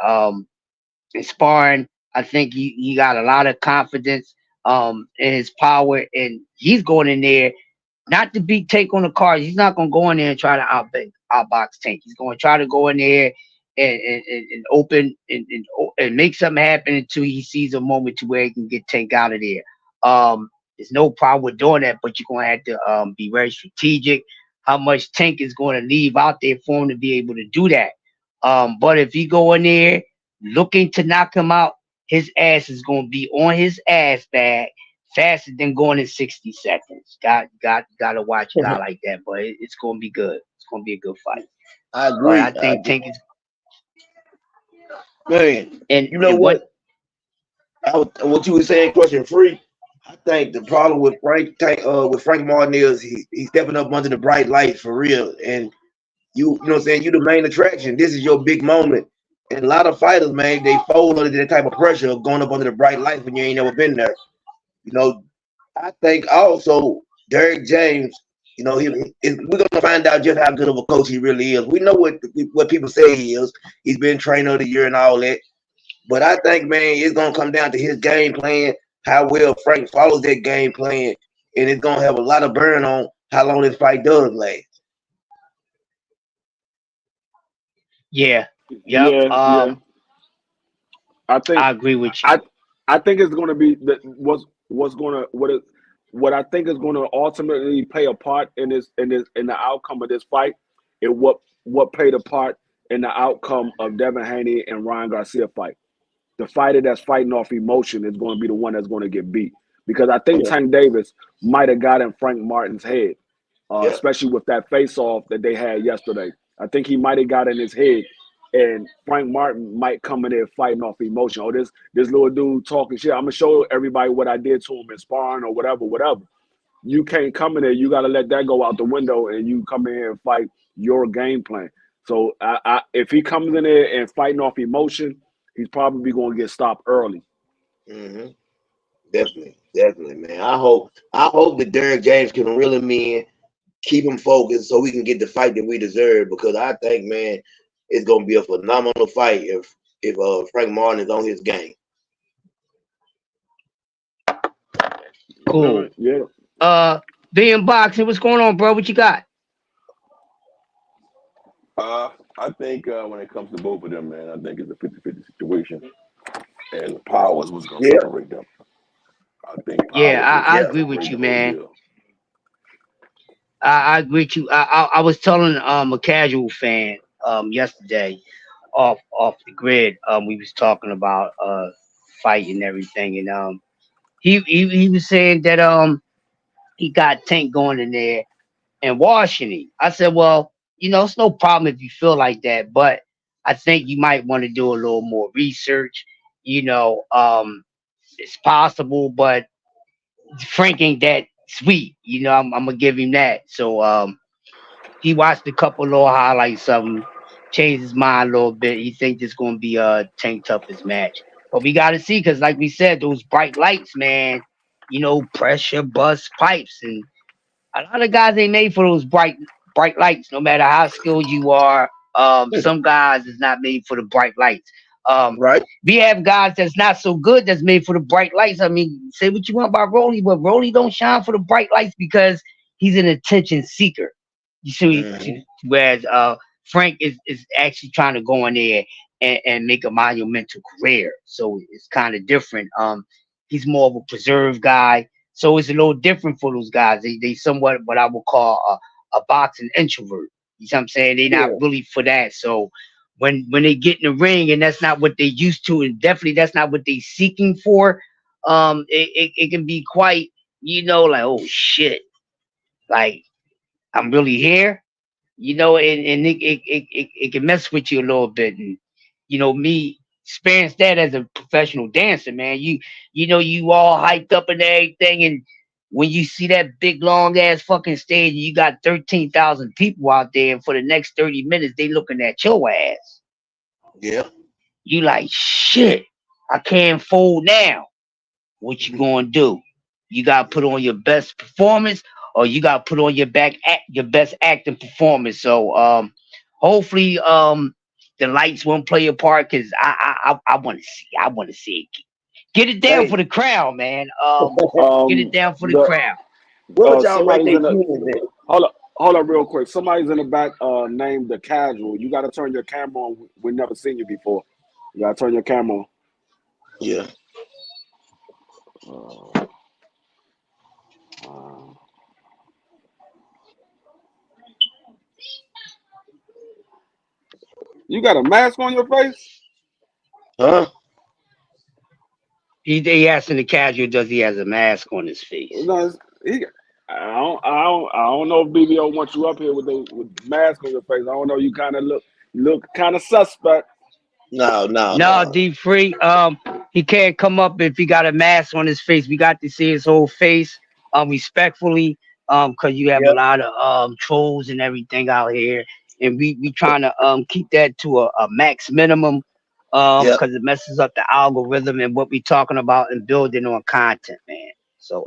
sparring, I think he got a lot of confidence in his power, and he's going in there not to beat Tank on the card. He's not going to go in there and try to outbox Tank. He's going to try to go in there and open and make something happen until he sees a moment to where he can get Tank out of there. There's no problem with doing that, but you're going to have to be very strategic how much Tank is going to leave out there for him to be able to do that. But if he go in there looking to knock him out, his ass is going to be on his ass bag faster than going in 60 seconds. Got to watch a guy like that, but it's going to be good. It's going to be a good fight. I agree. I think Tank is. Man, and you know what? What you were saying, question free. I think the problem with Frank Martin is he's stepping up under the bright lights for real, and you know what I'm saying, you the main attraction. This is your big moment, and a lot of fighters, man, they fold under that type of pressure of going up under the bright lights when you ain't never been there. I think also Derek James, we're gonna find out just how good of a coach he really is. We know what people say he is. He's been trainer of the year and all that, but I think, man, it's gonna come down to his game plan, how well Frank follows that game plan, and it's gonna have a lot of burn on how long this fight does last. Yeah. Yeah. I agree with you. I think it's going to be what I think is going to ultimately play a part in the outcome of this fight, and what played a part in the outcome of Devin Haney and Ryan Garcia fight. The fighter that's fighting off emotion is going to be the one that's going to get beat, because I think Tank Davis might have got in Frank Martin's head, especially with that face-off that they had yesterday. I think he might have got in his head, and Frank Martin might come in there fighting off emotion. Oh, this little dude talking shit. I'm going to show everybody what I did to him in sparring or whatever. You can't come in there. You got to let that go out the window, and you come in here and fight your game plan. So if he comes in there and fighting off emotion, he's probably going to get stopped early. Mm-hmm. Definitely. Definitely, man. I hope that Derrick James can reel him in, keep him focused, so we can get the fight that we deserve. Because I think, man, it's gonna be a phenomenal fight if Frank Martin is on his game. Cool. Yeah. BVO Boxing, what's going on, bro? What you got? I think when it comes to both of them, man, I think it's a 50-50 situation, and the power is what's gonna separate them. I think. I agree with you, man. I agree with you. I was telling a casual fan yesterday off the grid. We was talking about fight and everything, and he was saying that he got Tank going in there and washing him. I said, well, it's no problem if you feel like that, but I think you might want to do a little more research. It's possible, but Frank ain't that sweet. I'm gonna give him that. So he watched a couple little highlights of him, changed his mind a little bit. He thinks it's gonna be Tank toughest match. But we gotta see, because like we said, those bright lights, man, pressure, bust pipes, and a lot of guys ain't made for those bright lights, no matter how skilled you are. Some guys is not made for the bright lights. Right. We have guys that's not so good that's made for the bright lights. I mean, say what you want about Rolly, but Rolly don't shine for the bright lights because he's an attention seeker. You see, whereas Frank is actually trying to go in there and make a monumental career. So it's kind of different. He's more of a preserved guy. So it's a little different for those guys. They somewhat what I would call a boxing introvert. You know what I'm saying? They're not really for that. So when they get in the ring and that's not what they used to, and definitely that's not what they seeking for, it can be quite, like, oh shit, like I'm really here, and it can mess with you a little bit. And me experienced that as a professional dancer, man. You all hyped up and everything, and when you see that big long ass fucking stage, and you got 13,000 people out there, and for the next 30 minutes they looking at your ass. Yeah. You like, shit, I can't fold now. What you gonna do? You gotta put on your best performance, or you gotta put on your best acting performance. So hopefully the lights won't play a part, because I want to see it. Get it down for the crowd, man. Get it down for the crowd. What y'all rate their feelings at? Hold up real quick. Somebody's in the back named The Casual. You got to turn your camera on. We've never seen you before. You got to turn your camera on. Yeah. You got a mask on your face? Huh? He asking The Casual, does he has a mask on his face? No, I don't know if BVO wants you up here with mask on your face. I don't know. You kind of look kind of suspect. No, deep free. He can't come up if he got a mask on his face. We got to see his whole face, respectfully, because you have a lot of trolls and everything out here, and we trying to keep that to a max minimum, because it messes up the algorithm and what we talking about and building on content, man. So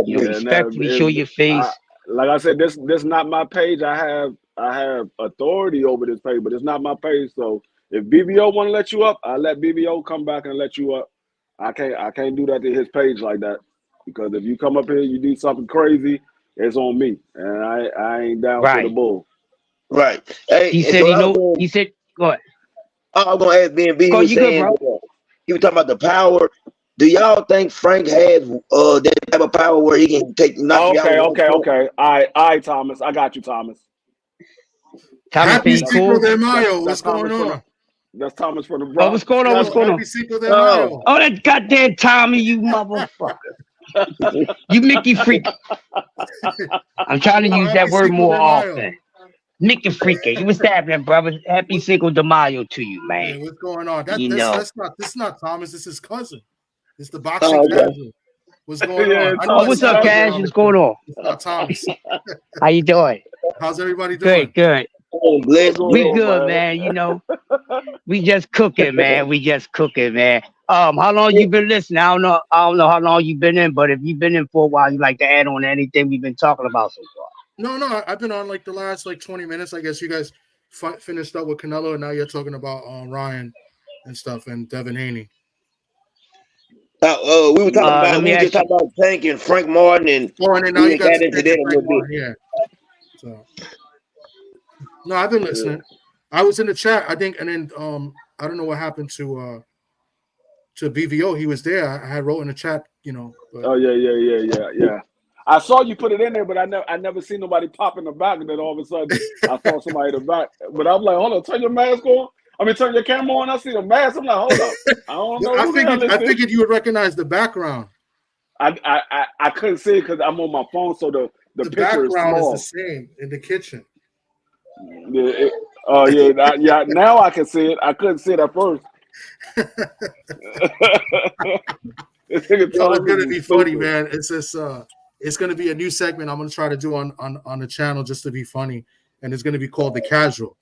respectfully show your face. Like I said, this not my page. I have authority over this page, but it's not my page. So if BVO want to let you up, I let BVO come back and let you up. I can't do that to his page like that, because if you come up here, you do something crazy, it's on me, and I ain't down for the bull. Right. Hey, he said he said, go ahead. I'm gonna ask Ben B. He was talking about the power. Do y'all think Frank has that type of power where he can knock you out? Okay. All right, Thomas. I got you, Thomas. Happy Cinco de Mayo. What's going on? That's Thomas from the Bronx. Oh, what's going on? Happy Cinco de Mayo. Oh, that goddamn Tommy, you motherfucker. You Mickey Freak. I'm trying to use that word more often. Mickey Freaky. What's happening, brother? Happy Cinco de Mayo to you, man. Hey, what's going on? This is not Thomas. This is cousin. It's the boxing casual. What's going on? What's up, Cash? What's going on? It's not Thomas. How you doing? How's everybody doing? Good. We good, man. You know, we just cooking, man. We just cooking, man. How long you been listening? I don't know. I don't know how long you been in, but if you've been in for a while, you like to add on anything we've been talking about so far? No, I've been on like the last like 20 minutes. I guess you guys finished up with Canelo, and now you're talking about Ryan and stuff and Devin Haney. We were talking about just talking about Tank and Frank Martin, and then now you got into that a little bit. Yeah. So no, I've been listening. Yeah. I was in the chat, I think, and then I don't know what happened to BVO. He was there. I had wrote in the chat, you know. But... Oh yeah. I saw you put it in there, but I never seen nobody pop in the back, and then all of a sudden I saw somebody in the back. But I'm like, hold on, turn your mask on. I mean, turn your camera on. I see the mask. I'm like, hold up. I don't know. I figured you would recognize the background. I couldn't see it because I'm on my phone, so the picture background is small. Is the same in the kitchen. Yeah. Now I can see it. I couldn't see it at first. It's gonna be funny, man. It's just it's gonna be a new segment I'm gonna try to do on the channel just to be funny, and it's gonna be called The Casual.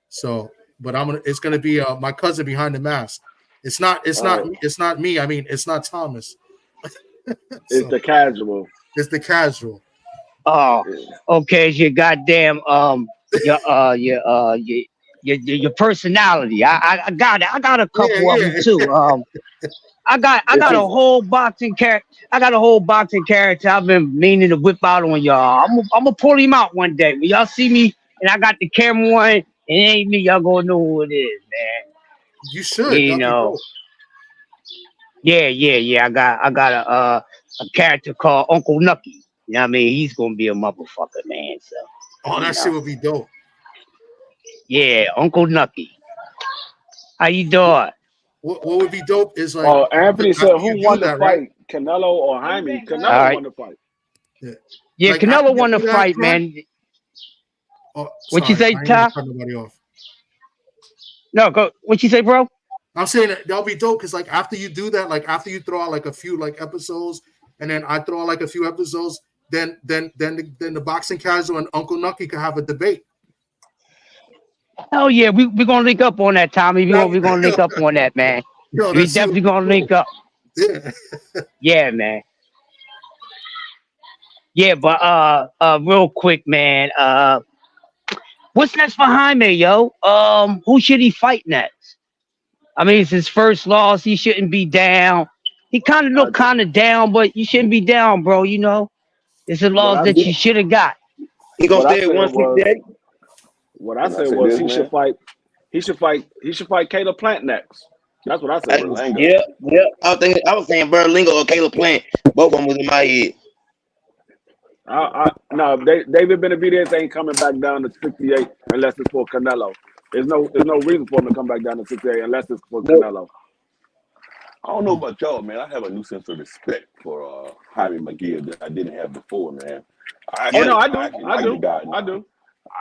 So, but it's gonna be my cousin behind the mask. It's not me. I mean, it's not Thomas. It's The Casual. It's The Casual. Oh, okay. It's your goddamn your personality. I got it. I got a couple of them too. I got a whole boxing character. I got a whole boxing character. I've been meaning to whip out on y'all. I'm gonna pull him out one day. When y'all see me and I got the camera on, it ain't me. Y'all gonna know who it is, man. You should. You know. Yeah. I got a character called Uncle Nucky. You know what I mean? He's gonna be a motherfucker, man. So. That shit would be dope. Yeah, Uncle Nucky. How you doing? What would be dope is like. Anthony said, "Who won the fight, right? Canelo or Jaime?" Canelo won the fight. Yeah, like, Canelo won the fight, man. What you say, Ty? No, go. What you say, bro? I'm saying that'll be dope because, like, after you do that, like after you throw out like a few like episodes, and then I throw out like a few episodes, then the Boxing Casual and Uncle Nucky can have a debate. Oh yeah, we're gonna link up on that, Tommy. We're gonna link up on that, man. We definitely gonna link up. Yeah, man. Yeah, but real quick, man. What's next for Jaime, yo? Who should he fight next? I mean, it's his first loss. He shouldn't be down. He kind of looked kind of down, but you shouldn't be down, bro. You know, it's a loss that you should have got. He gonna stay at 168. What I said was he should fight. He should fight Caleb Plant next. That's what I said. Yeah. I was saying Berlingo or Caleb Plant. Both of them was in my head. No, David Benavidez ain't coming back down to 68 unless it's for Canelo. There's no reason for him to come back down to 68 unless it's for Canelo. I don't know about y'all, man. I have a new sense of respect for Jaime McGill that I didn't have before, man. I do.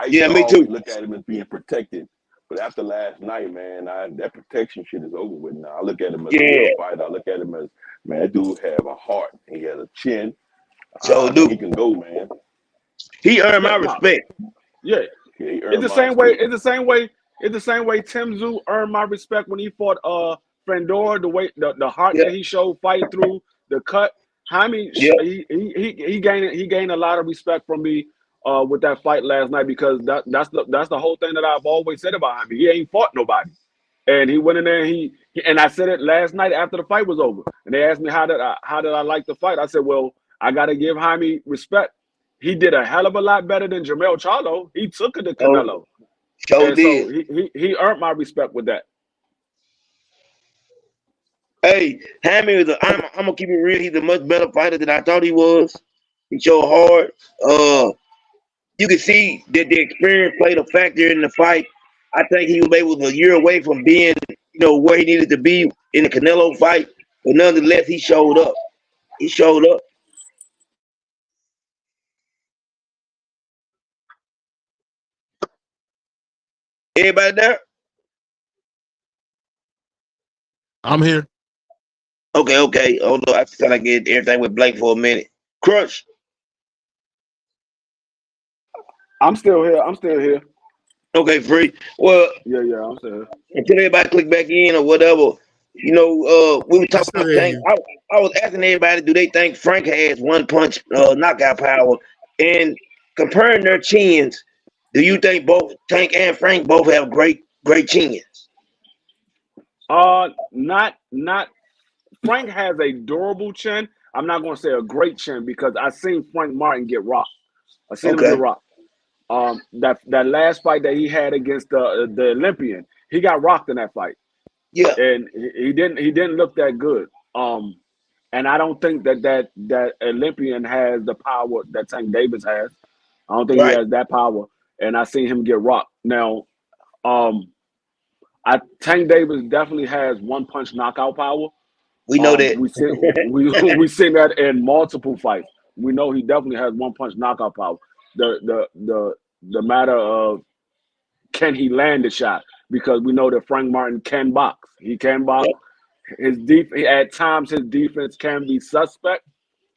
Me too. Look at him as being protected, but after last night, man, that protection shit is over with now. I look at him as a real fighter. I look at him as, man, that dude have a heart. He has a chin. So dude, he can go, man. He earned my respect. Yeah, it's the same way. It's the same way Tim Tszyu earned my respect when he fought Fandor. The way the heart that he showed fighting through the cut. Jaime, he gained a lot of respect from me with that fight last night because that's the whole thing that I've always said about Jaime. He ain't fought nobody, and he went in there and I said it last night after the fight was over, and they asked me how did I like the fight. I said, well, I got to give Jaime respect. He did a hell of a lot better than Jermell Charlo. He took it to Canelo. So he earned my respect with that. Hey, Jaime is I'm gonna keep it real. He's a much better fighter than I thought he was. He showed hard. You can see that the experience played a factor in the fight. I think he was a year away from being, where he needed to be in the Canelo fight. But nonetheless, he showed up. Everybody there? I'm here. Okay. Hold on. I feel like everything went blank for a minute. Crush. I'm still here. Okay, free. Well, Yeah, I'm saying. until everybody click back in or whatever, we were talking about Tank. I was asking everybody, do they think Frank has one punch knockout power? And comparing their chins, do you think both Tank and Frank both have great chins? Not Frank has a durable chin. I'm not going to say a great chin because I seen Frank Martin get rocked. I seen him get rocked. That last fight that he had against the Olympian, he got rocked in that fight. Yeah, and he didn't look that good. And I don't think that Olympian has the power that Tank Davis has. I don't think he has that power. And I seen him get rocked. Now, Tank Davis definitely has one punch knockout power. We know that. We seen that in multiple fights. We know he definitely has one punch knockout power. The matter of can he land the shot? Because we know that Frank Martin can box. He can box. At times his defense can be suspect,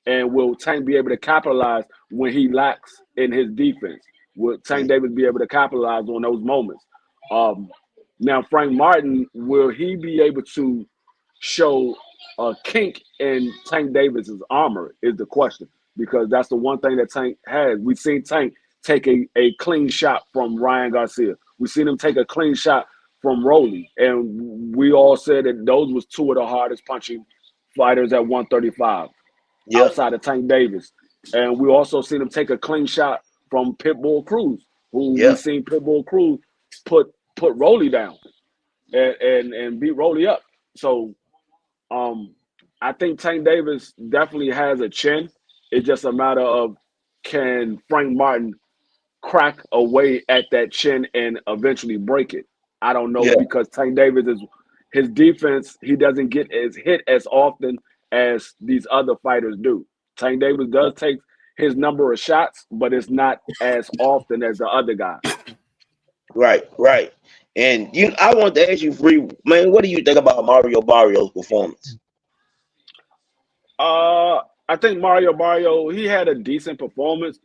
and will Tank be able to capitalize when he lacks in his defense? Will Tank Davis be able to capitalize on those moments? Now, Frank Martin, will he be able to show a kink in Tank Davis's armor is the question, because that's the one thing that Tank has. We've seen Tank take a clean shot from Ryan Garcia. We've seen him take a clean shot from Rolly, and we all said that those was two of the hardest punching fighters at 135 outside of Tank Davis. And we also seen him take a clean shot from Pitbull Cruz, who we seen Pitbull Cruz put Rolly down and beat Rolly up. So I think Tank Davis definitely has a chin. It's just a matter of, can Frank Martin crack away at that chin and eventually break it? I don't know, because Tank Davis his defense, he doesn't get as hit as often as these other fighters do. Tank Davis does take his number of shots, but it's not as often as the other guys. Right. And I want to ask you, Free, man, what do you think about Mario Barrios' performance? I think Mario, he had a decent performance.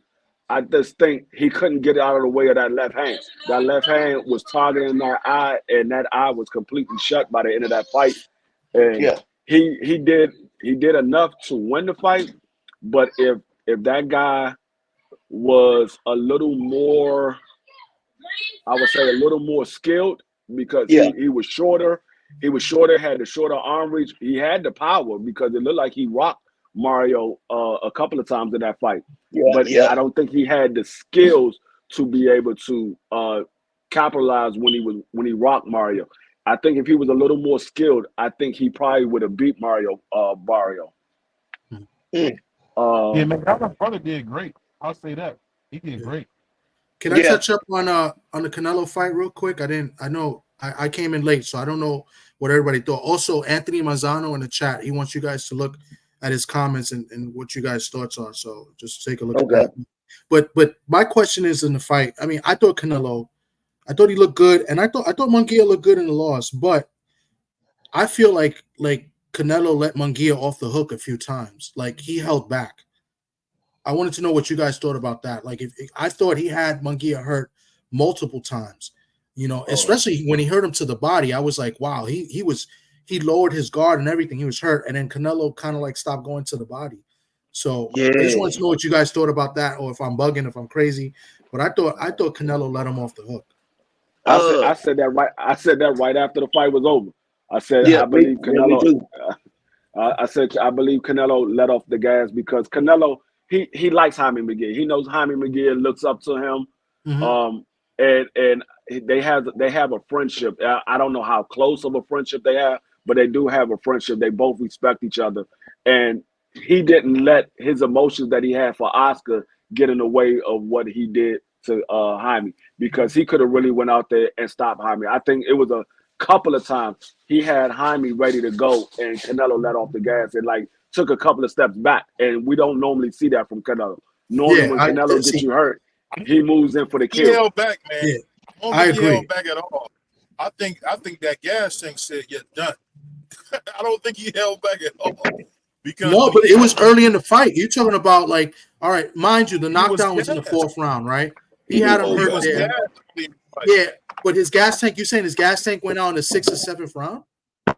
I just think he couldn't get out of the way of that left hand. That left hand was targeting that eye, and that eye was completely shut by the end of that fight. And he did enough to win the fight. But if that guy was a little more, I would say a little more skilled, because he was shorter. He was shorter, had the shorter arm reach. He had the power, because it looked like he rocked Mario a couple of times in that fight. I don't think he had the skills to be able to capitalize when he rocked Mario. I think if he was a little more skilled, I think he probably would have beat Mario Barrio. Yeah, man, my brother did great. I'll say that. He did great. Can I touch up on the Canelo fight real quick? I came in late, so I don't know what everybody thought. Also, Anthony Mazzano in the chat, he wants you guys to look at his comments and what you guys' thoughts are. So just take a look at that. But my question is, in the fight, I mean, I thought Canelo, I thought he looked good, and I thought Munguia looked good in the loss, but I feel like Canelo let Munguia off the hook a few times. Like, he held back. I wanted to know what you guys thought about that. Like, if I thought he had Munguia hurt multiple times, especially when he hurt him to the body. I was like, wow, he lowered his guard and everything. He was hurt, and then Canelo kind of like stopped going to the body. So I just wanted to know what you guys thought about that, or if I'm bugging, if I'm crazy. But I thought Canelo let him off the hook. I said that right. I said that right after the fight was over. I said I believe Canelo. I said I believe Canelo let off the gas, because Canelo, he likes Jaime McGee. He knows Jaime McGee looks up to him. And they have a friendship. I don't know how close of a friendship they have, but they do have a friendship. They both respect each other, and he didn't let his emotions that he had for Oscar get in the way of what he did to Jaime, because he could have really went out there and stopped Jaime. I think it was a couple of times he had Jaime ready to go, and Canelo let off the gas and took a couple of steps back, and we don't normally see that from Canelo. Normally, when Canelo gets you hurt, he moves in for the kill. He held back, man. Yeah, I agree. He held back at all. I think that gas thing said, "You're done." I don't think he held back at all. Because no, but it was early in the fight. You're talking about, like, all right, mind you, the knockdown was in the fourth round, right? He had him hurt there. Yeah, but his gas tank. You saying his gas tank went out in the 6th or 7th round?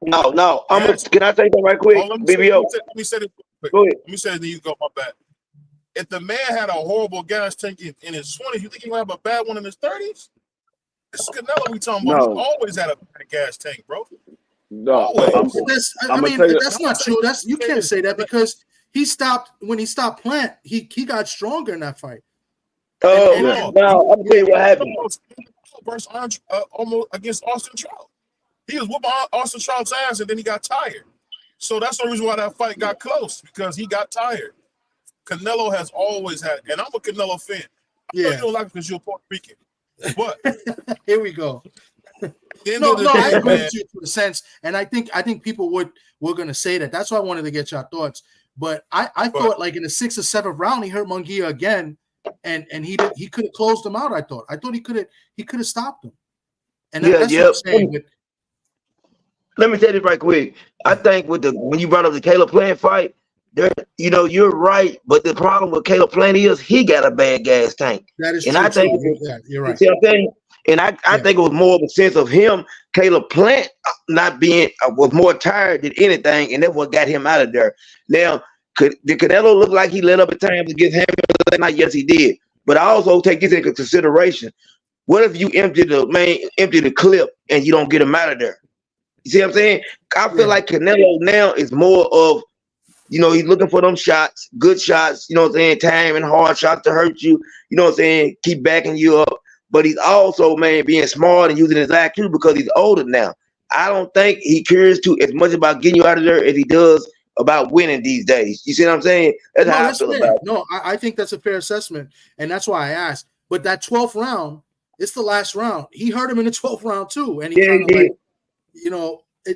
No. Yes. Can I say that right quick? Let BVO. me say this quick. Go ahead. Let me say this, then you go, my bad. If the man had a horrible gas tank in his 20s, you think he gonna have a bad one in his 30s? This is Canelo we talking about. No. He always had a bad gas tank, bro. No, Always. I mean, that's not true. That's you can't say that because he stopped when he stopped Plant. He got stronger in that fight. Oh, now I'm tell you what happened. Versus almost against Austin Trout. He was whooping Austin Trout's ass and then he got tired. So that's the reason why that fight got close, because he got tired. Canelo has always had, and I'm a Canelo fan. I know you don't like it because you're Puerto Rican. But here we go. I agree with you to a sense, and I think people were going to say that. That's why I wanted to get your thoughts. But I thought like in the 6th or 7th round he hurt Munguia again, and he could have closed him out. I thought he could have stopped him. And that's what I'm saying. Let me tell you right quick. I think when you brought up the Caleb Plant fight, you're right. But the problem with Caleb Plant is he got a bad gas tank. That is and true. I think you're right. You see what I'm saying? And I think it was more of a sense of him, Caleb Plant, not being was more tired than anything, and that's what got him out of there. Now, did Canelo look like he let up at times against Hamilton? Yes, he did. But I also take this into consideration. What if you empty the clip and you don't get him out of there? You see what I'm saying? I feel like Canelo now is more of, he's looking for them shots, good shots, you know what I'm saying, time and hard shots to hurt you, you know what I'm saying, keep backing you up. But he's also, being smart and using his IQ because he's older now. I don't think he cares as much about getting you out of there as he does about winning these days. You see what I'm saying? That's how I feel about it. No, I think that's a fair assessment, and that's why I asked. But that 12th round, it's the last round. He hurt him in the 12th round too, and he kind of like,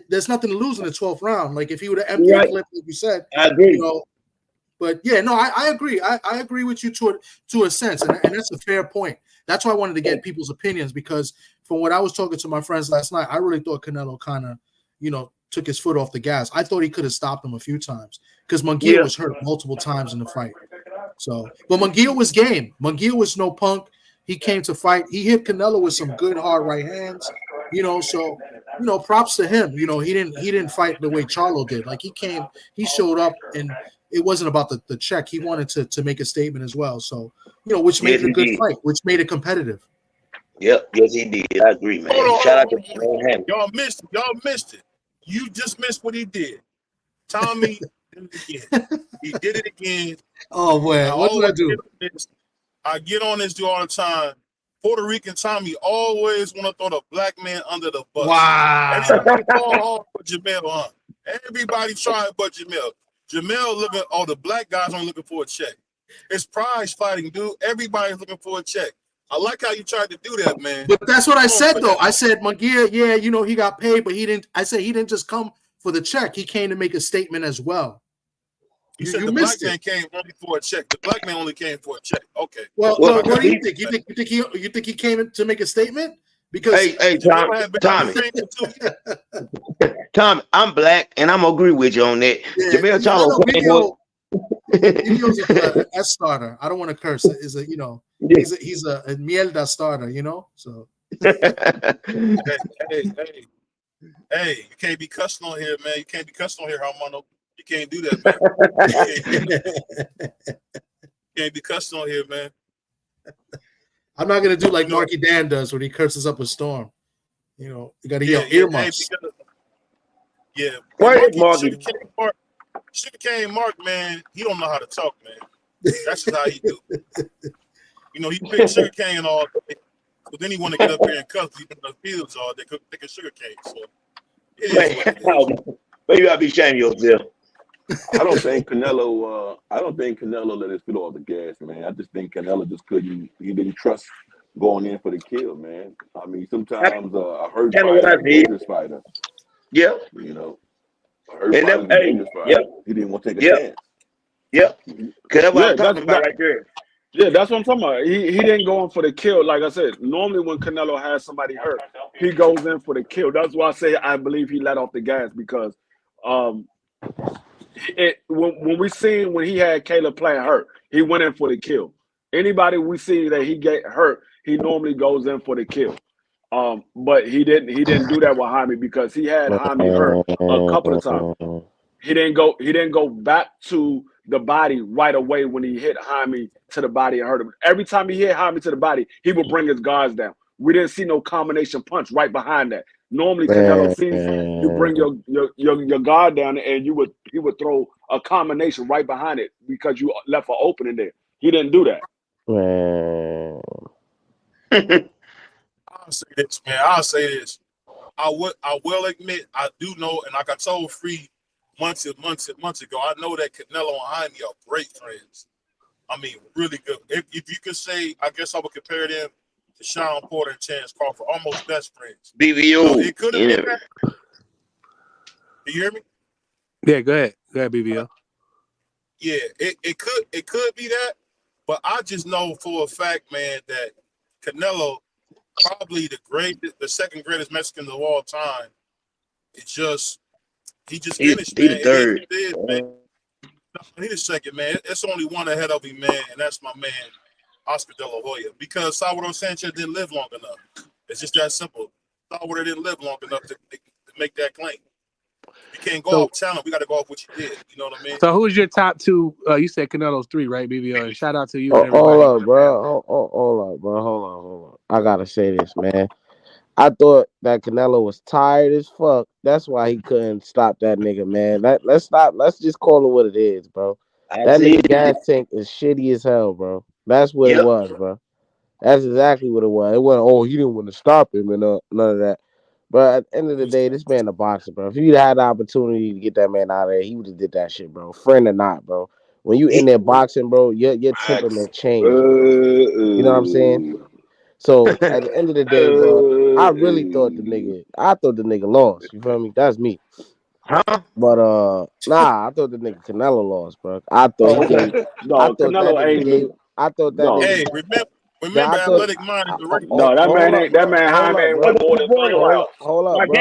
there's nothing to lose in the 12th round. Like if he would have emptied the clip, like you said, I agree. But yeah, no, I agree. I agree with you to a sense, and that's a fair point. That's why I wanted to get people's opinions, because from what I was talking to my friends last night, I really thought Canelo kind of, took his foot off the gas. I thought he could have stopped him a few times because Munguia was hurt multiple times in the fight. So, but Munguia was game. Munguia was no punk. He came to fight. He hit Canelo with some good hard right hands. So props to him. He didn't fight the way Charlo did. Like he showed up, and it wasn't about the check. He wanted to make a statement as well. So, which made it a good fight, which made it competitive. Yep, yes, he did. I agree, man. Shout out to y'all missed it. You just missed what he did. Tommy did it again. He did it again. Oh, man. What did I do? I get on this dude all the time. Puerto Rican Tommy always want to throw the black man under the bus. Wow. Everybody fall hard for Jamel Hunt. Everybody tried but Jamel. Jamel the black guys aren't looking for a check. It's prize fighting, dude. Everybody's looking for a check. I like how you tried to do that, man. But that's what I said, though. I said, Munguia, he got paid, but he didn't. I said he didn't just come for the check. He came to make a statement as well. You said the black man came only for a check. The black man only came for a check. Okay. Well, what do you think? You think he came to make a statement? Because hey, Tommy, I'm black, and I'm gonna agree with you on that. Yeah, Jamel Charlo BVO's a S starter. I don't want to curse. He's a mierda starter, So hey, you can't be cussing on here, man. You can't be cussing on here, Hermano. You can't do that, man. You can't be cussing on here, man. I'm not gonna do like Marky Dan does when he curses up a storm. You got to yell earmuffs. Yeah, Marky? Sugar Cane Mark, man, he don't know how to talk, man. That's just how he do. He picked sugar cane all day, but then he want to get up here and cuss. He's in the fields all day picking sugar cane. So you gotta be ashamed of yourself. I don't think Canelo let his foot off the gas, man. I just think Canelo just he didn't trust going in for the kill, man. I mean, sometimes a hurt fighter is a fighter. Yep. A hurt fighter is fighter. He didn't want to take a chance. Yep. Because that's what I'm talking about right there. Yeah, that's what I'm talking about. He didn't go in for the kill. Like I said, normally when Canelo has somebody hurt, he goes in for the kill. That's why I say I believe he let off the gas, because when he had Caleb Plant hurt, he went in for the kill. Anybody we see that he get hurt, he normally goes in for the kill. But he didn't do that with Jaime because he had Jaime hurt a couple of times. He didn't go back to the body right away when he hit Jaime to the body and hurt him. Every time he hit Jaime to the body, he would bring his guards down. We didn't see no combination punch right behind that. Normally, Canelo sees you bring your guard down and he would throw a combination right behind it because you left an opening there. He didn't do that. Man. I'll say this, man. I'll say this. I will admit I do know, and like I told Free months ago, I know that Canelo and Jaime are great friends. I mean, really good. If you could say, I guess I would compare them to Sean Porter and Chance Crawford, almost best friends. BVO. So it could have been that. You hear me? Yeah, go ahead. Go ahead, BVO. Yeah, it could be that, but I just know for a fact, man, that Canelo, probably the second greatest Mexican of all time. He just finished, man. The third. It is, man. He's the second, man. It's only one ahead of him, man, and that's my man, Oscar De La Hoya. Because Salvador Sanchez didn't live long enough. It's just that simple. Salvador didn't live long enough to make that claim. You can't go off talent. We got to go off what you did. You know what I mean? So who's your top two? You said Canelo's 3, right, BVO? And shout out to you. Hold up, bro. Hold up. I gotta say this, man. I thought that Canelo was tired as fuck. That's why he couldn't stop that nigga, man. Let's stop. Let's just call it what it is, bro. That nigga gas tank is shitty as hell, bro. That's what it was, bro. That's exactly what it was. It wasn't, he didn't want to stop him and none of that. But at the end of the day, this man a boxer, bro. If you'd had the opportunity to get that man out of there, he would have did that shit, bro. Friend or not, bro. When you in there boxing, bro, your temperament changed. You know what I'm saying? So at the end of the day, bro, I really thought the nigga lost. You feel me? That's me. Huh? But I thought the nigga Canelo lost, bro. I thought Hey, remember athletic mind is the right. No, that man Jaime went more than 3 rounds. Hold up, my bro.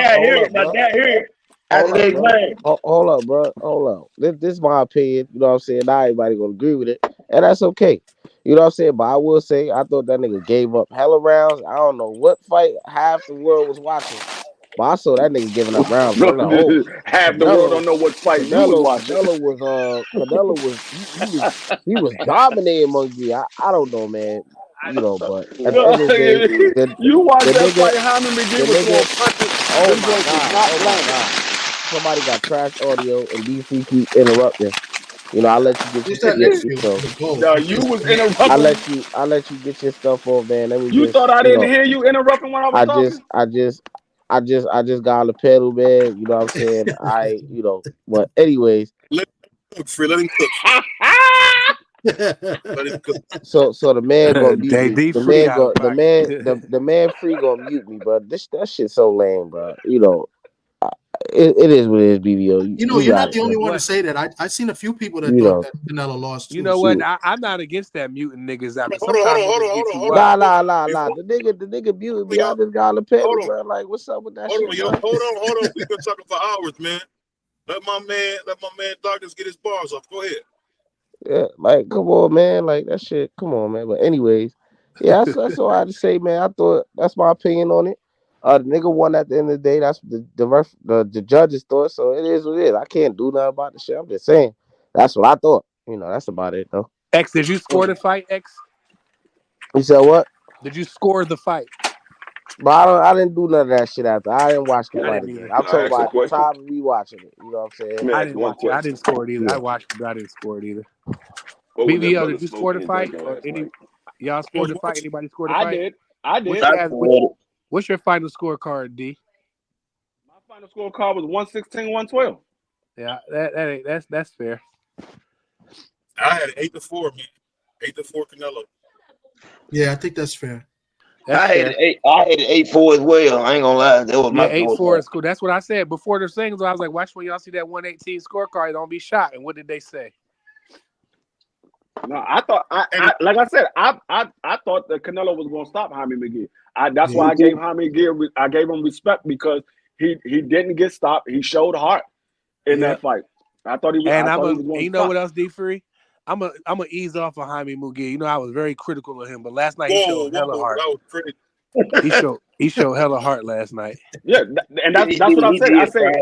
dad here. Athletic mind. Hold up, bro. Hold up. This is my opinion. You know what I'm saying? Not everybody gonna agree with it, and that's okay. You know what I'm saying? But I will say, I thought that nigga gave up hella rounds. I don't know what fight half the world was watching, but I saw that nigga giving up rounds. Bro. Like, half the world don't know what fight you was watching. Canelo was dominating Monkey. I don't know, man. You know, but at the end of the day, you watch that fight, Jaime McGee was throwing punches. Oh my god! Somebody got trash audio and DC keep interrupting. You know, I let you get your stuff. No, you was interrupting. I let you get your stuff off, man. You thought I didn't hear you interrupting when I was talking? I just got on the pedal, man. You know what I'm saying? But anyways. Let him cook. So the man gonna mute me. The man free gonna mute me, bro. That shit so lame, bro. You know. It is what it is, BVO. You know, you're not the only one to say that. I seen a few people that thought that Canelo lost. You know what? I'm not against that muting niggas. Hold on. Nah. The nigga muted me. I just got on the pedal, bro. Like, what's up with that shit? Hold on. We've been talking for hours, man. Let my man Darkness get his bars off. Go ahead. Yeah, like, come on, man. Like, that shit. Come on, man. But anyways, yeah, that's all I had to say, man. I thought that's my opinion on it. The nigga won at the end of the day. That's the judges thought. So it is what it is. I can't do nothing about the shit. I'm just saying. That's what I thought. You know, that's about it, though. X, did you score the fight, X? You said what? Did you score the fight? But I didn't do none of that shit after. I didn't watch the fight again. I'm talking about the time of me watching it. You know what I'm saying? I didn't watch it. I didn't score it either. I watched it, but I didn't score it either. BVO, did you score the fight? Or y'all scored the fight? Anybody score the fight? I did. What's your final scorecard, D? My final scorecard was 116-112. Yeah, that's fair. I had 8-4, man. 8-4 Canelo. Yeah, I think that's fair. I had 8-4 as well. I ain't gonna lie. That was my 8-4 is cool. That's what I said before the things. I was like, watch when y'all see that 118 scorecard, don't be shocked. And what did they say? No, I thought like I said, I thought that Canelo was gonna stop Jaime McGee. That's why I gave Jaime McGee. I gave him respect because he didn't get stopped. He showed heart in that fight. I thought he was. And you know what else, D3? I'm a ease off of Jaime McGee. You know, I was very critical of him, but last night he showed hella heart. He showed hella heart last night. Yeah, and that's what I said.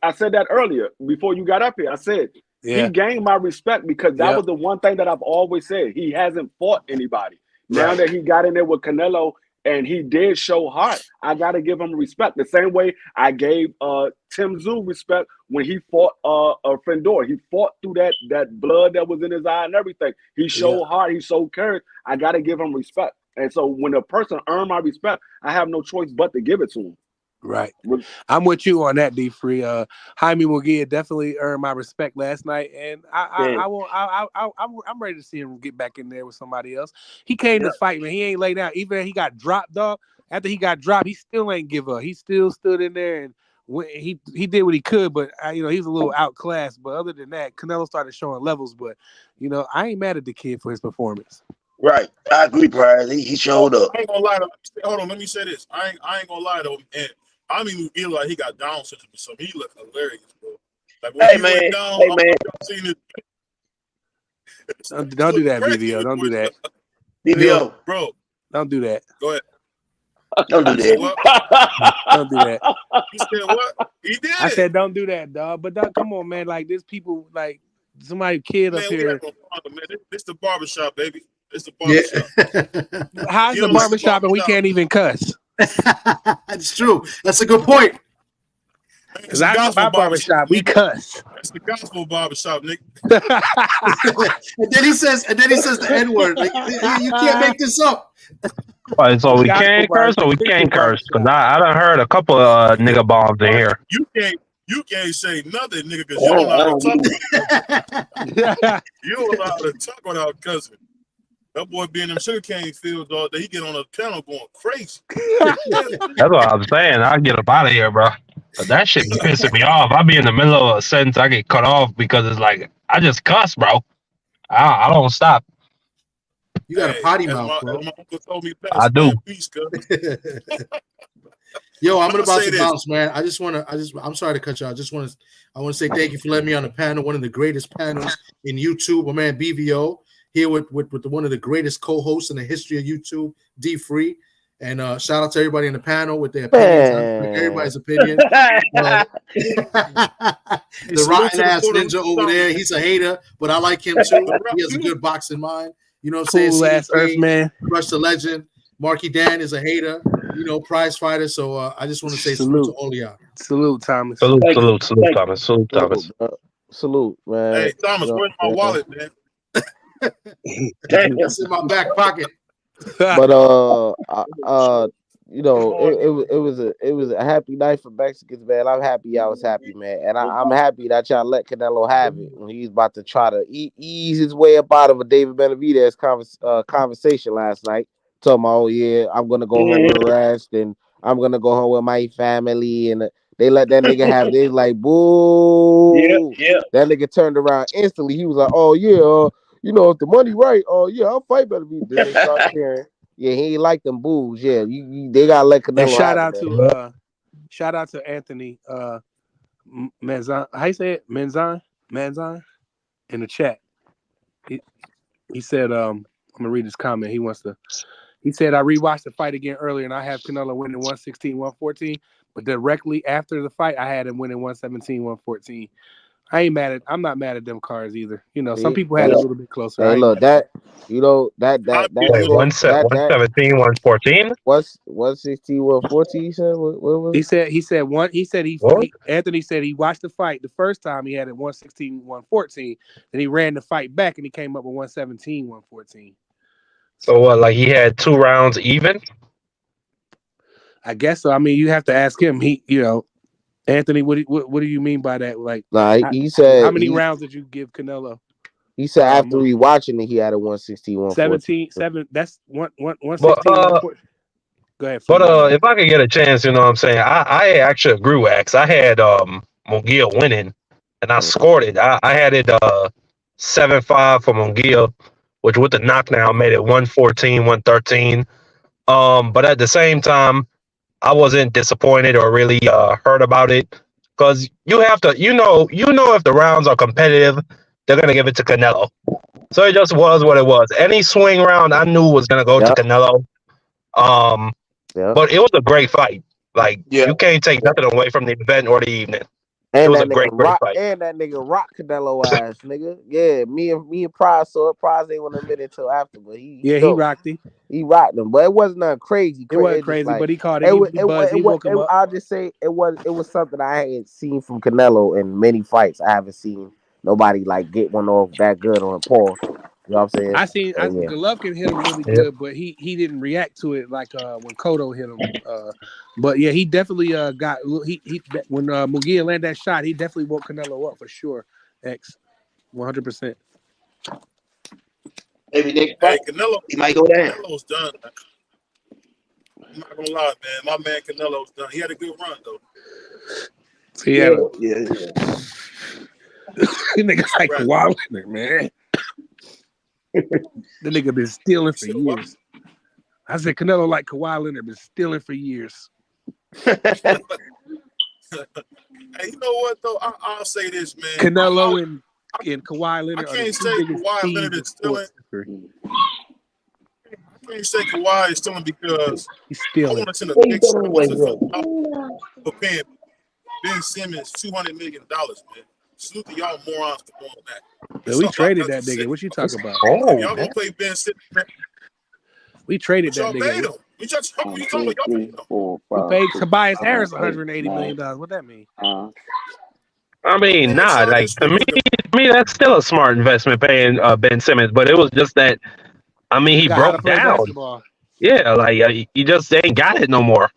I said that earlier before you got up here. I said he gained my respect because that was the one thing that I've always said. He hasn't fought anybody. Now that he got in there with Canelo and he did show heart, I got to give him respect. The same way I gave Tim Tszyu respect when he fought Fendor. He fought through that blood that was in his eye and everything. He showed heart. He showed courage. I got to give him respect. And so when a person earned my respect, I have no choice but to give it to him. Right. I'm with you on that, D Free. Jaime Munguia definitely earned my respect last night, and I'm ready to see him get back in there with somebody else. He came to fight, man. He ain't laid down. Even he got dropped, dog. After he got dropped, he still ain't give up. He still stood in there and he did what he could, but he was a little outclassed. But other than that, Canelo started showing levels. But I ain't mad at the kid for his performance. Right, I agree, Prize. He showed up. I ain't gonna lie. Hold on, let me say this. I ain't gonna lie though, and I mean, he like he got Down syndrome or something. He looked hilarious, bro. Like when he went down, Don't do that, BVO. Don't do that. BVO, bro. Don't do that. Go ahead. Don't do that. Don't do that. He said what? He did. I said don't do that, dog. But dog, come on, man. Like there's people like somebody kid up here. This the barbershop, baby. It's the barbershop. Yeah. How's the barbershop and we can't even cuss? That's true. That's a good point. Because my barbershop, we cuss. It's the gospel barbershop, Nick. and then he says the N-word. Like, you can't make this up. Right, so we can't curse or we can't curse? Because I done heard a couple of nigga bombs in here. You can't say nothing, nigga, because you don't know how to talk. You don't know how to talk without cussing. That boy be in them sugarcane fields all day. He get on a panel going crazy. That's what I'm saying. I get up out of here, bro. But that shit be pissing me off. I be in the middle of a sentence, I get cut off because it's like I just cuss, bro. I don't stop. You got a potty mouth, bro. My uncle told me I do. Yo, I'm about to bounce, man. I'm sorry to cut you out. I want to say thank you for letting me on the panel. One of the greatest panels in YouTube. My man BVO here with one of the greatest co-hosts in the history of YouTube, D Free. And shout out to everybody in the panel with their opinions. Everybody's opinion. The rotten ass ninja over there, he's a hater, but I like him too. He has a good boxing mind. You know what I'm saying? Cool ass Earthman. Crush the Legend. Marky Dan is a hater, prize fighter. So I just want to say salute to all of y'all. Salute, Thomas. Salute, Thomas. Salute, Thomas. Salute, man. Hey, Thomas, where's my wallet, man? It's in my back pocket. But it was a happy night for Mexicans, man. I'm happy. I was happy, man, and I'm happy that y'all let Canelo have it when he's about to try to ease his way up out of a David Benavidez conversation last night. Talking about, I'm gonna go home with rest, and I'm gonna go home with my family, and they let that nigga have it. They like, boo. Yeah. That nigga turned around instantly. He was like, oh yeah. If the money right, I'll fight Benavidez. Then they start caring. Yeah, he ain't like them boos. Yeah, they gotta let Canelo. And shout out to Anthony Manzan. How you say it? Manzan in the chat. He said, I'm gonna read his comment. He said, I rewatched the fight again earlier, and I have Canelo winning 116-114. But directly after the fight, I had him winning 117-114. I'm not mad at them cards either. Some people had it a little bit closer. Hey, look, that 117, 114. What's 116, 114? You said what was it? Anthony said he watched the fight the first time he had it 116, 114. Then he ran the fight back and he came up with 117, 114. So what? Like he had 2 rounds even? I guess so. I mean, you have to ask him. Anthony, what do you mean by that? Like, he said, how many rounds did you give Canelo? He said after rewatching it, he had a 116, 114. 17. That's 116. Go ahead. But if I could get a chance, you know what I'm saying? I actually agree with X. I had Munguia winning, and I scored it. I had it 7-5 for Munguia, which with the knockdown made it 114, 113. But at the same time, I wasn't disappointed or really hurt about it because you have to, if the rounds are competitive, they're going to give it to Canelo. So it just was what it was. Any swing round I knew was going to go to Canelo. Yeah. But it was a great fight. Like you can't take nothing away from the event or the evening. And it was that a great fight. And that nigga rock Canelo ass, nigga. Yeah, me and Prize saw it. Prize ain't want to admit it till after, but he rocked him. He rocked him, but it wasn't nothing crazy. It wasn't crazy, but he caught it. He woke him up. I'll just say it was something I hadn't seen from Canelo in many fights. I haven't seen nobody like get one off that good on a pause. You know what I'm saying? Golovkin hit him really good, but he didn't react to it like when Cotto hit him. But yeah, he definitely got when Munguia landed that shot, he definitely woke Canelo up for sure. 100%. Maybe next Hey, fight, he might go down. Canelo's done. I'm not gonna lie, man. My man Canelo's done. He had a good run though. Yeah. Niggas like Kawhi Leonard, man. The nigga been stealing for years. I said Canelo like Kawhi Leonard been stealing for years. Hey, you know what though? I'll say this, man. Canelo and Kawhi Leonard. I can't say Kawhi Leonard is stealing. I can't say Kawhi is stealing because he's stealing. I want to send a big for paying Ben Simmons $200 million, man. Salute to y'all morons for doing that. Yeah, we traded that nigga. What you talking about? Y'all gonna play Ben Simmons, man. We traded that nigga. We paid Tobias Harris $180 million. What that mean? I mean, like to me, that's still a smart investment paying Ben Simmons. But it was just that, I mean, he broke down. Yeah, like he just ain't got it no more.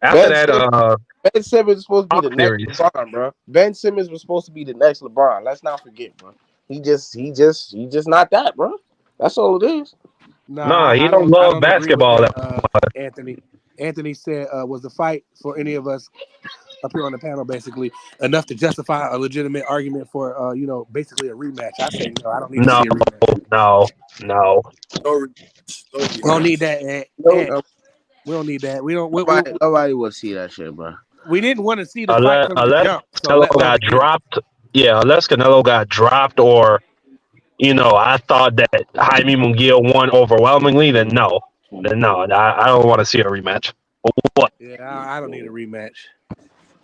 After Ben Simmons was supposed to be the next LeBron, bro. Ben Simmons was supposed to be the next LeBron. Let's not forget, bro. He just not that, bro. That's all it is. Nah, he don't love basketball. Anthony said, was the fight for any of us up here on the panel basically enough to justify a legitimate argument for basically a rematch? I say no. I don't need to see a rematch. No. We don't need that. We don't need that. Nobody will see that shit, bro. We didn't want to see the fight from the jump. Canelo got dropped. Yeah, unless Canelo got dropped or, I thought that Jaime Munguia won overwhelmingly, then no. I don't want to see a rematch. What? Yeah, I don't need a rematch.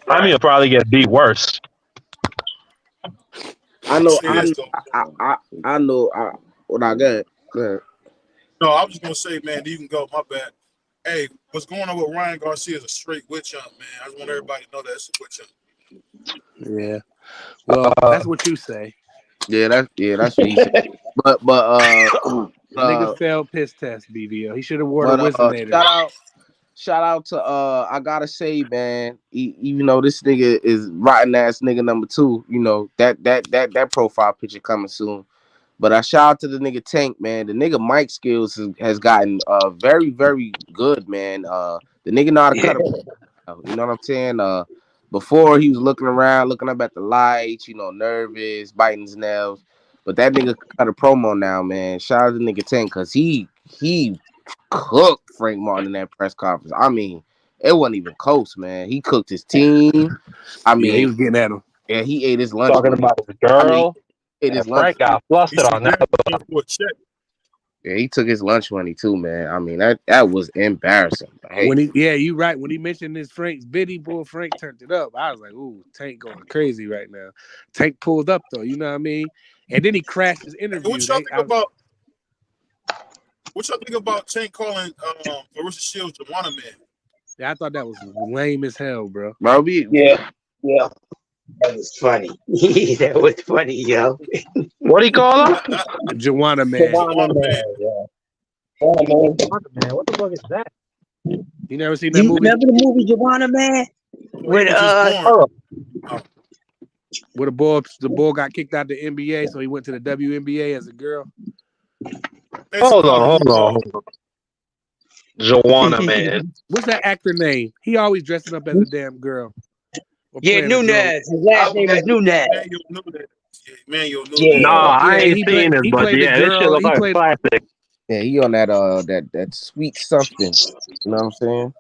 Jaime will probably get beat worse. I know. What I got? Go ahead. No, I was just gonna say, man, you can go. My bad. Hey, what's going on with Ryan Garcia is a straight witch hunt, man. I just want everybody to know that it's a witch hunt. Yeah. Well, that's what you say. Yeah, that's what he said. But nigga failed piss test, BVO. He should have worn a Wisdonator. Shout out to I gotta say, man, even though this nigga is rotten ass nigga number 2, that profile picture coming soon. But I shout out to the nigga Tank, man. The nigga Mike skills has gotten very, very good, man. The nigga know how to cut a, you know what I'm saying? Before he was looking around, looking up at the lights, nervous, biting his nails. But that nigga cut a promo now, man. Shout out to the nigga Tank, cause he cooked Frank Martin in that press conference. I mean, it wasn't even close, man. He cooked his team. I mean, he was getting at him. Yeah, he ate his lunch. Talking about his girl. Frank got flustered on that. Yeah, he took his lunch money too, man. I mean, that was embarrassing. Hey. You right. When he mentioned this Frank's biddy boy, Frank turned it up. I was like, ooh, Tank going crazy right now. Tank pulled up though, you know what I mean? And then he crashed his interview. What y'all think about Tank calling Clarissa Shields Joanna man? Yeah, I thought that was lame as hell, bro. Yeah. That was funny. That was funny, yo. What do you call him? Joanna man. Joanna man, yeah. Joanna man. What the fuck is that? You never seen that movie? You remember the movie Joanna Man? With where the boy got kicked out the NBA, so he went to the WNBA as a girl. Hold on. Joanna man. What's that actor name? He always dressing up as a damn girl. Yeah, Nunez. His last name is Nunez. I ain't seen it, but yeah, this shit looks like a classic. Yeah, he on that sweet something. You know what I'm saying?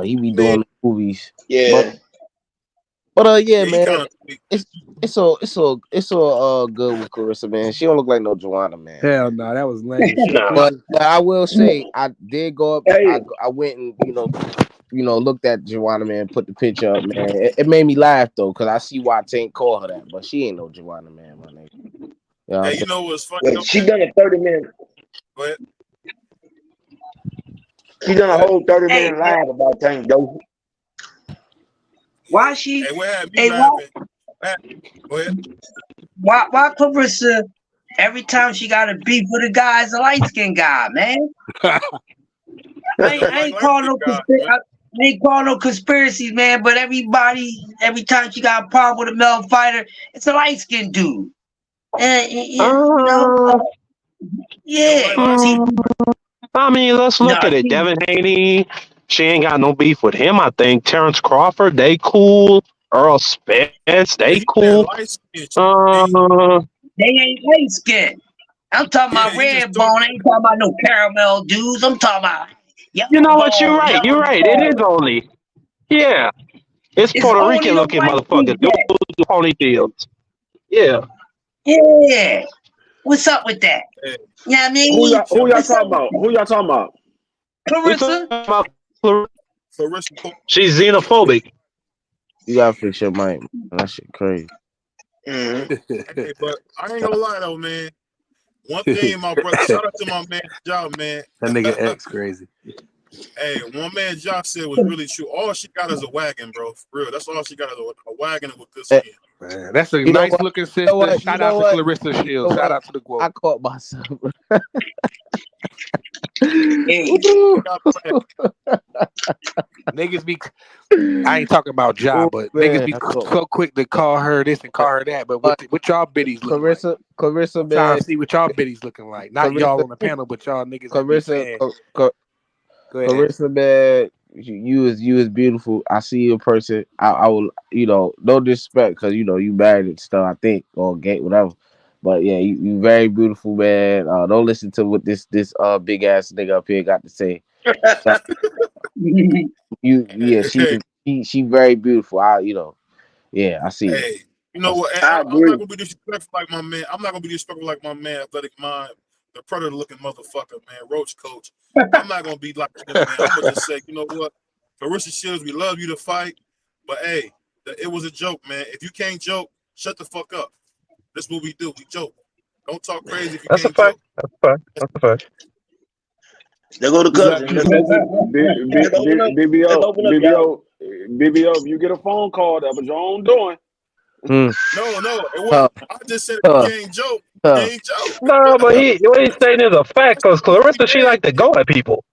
He be doing movies. Yeah. But yeah, man. it's good with Clarissa, man. She don't look like no Joanna, man. Hell no, that was lame. But I will say, I did go up. Hey. I went and looked at Joanna, man. Put the picture up, man. It made me laugh though, cause I see why Tank called her that, but she ain't no Joanna, man, my nigga. Hey, you know what's funny? Wait, she done a 30-minute. Go ahead. She done a whole 30-minute live about Tank though. Why she? Hey, what had me laughing? Go ahead. Why Clarissa? Every time she got a beef with a guy, is a light skinned guy, man. I ain't calling no conspiracies, man. But every time she got a problem with a male fighter, it's a light skinned dude. Yeah. I mean, let's look at it. Devin Haney, she ain't got no beef with him. I think Terrence Crawford, they cool. Earl Spence, they cool. They ain't light skinned. I'm talking about red bone. I ain't talking about no caramel dudes. I'm talking about. You know what? You're right. You're right. It is only. Yeah. It's Puerto Rican looking motherfuckers. Those ponytails. Yeah. Yeah. What's up with that? You know what I mean? Who y'all talking about? Who y'all talking about? Clarissa. Clarissa. She's xenophobic. You gotta fix your mic, man. That shit crazy. Hey, but I ain't gonna lie though, man. One thing, my brother, shout out to my man Job, man. That nigga X crazy. Hey, one man Job said was really true. All she got is a wagon, bro. For real. That's all she got is a wagon with good skin. Man, that's a nice looking sister. Shout out to Clarissa Shields. Shout out to the quote. I caught myself. Niggas be, I ain't talking about job, but niggas be so quick to call her this and call her that. But what y'all biddies look like? Clarissa, man. Trying to see what y'all biddies looking like. Not y'all on the panel, but y'all niggas. Clarissa, man, you is beautiful. I see you in person. I will, no disrespect, because you married and stuff, I think, or gay, whatever. But yeah, you very beautiful, man. Don't listen to what this big ass nigga up here got to say. She very beautiful. I see. Hey, you know what? I'm not gonna be disrespectful like my man. I'm not gonna be disrespectful like my man, athletic mind, the predator looking motherfucker, man, Roach Coach. I'm not gonna be like him, man. I'm gonna just say, you know what, Clarissa Shields, we love you to fight, but hey, it was a joke, man. If you can't joke, shut the fuck up. That's what we do. We joke. Don't talk crazy if you can't joke. That's a fact. They go to cousin. BBO, if you get a phone call, that was your own doing. No, it wasn't. I just said if you can't joke, you can't joke. No, but what he's saying is a fact, because Clarissa, she like to go at people.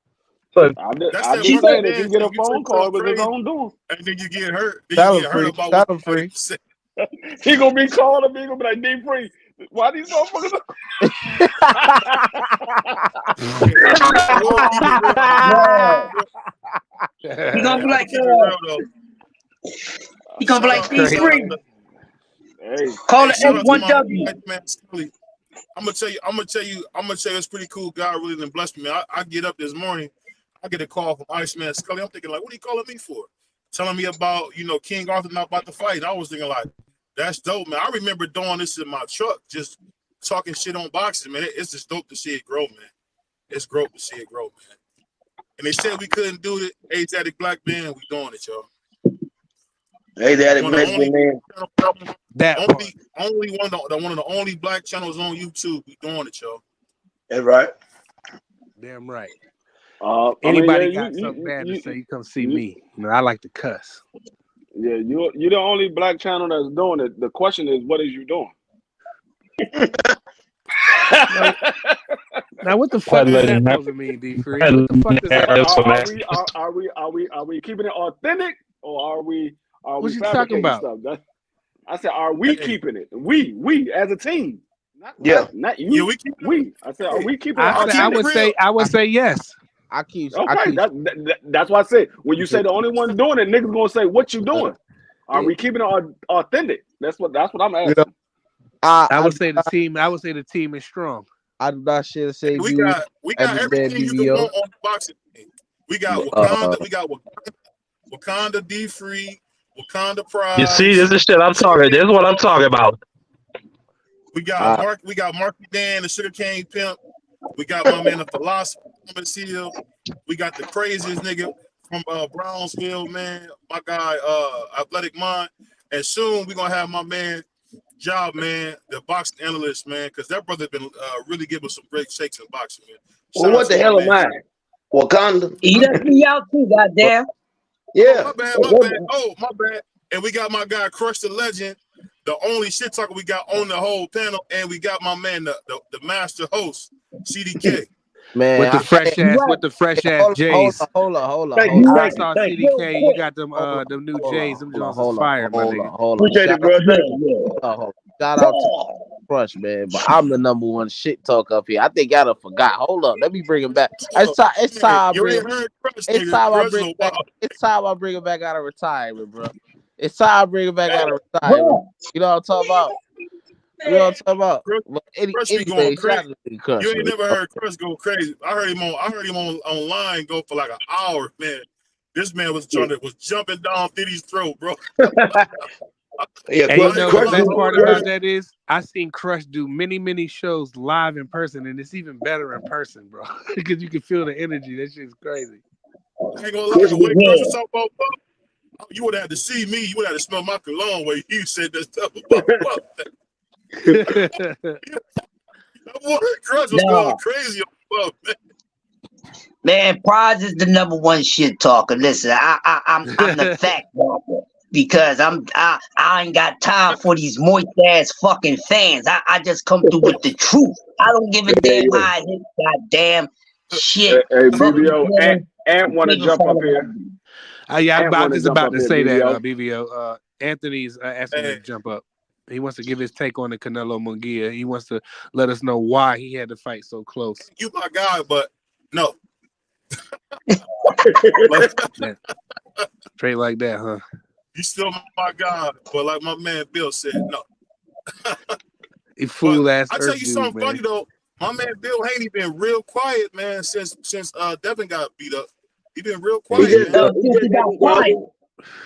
So I just saying, if you get a phone call, it was his own doing. And then you get hurt. Then you get hurt about what you said. He gonna be calling me. He gonna be like, "D free, why these motherfuckers?" He gonna be like, he gonna be like D free. Hey, call it F1W. I'm gonna tell you, it's pretty cool. God really done blessed me. I get up this morning, I get a call from Iceman Scully. I'm thinking like, what are you calling me for? Telling me about, King Arthur not about to fight. I was thinking like, that's dope, man. I remember doing this in my truck, just talking shit on boxing, man. It's just dope to see it grow, man. It's dope to see it grow, man. And they said we couldn't do it. Asiatic Black Man, we doing it, y'all. Asiatic Black Man. Only one of the only black channels on YouTube. We doing it, y'all. That's right. Damn right. Anybody got something bad to say, you come see me. I like to cuss. Yeah, you're the only black channel that's doing it. The question is, what is you doing? Now, what the fuck is that supposed to mean, D Free? What the fuck is that? Are we keeping it authentic, or are we what you talking about? Stuff? I said, are we keeping it? We as a team. Not you. Yeah, we. I said, are we keeping it authentic? I would say yes. That's why I said, when you say the only one doing it, niggas gonna say, what you doing? Are we keeping it authentic? That's what I'm asking. I would say the team. I would say the team is strong. I do not share the same we got everything you can want on the boxing team. We got Wakanda. We got Wakanda D Free. Wakanda Pride. You see, this is shit I'm talking. This is what I'm talking about. We got Marky Dan, the Sugar Cane Pimp. We got my man, the Philosopher, Seal. We got the craziest nigga from Brownsville, man. My guy, Athletic Mind. And soon we're gonna have my man, Job, man, the boxing analyst, man, because that brother been really giving some great shakes in boxing, man. Well, what the hell am I? Wakanda. He left me out too, goddamn. Yeah. Oh, my bad. Oh, my bad. And we got my guy, Crush the Legend, the only shit talker we got on the whole panel, and we got my man, the master host, CDK. Man, with the fresh ass J's. Hold on. I saw CDK. You got them new J's. Them Jones is fire, my nigga. Appreciate it, bro. Shout out to Crush, man. But I'm the number one shit talk up here. I think y'all done forgot. Hold up, let me bring him back. It's time I bring him back out of retirement, bro. It's time I bring him back out of retirement. You know what I'm talking about? Crush be going crazy. You ain't never heard Crush go crazy. I heard him online go for like an hour, man. This man was jumping down Diddy's throat, bro. Yeah, and you know the best part about that is I seen Crush do many shows live in person, and it's even better in person, bro. Because you can feel the energy. That shit's crazy. I ain't gonna lie, the way Crush was talking about you would have to see me. You would have to smell my cologne where you said that stuff about that boy Crush was going crazy on man. Man, Prize is the number one shit talker. Listen, I'm the fact talker because I ain't got time for these moist ass fucking fans. I just come through with the truth. I don't give a damn how I hit goddamn shit. Hey, BVO, Ant want to jump up here. Yeah, I'm just about to say that, BVO. Anthony's asking me to jump up. He wants to give his take on the Canelo Munguia. He wants to let us know why he had to fight so close. You my guy, but no. Straight like that, huh? You still my guy, but like my man Bill said, no. He fool ass. I tell you something funny though. My man Bill Haney been real quiet, man, since Devin got beat up. He been real quiet. He got quiet.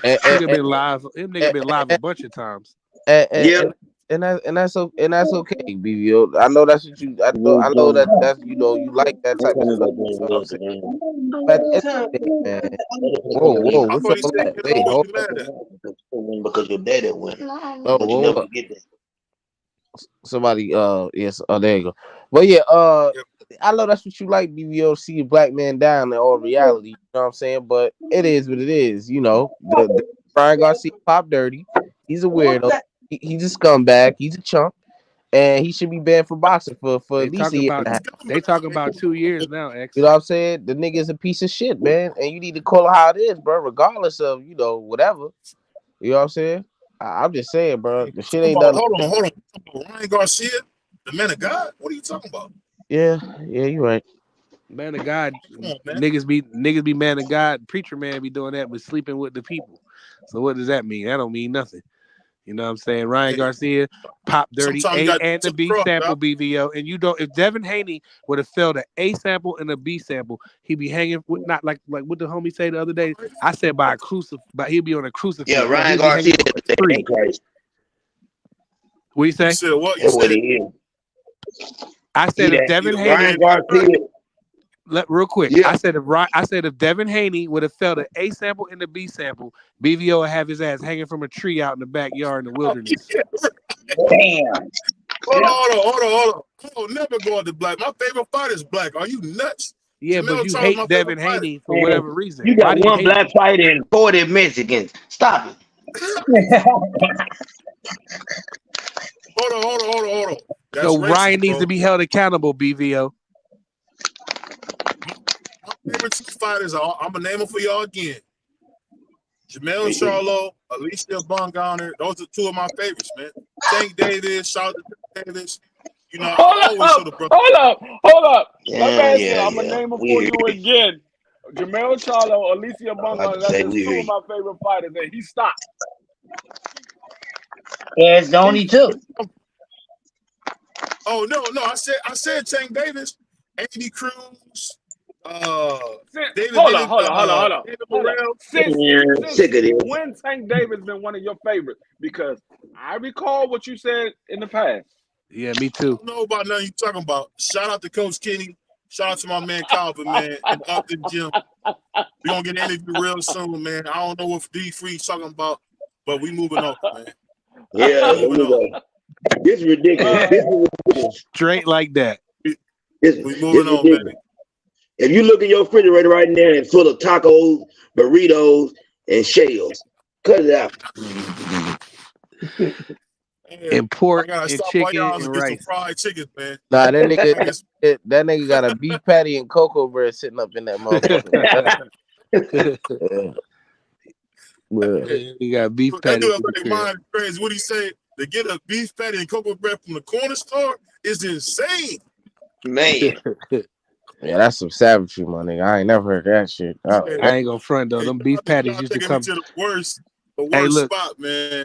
Nigga been live. Him nigga been live a bunch of times. And that's okay, BVO. I know that's what you. I know that's you like that type of stuff. But man. Whoa, what's up with that? Wait, hold on. Because your daddy went. Oh, but you never forget that. Somebody, yes, there you go. But yeah, I know that's what you like, BVO. See a black man down in all reality. You know what I'm saying? But it is what it is. You know, the Brian Garcia pop dirty. He's a weirdo. He's a scumbag. He's a chump, and he should be banned from boxing for at least a year. They talk about 2 years now, X. You know what I'm saying? The nigga is a piece of shit, man, and you need to call it how it is, bro. Regardless of whatever. You know what I'm saying? I'm just saying, bro. The shit ain't done. Hold on. Ryan Garcia, the man of God. What are you talking about? Yeah, you're right. Man of God, niggas be man of God. Preacher man be doing that, but sleeping with the people. So what does that mean? That don't mean nothing. You know what I'm saying? Ryan Garcia, pop dirty, A and the B sample, BVO. And if Devin Haney would have failed an A sample and a B sample, he'd be hanging with not like what the homie say the other day. I said but he'd be on a crucifix. Yeah, Ryan Garcia. What you say? You said what? You said I said if Devin Haney. Real quick, yeah. I said if Devin Haney would have failed an A sample and a B sample, BVO would have his ass hanging from a tree out in the backyard in the wilderness. Damn. Hold on. Never go to black. My favorite fighter is black. Are you nuts? Yeah, but you hate Devin Haney for whatever reason. You got one black fighter and 40 Mexicans. Stop it. Hold on. So Ryan needs to be held accountable, BVO. My favorite two fighters, I'm going to name them for y'all again. Jamel Charlo, Alicia Bongarner. Those are two of my favorites, man. Tank Davis, shout out to Davis. You know, hold up. My man said, I'm going to name them for you again. Jamel Charlo, Alicia Bongarner. That's two of my favorite fighters, and he stopped. Yeah, it's the only two. Oh, no. I said Tank Davis, Andy Cruz, David Hold did on. David Hold on. Morrell. Sick of this. When Tank Davis been one of your favorites? Because I recall what you said in the past. Yeah, me I too. don't know about nothing you talking about. Shout out to Coach Kenny. Shout out to my man Calvin, man, in the Upton Gym. We're gonna get an interview real soon, man. I don't know what D Free's talking about, but we moving on, man. Yeah, this is ridiculous. This is ridiculous. Straight like that. We moving on, ridiculous. man. If you look in your refrigerator right now and full of tacos, burritos, and shells, cut it out. And pork I gotta and stop by chicken y'all's and and get some rice. fried chicken, man. Nah, that nigga got a beef patty and cocoa bread sitting up in that motherfucker. You got beef That patty. dude make mind crazy. What he say? To get a beef patty and cocoa bread from the corner store is insane. Man. Yeah, that's some savagery, my nigga. I ain't never heard that shit. I ain't gonna front though. Them beef patties used to come to the worst spot, man.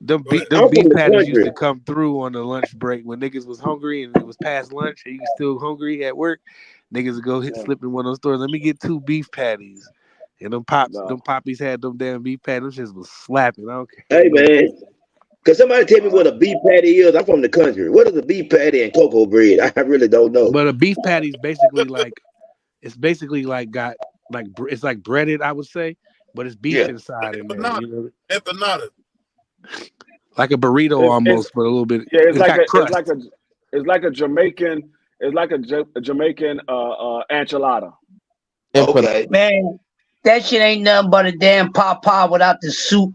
Them beef patties used to come through on the lunch break when niggas was hungry and it was past lunch and you still hungry at work. Niggas would go slip in one of those stores. Let me get 2 beef patties. And them poppies had them damn beef patties. Them shits was slapping. I don't care. Hey man, cause somebody tell me what a beef patty is. I'm from the country. What is a beef patty and cocoa bread? I really don't know. But a beef patty is basically it's like breaded, I would say, but it's beef inside in there. You know? Empanada. Like a burrito almost, but a little bit. Yeah, it's like a Jamaican enchilada. Okay, man, that shit ain't nothing but a damn papa without the soup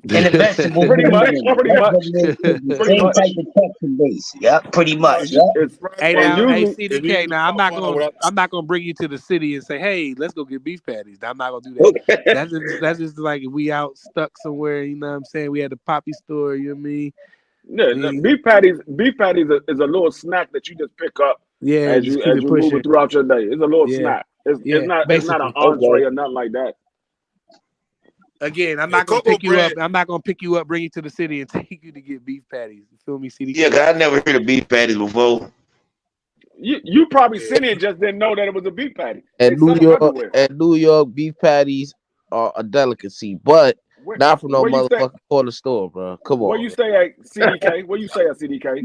and the vegetables. Pretty much. Same type of texture base. Yep, pretty much. Yep. Hey, CDK. Now I'm not gonna bring you to the city and say, hey, let's go get beef patties. I'm not gonna do that. That's just like if we out stuck somewhere. You know what I'm saying? We had the poppy store. You know what I mean? Yeah, beef patties is a little snack that you just pick up as you move it throughout your day. It's a little snack. It's not an entree or nothing like that. Again, I'm not gonna pick you up. I'm not gonna pick you up, bring you to the city, and take you to get beef patties. You feel me, CDK? Yeah, cause I never heard of beef patties before. You probably seen it, just didn't know that it was a beef patty. At New York, beef patties are a delicacy, but not from no motherfucking corner store, bro. Come on. What you say at CDK? What you say at CDK?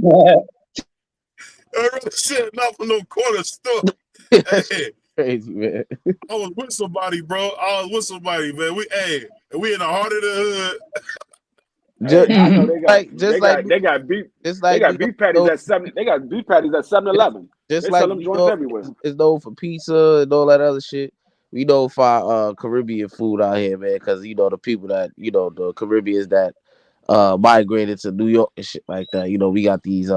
Shit, not from no corner store. Hey. Crazy, man. I was with somebody, bro. Man. We in the heart of the hood. They got beef patties at 7. They got beef patties at 7-Eleven. Just they like sell them joints everywhere. It's known for pizza and all that other shit. We know for Caribbean food out here, man, because the people that the Caribbeans that migrated to New York and shit like that. We got these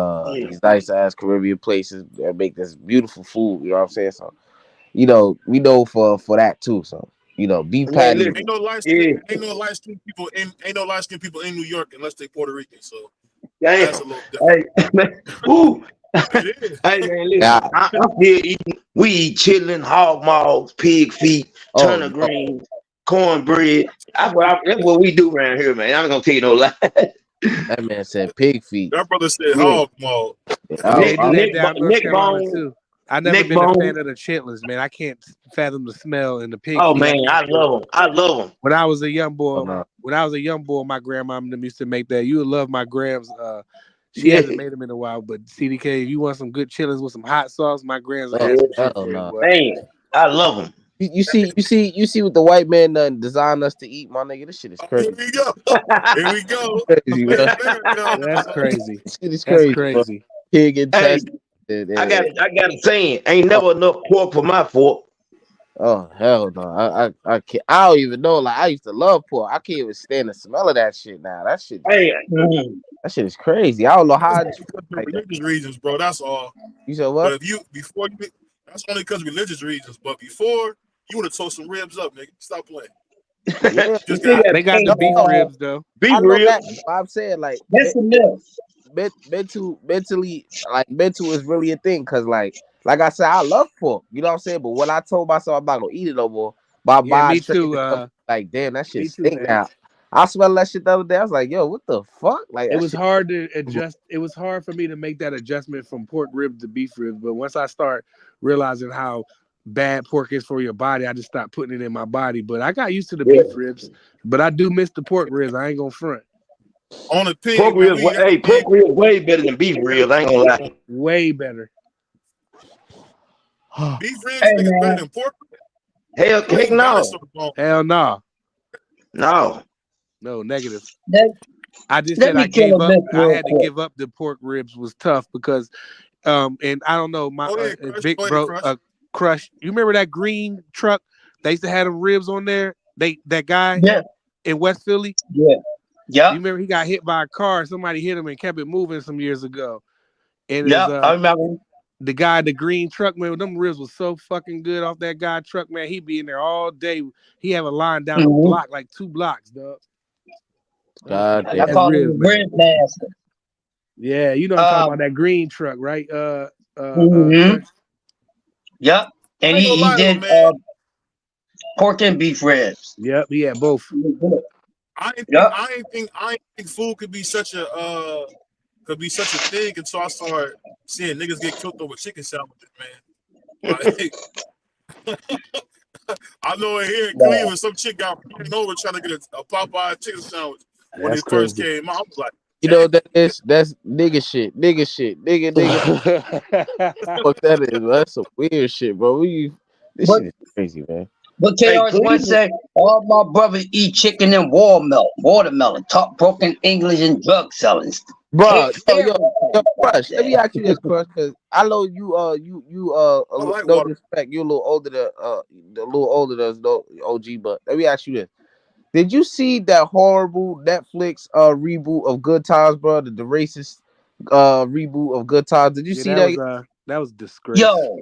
nice ass Caribbean places that make this beautiful food. You know what I'm saying? So. We know for that too. So beef patty. Ain't no light skinned people in New York unless they Puerto Rican. So that's a little different. Hey man, listen. I'm here eating. We eat chitlin, hog maws, pig feet, turnip greens, cornbread. That's what we do around here, man. I'm not gonna tell you no lie. That man said pig feet. That brother said hog maw. Neck bone too. I've never been a fan of the chitlins, man. I can't fathom the smell and the pig. Oh man, I love them. When I was a young boy, my grandma used to make that. You would love my grams. She hasn't made them in a while, but CDK, if you want some good chitlins with some hot sauce, my grams will have some shit for you. Man, I love them. You see what the white man done designed us to eat, my nigga. This shit is crazy. Here we go. Crazy, man. That's crazy. Shit is crazy. Crazy. Pig and chest. I got a saying. Ain't never enough pork for my fork. Oh hell no! I can't. I don't even know. Like I used to love pork. I can't even stand the smell of that shit now. That shit. That shit is crazy. I don't know how. Religious reasons, bro. That's all. You said what? But that's only because of religious reasons. But before you would have told some ribs up, nigga. Stop playing. Yeah, they got the beef ribs though. Beef ribs. I'm saying like that's enough. Mentally, like mental is really a thing because like I said, I love pork. You know what I'm saying? But when I told myself I'm not gonna eat it no more, me too. like damn, that shit stink now. I smelled that shit the other day. I was like, yo, what the fuck? Like It that was shit. hard to adjust. It was hard for me to make that adjustment from pork ribs to beef ribs. But once I start realizing how bad pork is for your body, I just stopped putting it in my body. But I got used to the beef ribs. But I do miss the pork ribs. I ain't gonna front. On the pig, Pork ribs, pork ribs way better than beef ribs. I ain't gonna lie. Way better. Beef ribs, nigga, better than pork. Hell, heck no. Hell no. No, negative. I just said I gave up. I had to give up the pork ribs was tough because, and I don't know my big bro, Crush. You remember that green truck? They used to have them ribs on there. That guy in West Philly. Yeah. You remember he got hit by a car. Somebody hit him and kept it moving some years ago. And I remember. The guy, the green truck, man, them ribs was so fucking good off that guy truck, man. He be in there all day. He have a line down the block, like 2 blocks, dog. God I call him rib master. Yeah, you know what I'm talking about, that green truck, right? Yep. And he did pork and beef ribs. Yep, he had both. I ain't think food could be such a thing until I started seeing niggas get cooked over chicken sandwiches, man. Like, I know here in Cleveland, some chick got running over trying to get a Popeye chicken sandwich when they first came out. I was like, you know what that is? That's nigga shit. Nigga. Fuck that is, bro. That's some weird shit, bro. This shit is crazy, man. But KRS-One said, all my brothers eat chicken and watermelon, talk broken English and drug selling. Bro, yo, Crush. Let me ask you this, Crush, because I know you no respect. You're a little older than OG, but let me ask you this. Did you see that horrible Netflix reboot of Good Times, bro? The racist reboot of Good Times. Did you see that? That was disgrace. Yo,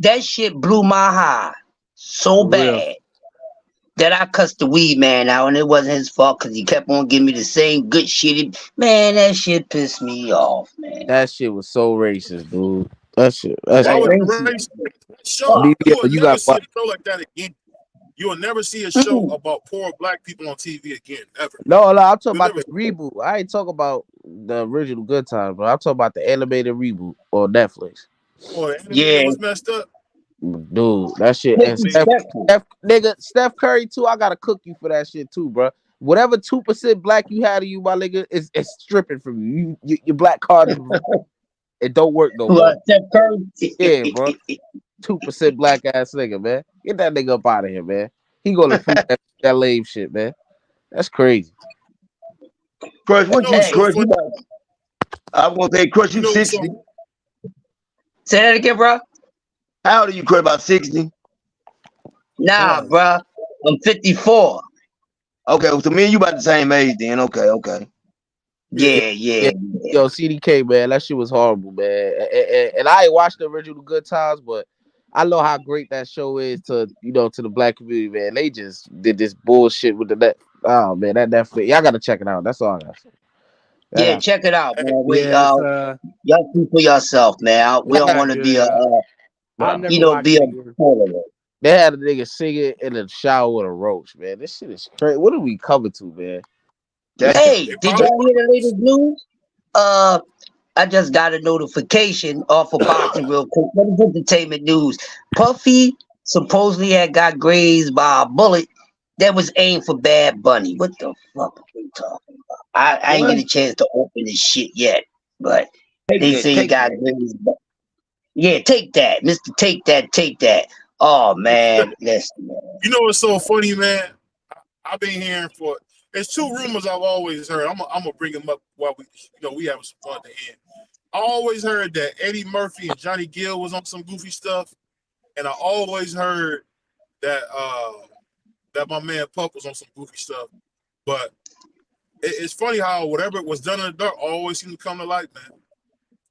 that shit blew my high so bad that I cussed the weed man out, and it wasn't his fault because he kept on giving me the same good shit. Man, that shit pissed me off, man. That shit was so racist, dude. That's racist. You got see a show like that again. You will never see a show about poor black people on TV again, ever. No, I'm talking about the reboot. I ain't talking about the original Good Times, bro. I'm talking about the animated reboot on Netflix. Oh, the animated was messed up. Dude, that shit. And Steph Curry too. I gotta cook you for that shit too, bro. Whatever 2% black you had of you, my nigga, it's stripping from you. Your black card, it don't work no more. Steph Curry, yeah, bro. 2% black ass nigga, man. Get that nigga up out of here, man. He gonna prove that lame shit, man. That's crazy. Crush, what you Crush? I'm gonna say, Crush, you 60. Say that again, bro. How old are you, Crush? About 60? Nah, bro. I'm 54. Okay, so me and you about the same age then. Okay. Yeah. Yo, CDK, man, that shit was horrible, man. And I ain't watched the original Good Times, but I know how great that show is to the black community, man. They just did this bullshit with the net. Oh man, that Netflix. Y'all gotta check it out. That's all I gotta say. Yeah, check it out, man. Y'all see for yourself, man. We don't want to be They had a nigga singing in the shower with a roach, man. This shit is crazy. What are we coming to, man? Hey, did y'all hear the latest news? I just got a notification off of boxing real quick. What is entertainment news? Puffy supposedly had got grazed by a bullet that was aimed for Bad Bunny. What the fuck are we talking about? I ain't get a chance to open this shit yet, but they say he got grazed. Yeah, take that, Mr. Take that. Oh man, listen, man. You know what's so funny, man? I've been hearing there's 2 rumors I've always heard. I'm gonna bring them up while we having some fun at the end. I always heard that Eddie Murphy and Johnny Gill was on some goofy stuff, and I always heard that that my man Puff was on some goofy stuff. But it's funny how whatever was done in the dark always seems to come to light, man.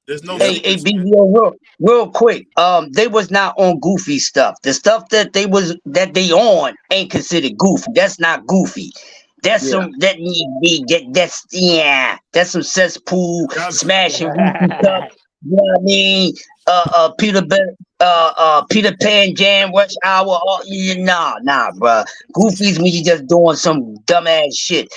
There's no BVO, real quick. They was not on goofy stuff. The stuff that they on ain't considered goofy. That's not goofy. That's that's some cesspool smashing stuff. You know what I mean? Peter Pan Jam, Rush Hour. Nah, bruh. Goofy's when you just doing some dumbass shit.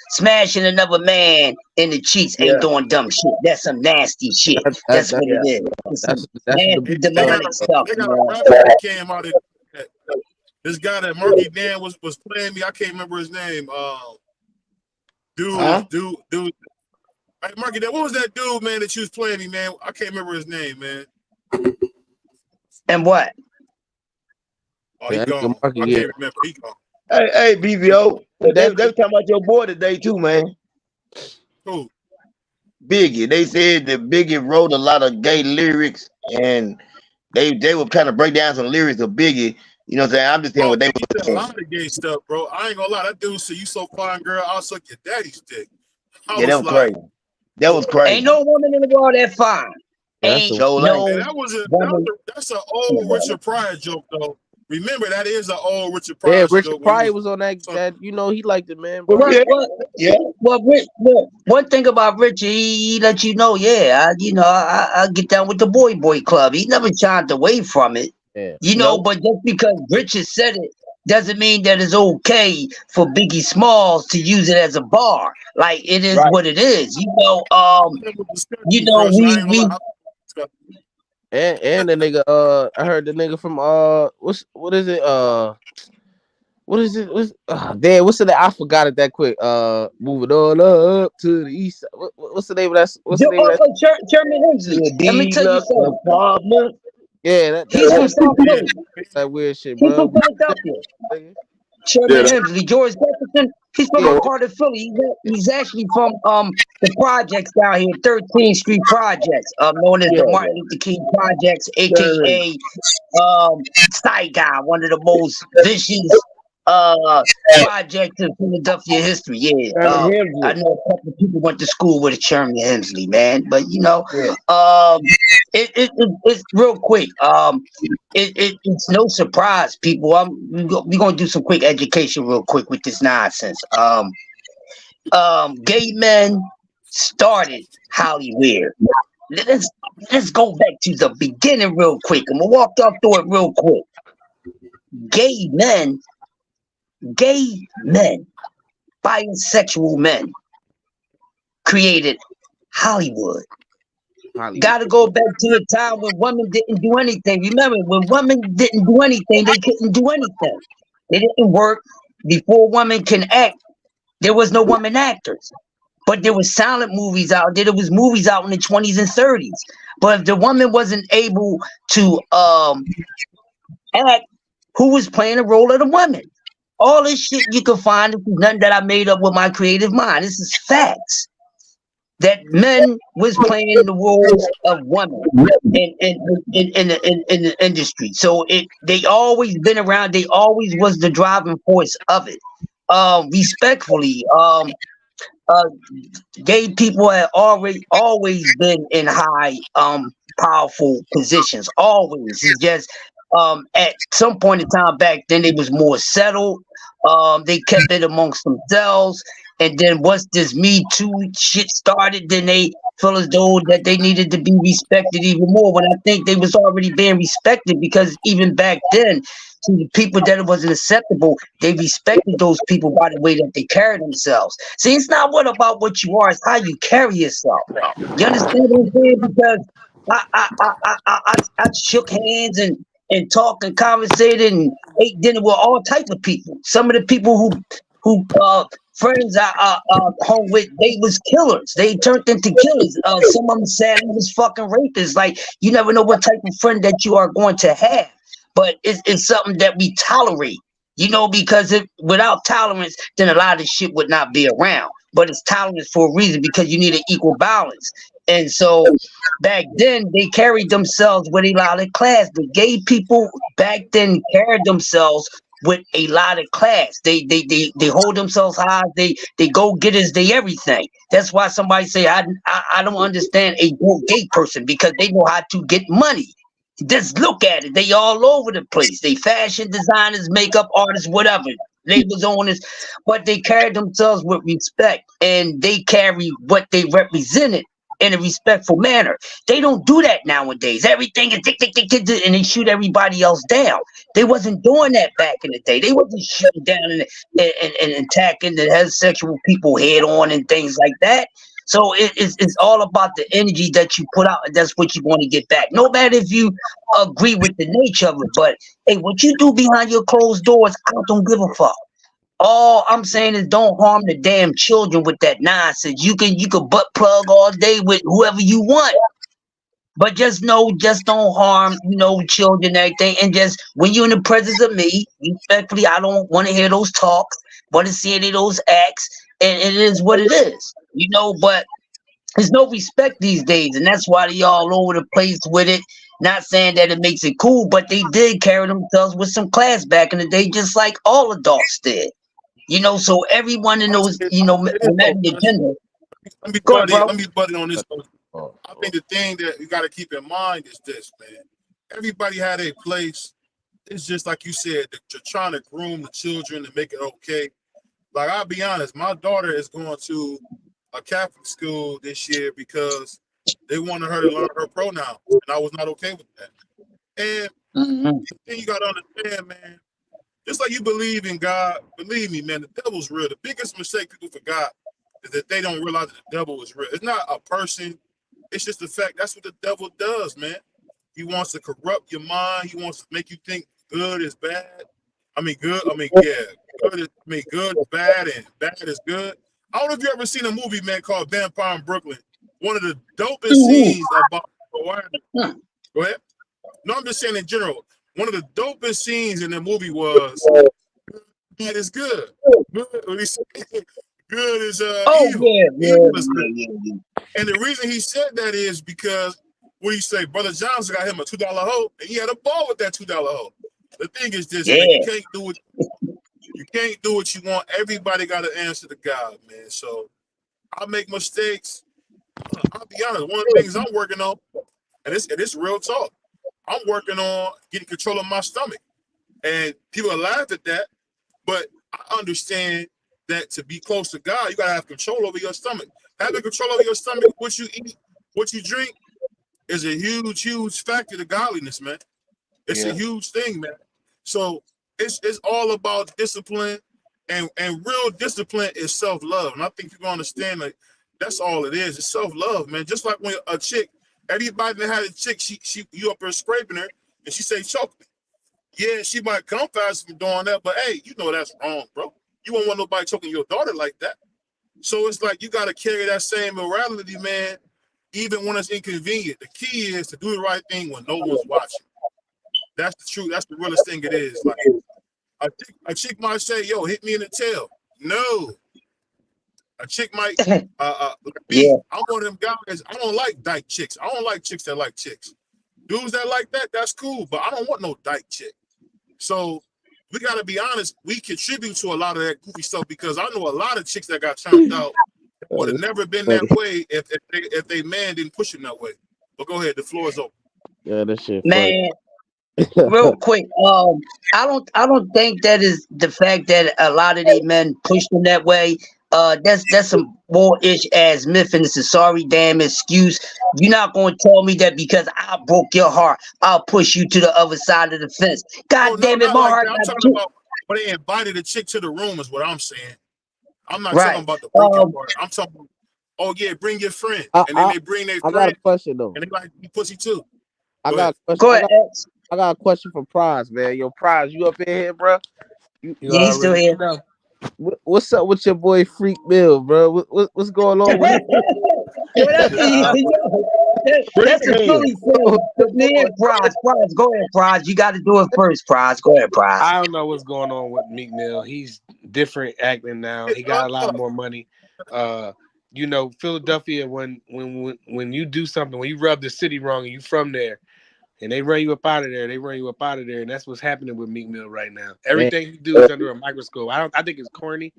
Smashing another man in the cheeks ain't doing dumb shit. That's some nasty shit. That's what it is. It's some nasty demonic stuff. They got a rapper that came out of this guy that Marky Dan was playing me. I can't remember his name. Dude. Hey, Marky Dan, what was that dude, man, that you was playing me, man? I can't remember his name, man. And what? Oh, he gone. I can't remember. He gone. Hey, BVO. They talking about your boy today too, man. Who? Biggie. They said that Biggie wrote a lot of gay lyrics, and they would kind of break down some lyrics of Biggie. You know what I'm saying? I'm just saying what they were saying. A lot of gay stuff, bro. I ain't gonna lie. That dude said, "You so fine, girl. I'll suck your daddy's dick." Yeah, that was crazy. That was crazy. Ain't no woman in the world that fine. Ain't no. Man, that's an old Richard Pryor joke, though. Remember, that is an old Richard Pryor joke. Yeah, Richard Pryor was on that. You know, he liked it, man. Well, one thing about Richard, he let you know, I get down with the boy club. He never shied away from it. Yeah. You know, but just because Richard said it doesn't mean that it's okay for Biggie Smalls to use it as a bar. Like, it is what it is. We and the nigga, I heard the nigga from what is it? What's the I forgot it that quick. Moving on up to the east. What's the name of that? What's the name of that? Chairman Hensley. Let me tell you something. Yeah, he's from South Philly. That weird shit, He's bro. from Philadelphia. Chairman Hensley, George Jefferson. He's from a part of Philly. He's actually from the projects down here, 13th Street Projects, known as the Martin Luther King Projects, aka Saigon, one of the most vicious projects in Philadelphia history. I know a couple of people went to school with a Chairman Hensley, man. But it's real quick. It's no surprise, people. We're gonna do some quick education real quick with this nonsense. Gay men started Hollywood. Let's go back to the beginning real quick. I'm gonna walk y'all through it real quick. Gay men, bisexual men created Hollywood. Gotta go back to a time when women didn't do anything. Remember, when women didn't do anything, they couldn't do anything. They didn't work. Before women can act, there was no women actors. But there was silent movies out there. There was movies out in the 20s and 30s. But if the woman wasn't able to act, who was playing the role of the woman? All this shit you can find. This is nothing that I made up with my creative mind. This is facts. That men was playing the roles of women in the industry. So they always been around. They always was the driving force of it. Respectfully, gay people have always been in high powerful positions. Always. It's just at some point in time back then they was more settled. They kept it amongst themselves. And then once this Me Too shit started, then they feel as though that they needed to be respected even more. When I think they was already being respected, because even back then, to the people that it wasn't acceptable, they respected those people by the way that they carried themselves. See, it's not about what you are, it's how you carry yourself. You understand what I'm saying? Because I shook hands and talked and conversated and ate dinner with all types of people. Some of the people who friends I home with, they was killers. They turned into killers. Some of them said I was fucking rapists. Like, you never know what type of friend that you are going to have. But it's something that we tolerate, because without tolerance, then a lot of shit would not be around. But it's tolerance for a reason, because you need an equal balance. And so back then they carried themselves with a lot of class. The gay people back then carried themselves with a lot of class. They hold themselves high. They go getters. They everything. That's why somebody say I don't understand a gay person, because they know how to get money. Just look at it. They all over the place. They fashion designers, makeup artists, whatever, labels owners, but they carry themselves with respect, and they carry what they represented in a respectful manner. They don't do that nowadays. Everything is tick, tick, tick, tick, tick, and they shoot everybody else down. They wasn't doing that back in the day. They wasn't shooting down and attacking the heterosexual people head on and things like that. So it's all about the energy that you put out, and that's what you're going to get back. No matter if you agree with the nature of it, but hey, what you do behind your closed doors, I don't give a fuck. All I'm saying is don't harm the damn children with that nonsense. You can butt plug all day with whoever you want. But just know, just don't harm, children and everything. And just when you're in the presence of me, respectfully, I don't want to hear those talks, want to see any of those acts. And it is what it is, but there's no respect these days. And that's why they all over the place with it. Not saying that it makes it cool, but they did carry themselves with some class back in the day, just like all adults did. So everyone in those, no matter the gender. Let me butt in on this. I think the thing that you got to keep in mind is this, man. Everybody had a place. It's just like you said, that you're trying to groom the children and make it okay. Like, I'll be honest, my daughter is going to a Catholic school this year because they wanted her to learn her pronouns, and I was not okay with that. And then you got to understand, man, just like you believe in God, believe me, man, the devil's real. The biggest mistake people forgot is that they don't realize that the devil is real. It's not a person. It's just the fact that's what the devil does, man. He wants to corrupt your mind. He wants to make you think good is bad. Good is bad and bad is good. I don't know if you ever seen a movie, man, called Vampire in Brooklyn. One of the dopest scenes about Go ahead. No, I'm just saying in general. One of the dopest scenes in the movie was bad is good. Good is evil. Evil is good. And the reason he said that is because when you say Brother Johnson got him a $2 hoe, and he had a ball with that $2 hoe. The thing is this, man, you can't do what you want. Everybody got to answer to God, man. So I make mistakes. I'll be honest. One of the things I'm working on, and it's real talk. I'm working on getting control of my stomach, and people laugh at that, but I understand that to be close to God, you gotta have control over your stomach. Having control over your stomach, what you eat, what you drink, is a huge, huge factor to godliness, man. It's a huge thing, man. So it's all about discipline, and real discipline is self-love. And I think you're gonna understand, like, that's all it is. It's self-love, man. Just like when a chick, everybody that had a chick, you up there scraping her, and she say, choke me. Yeah, she might come fast from doing that, but hey, that's wrong, bro. You won't want nobody choking your daughter like that. So it's like you got to carry that same morality, man, even when it's inconvenient. The key is to do the right thing when no one's watching. That's the truth. That's the realest thing it is. Like a chick might say, yo, hit me in the tail. No. A chick might, I'm one of them guys, I don't like dyke chicks. I don't like chicks that like chicks. Dudes that like that, that's cool, but I don't want no dyke chick. So we got to be honest, we contribute to a lot of that goofy stuff because I know a lot of chicks that got turned out would have never been that way if they man didn't push them that way. But go ahead, the floor is open. Yeah, that shit Man, real quick, I don't think that is the fact that a lot of these men push them that way. That's some bull-ish ass myth, and it's a sorry damn excuse. You're not going to tell me that because I broke your heart, I'll push you to the other side of the fence. God damn it, my heart. I'm talking about when they invited a chick to the room is what I'm saying. I'm not talking about the breaking part. I'm talking about, oh yeah, bring your friend, and then they bring their friend. I got a question though, and they like pussy too. I got a question for Prize, man. Yo, Prize, you up in here, bro? Yeah, he's still here. What's up with your boy Freak Mill, bro? What's going on with him? That's a Philly thing. Prize, go ahead, Prize. You got to do it first, Prize. Go ahead, Prize. I don't know what's going on with Meek Mill. He's different acting now. He got a lot more money. Philadelphia, when you do something, when you rub the city wrong and you from there, and they run you up out of there, and that's what's happening with Meek Mill right now. Everything he do is under a microscope. I think it's corny,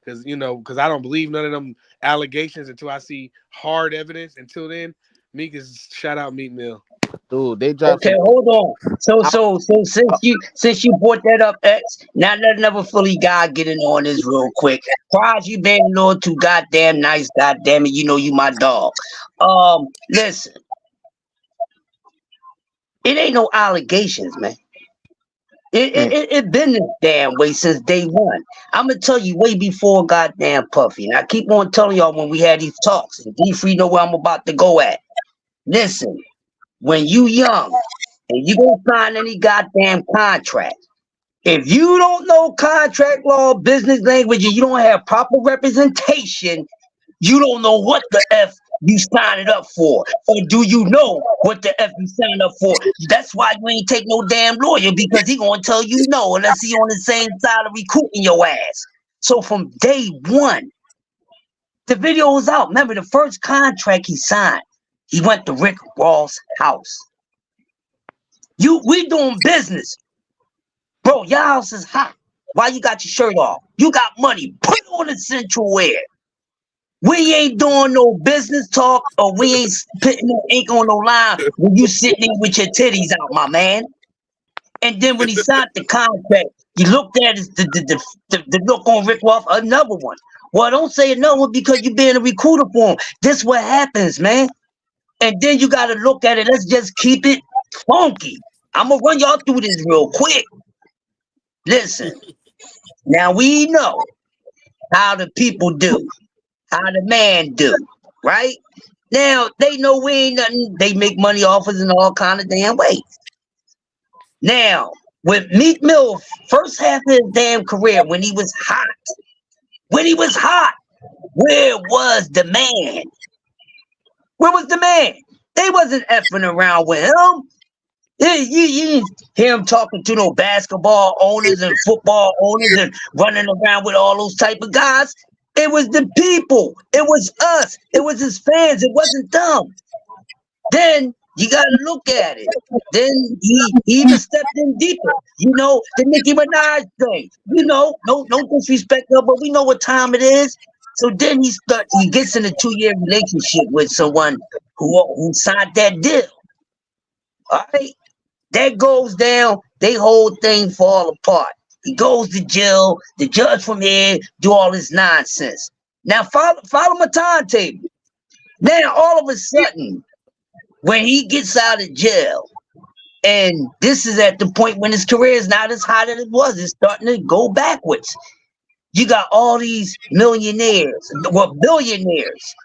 because I don't believe none of them allegations until I see hard evidence. Until then, shout out Meek Mill. Dude, they dropped. Okay, hold on. So since you brought that up, X, now let another Philly guy get in on this real quick. Prize, you been a little too goddamn nice, goddamn it. You know you my dog. Listen, it ain't no allegations, man. It been this damn way since day one. I'm gonna tell you way before goddamn Puffy. And I keep on telling y'all when we had these talks. And D3 know where I'm about to go at. Listen, when you young and you don't sign any goddamn contract, if you don't know contract law, business language, and you don't have proper representation, you don't know what the F you signed it up for. Or do you know what the F you signed up for? That's why you ain't take no damn lawyer, because he gonna tell you no unless he on the same side of recruiting your ass. So from day one, the video was out. Remember the first contract he signed, he went to Rick Ross' house. We doing business. Bro, your house is hot. Why you got your shirt off? You got money. Put on the central wear. We ain't doing no business talk, or we ain't putting no ink on no line when you sitting there with your titties out, my man. And then when he signed the contract, you looked at the look on Rick Ross, another one. Well, don't say another one because you being a recruiter for him. This what happens, man. And then you got to look at it. Let's just keep it funky. I'm going to run y'all through this real quick. Listen, now we know how the people do, how the man do, right? Now, they know we ain't nothing. They make money off us in all kind of damn ways. Now, when Meek Mill first half of his damn career, when he was hot, where was the man? Where was the man? They wasn't effing around with him. You didn't hear him talking to no basketball owners and football owners and running around with all those type of guys. It was the people. It was us. It was his fans. It wasn't them. Then you got to look at it. Then he even stepped in deeper. You know, the Nicki Minaj thing. You know, no disrespect, but we know what time it is. So then he gets in a 2-year relationship with someone who signed that deal. All right? That goes down, they whole thing fall apart. He goes to jail, the judge from here do all this nonsense. Now follow my timetable. Now all of a sudden, when he gets out of jail, and this is at the point when his career is not as hot as it was, it's starting to go backwards. You got all these millionaires, billionaires.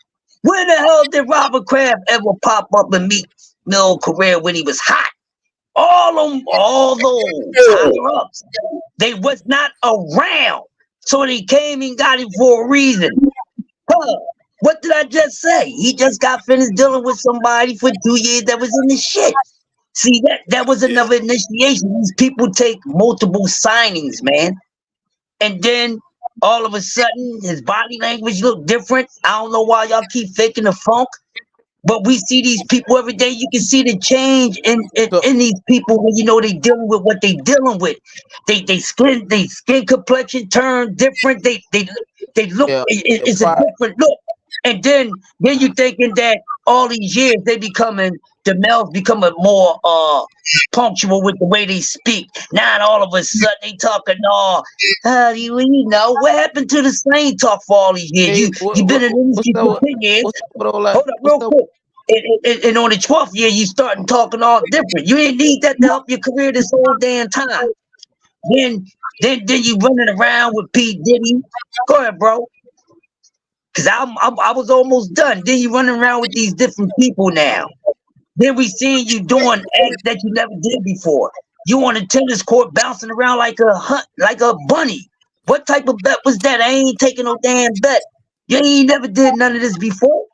Where the hell did Robert Kraft ever pop up in Meek Mill career when he was hot? All those higher ups, they was not around. So they came and got him for a reason. What did I just say? He just got finished dealing with somebody for 2 years that was in the shit. See, that was another initiation. These people take multiple signings, man. And then all of a sudden, his body language look different. I don't know why y'all keep faking the funk. But we see these people every day. You can see the change in these people when you know they dealing with what they dealing with. They skin complexion turn different. They look. It's a different look. And then you thinking that all these years the males becoming more punctual with the way they speak. Now all of a sudden they talking you know what happened to the slang talk for all these years? You've been in the industry for 10 years. Hold up real quick. And on the 12th year, you starting talking all different. You didn't need that to help your career this whole damn time. Then you running around with P. Diddy. Go ahead, bro. Cause I was almost done. Then you running around with these different people now. Then we seeing you doing acts that you never did before. You on a tennis court bouncing around like a bunny. What type of bet was that? I ain't taking no damn bet. You ain't never did none of this before.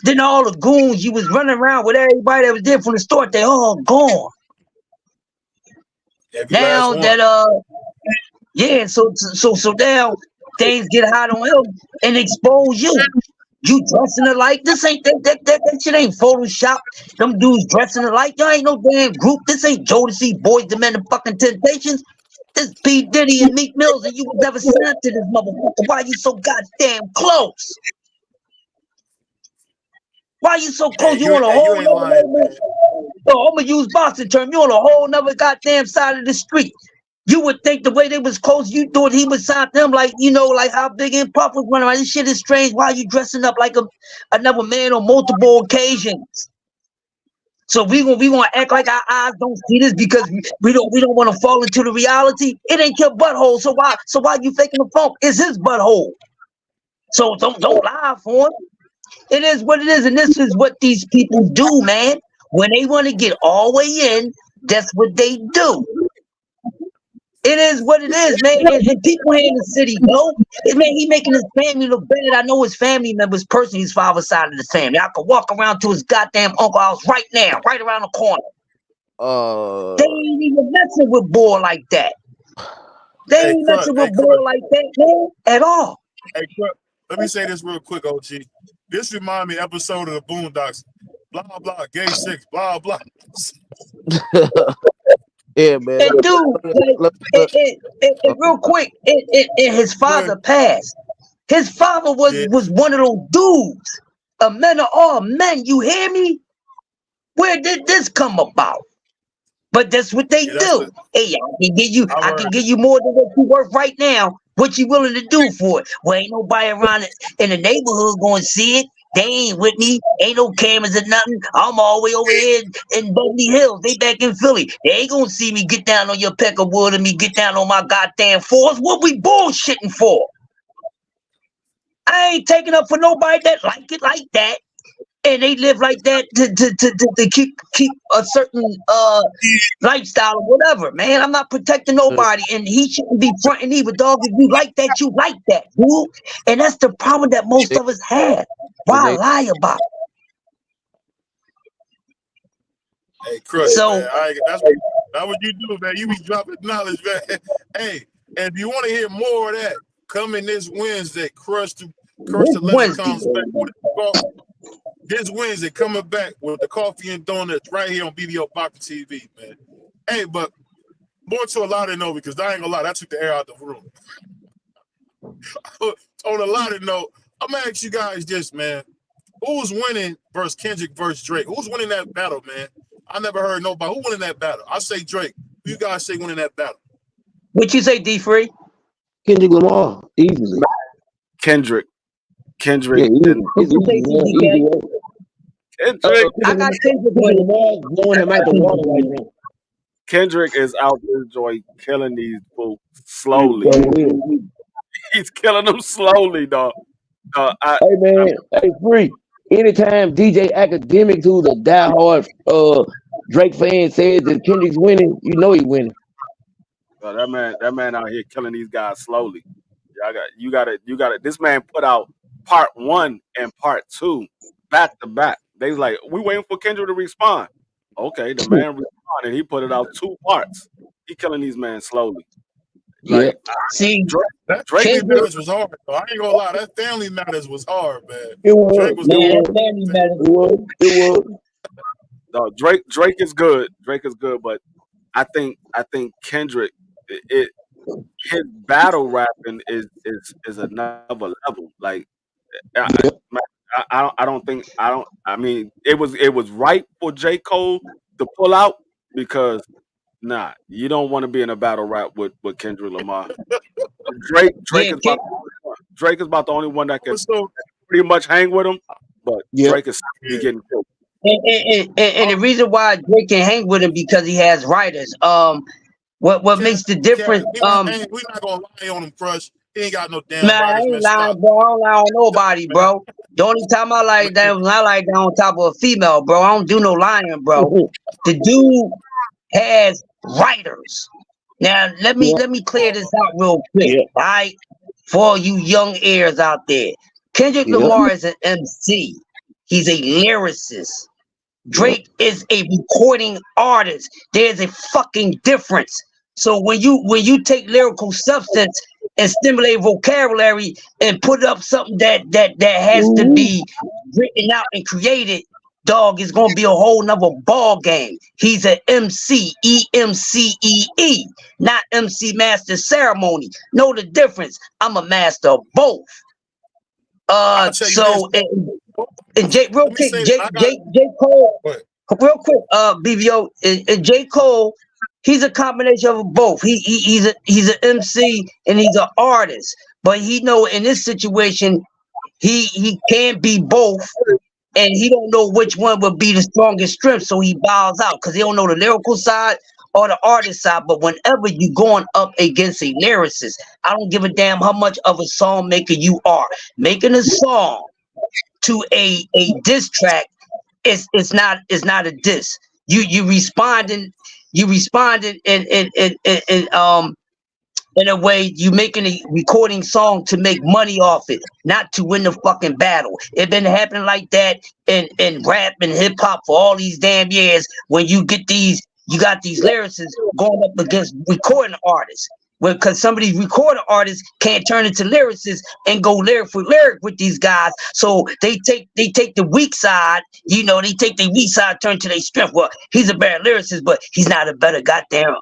Then all the goons you was running around with, everybody that was there from the start, they all gone. Now that so now things get hot on him and expose you. You dressing alike. This ain't that shit ain't Photoshop. Them dudes dressing alike. Y'all ain't no damn group. This ain't Jodeci, Boys the Men and fucking Temptations. This P. Diddy and Meek Mills, and you was never signed to this motherfucker. Why you so goddamn close? Why you so close? You on a whole level? Oh, I'm gonna use boxing term. You're on a whole nother goddamn side of the street. You would think the way they was close, you thought he would sign them like, you know, like how Big and Puff was running around. This shit is strange. Why are you dressing up like another man on multiple occasions? So we gonna act like our eyes don't see this because we don't want to fall into the reality. It ain't your butthole. So why you faking the funk? It's his butthole. So don't lie for him. It is what it is, and this is what these people do, man. When they want to get all the way in, that's what they do. It is what it is, man. And people here in the city know. Man, he making his family look bad. I know his family members personally, his father's side of the family. I could walk around to his goddamn uncle house right now, right around the corner. They ain't even messing with boy like that. They ain't messing with boy like that, man, at all. Hey, let me say this real quick, OG. This remind me episode of the Boondocks. Blah blah, gay six, blah blah. Yeah, man. And dude, real quick, his father passed. His father was one of those dudes. A men of all men. You hear me? Where did this come about? But that's what they do. Hey, I can give you more than what you worth right now. What you willing to do for it? Well, ain't nobody around in the neighborhood going to see it. They ain't with me. Ain't no cameras or nothing. I'm all the way over here in Beverly Hills. They back in Philly. They ain't gonna see me get down on your peck of wood and me get down on my goddamn force. What we bullshitting for? I ain't taking up for nobody that like it like that. And they live like that to keep a certain lifestyle or whatever, man. I'm not protecting nobody, and he shouldn't be fronting either, dog. If you like that, you like that, dude. And that's the problem that most of us have. Why lie about it? Hey, Chris, man, that's what you do, man. You be dropping knowledge, man. Hey, and if you want to hear more of that, come in this Wednesday. Crush the Legend comes back with this Wednesday, coming back with the coffee and donuts right here on BVO Boxing TV, man. Hey, but more to a lighter note, because I ain't gonna lie, that took the air out the room. On a lighter note, I'm gonna ask you guys this, man. Who's winning versus Kendrick versus Drake? Who's winning that battle, man? I never heard nobody. Who winning that battle? I say Drake. Who you guys say winning that battle? What you say, D3? Kendrick Lamar, easily. Kendrick. Yeah, easy. I got Kendrick blowing him out the water right now. Kendrick is out this joint killing these fools slowly. He's killing them slowly, dog. Hey man, hey Free. Anytime DJ Academics, who's a diehard Drake fan, says that Kendrick's winning, you know he's winning. That man out here killing these guys slowly. You got it. This man put out part 1 and part 2 back to back. They like, we waiting for Kendrick to respond. Okay, the man responded. He put it out 2 parts. He killing these men slowly. Like, see, that Family Matters was hard. Though. I ain't gonna lie, that Family Matters was hard, man. It was. Drake was It was. No, Drake is good. Drake is good, but I think Kendrick, his battle rapping is another level. Like, I mean, it was right for J. Cole to pull out because you don't want to be in a battle rap with Kendrick Lamar. Drake is about the only one that can pretty much hang with him, but Drake is getting killed. And the reason why Drake can hang with him because he has writers. What makes the difference? We're not gonna lie on him, Crush. He ain't got no damn writers. I ain't lying, bro. I don't lie on nobody, bro. The only time I like that was I like that on top of a female, bro. I don't do no lying, bro. The dude has writers. Now let me clear this out real quick, all right? For all you young heirs out there, Kendrick Lamar is an MC. He's a lyricist. Drake is a recording artist. There's a fucking difference. So when you take lyrical substance and stimulate vocabulary and put up something that has to be written out and created, dog, is gonna be a whole nother ball game. He's an MC, EMCEE, not MC Master Ceremony. Know the difference. I'm a master of both. And Jay, real quick, J. Cole. Real quick, BVO, J. Cole, he's a combination of both. He's an MC and he's an artist, but he know in this situation he can't be both, and he don't know which one would be the strongest strength, so he bows out because he don't know the lyrical side or the artist side. But whenever you going up against a lyricist, I don't give a damn how much of a song maker you are. Making a song to a diss track it's not a diss. You responding in a way you making a recording song to make money off it, not to win the fucking battle. It been happening like that in rap and hip hop for all these damn years. When you got these lyricists going up against recording artists. Because some of these recording artists can't turn into lyricists and go lyric for lyric with these guys, so they take the weak side, they take the weak side, turn to their strength. Well, he's a better lyricist, but he's not a better goddamn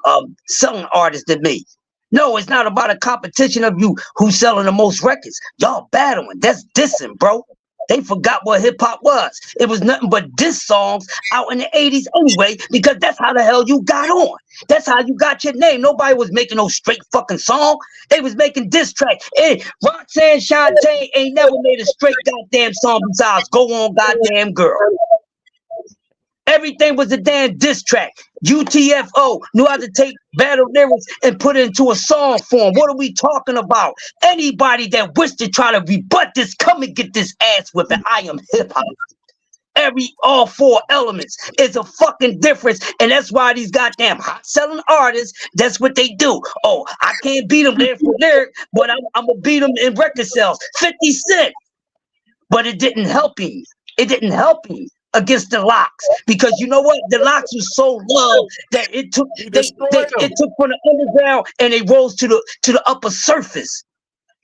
selling artist than me. No, it's not about a competition of you who's selling the most records. Y'all battling. That's dissing, bro. They forgot what hip hop was. It was nothing but diss songs out in the 80s anyway, because that's how the hell you got on. That's how you got your name. Nobody was making no straight fucking song. They was making diss tracks. Hey, Roxanne Shante ain't never made a straight goddamn song besides Go On Goddamn Girl. Everything was a damn diss track. UTFO knew how to take battle lyrics and put it into a song form. What are we talking about? Anybody that wished to try to rebut this, come and get this ass whipping. I am hip hop. All four elements is a fucking difference, and that's why these goddamn hot selling artists, that's what they do. Oh, I can't beat them lyric for lyric, but I'm gonna beat them in record sales. 50 Cent, but it didn't help him. It didn't help him against the Locks, because you know what? The Locks was so low that it took it took from the underground and they rose to the upper surface.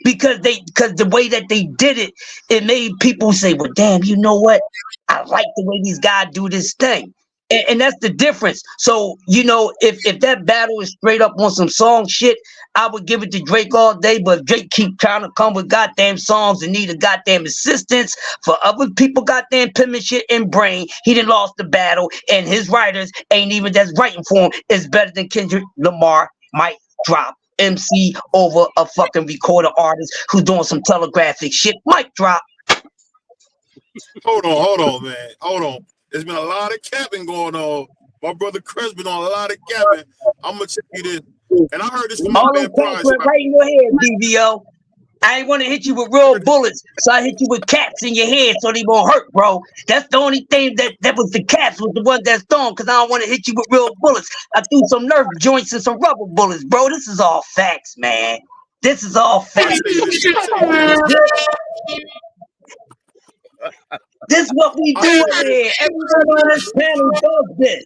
Because the way that they did it, it made people say, well, damn, you know what? I like the way these guys do this thing. And that's the difference. So, if that battle is straight up on some song shit, I would give it to Drake all day. But Drake keep trying to come with goddamn songs and need a goddamn assistance for other people goddamn penmanship and brain. He done lost the battle, and his writers ain't even that's writing for him is better than Kendrick Lamar. Might drop. MC over a fucking recorder artist who's doing some telegraphic shit. Mic drop. Hold on, man. Hold on. There's been a lot of capping going on. My brother Chris been on a lot of capping. I'm gonna tell you this, and I heard this from my man Price. Right in your head, BVO. I ain't want to hit you with real bullets, so I hit you with caps in your head so they won't hurt, bro. That's the only thing that was the caps was the one that's thrown, because I don't want to hit you with real bullets. I threw some nerve joints and some rubber bullets, bro. This is all facts, man. This is all facts. This is what we do over here. Everyone on this panel does this.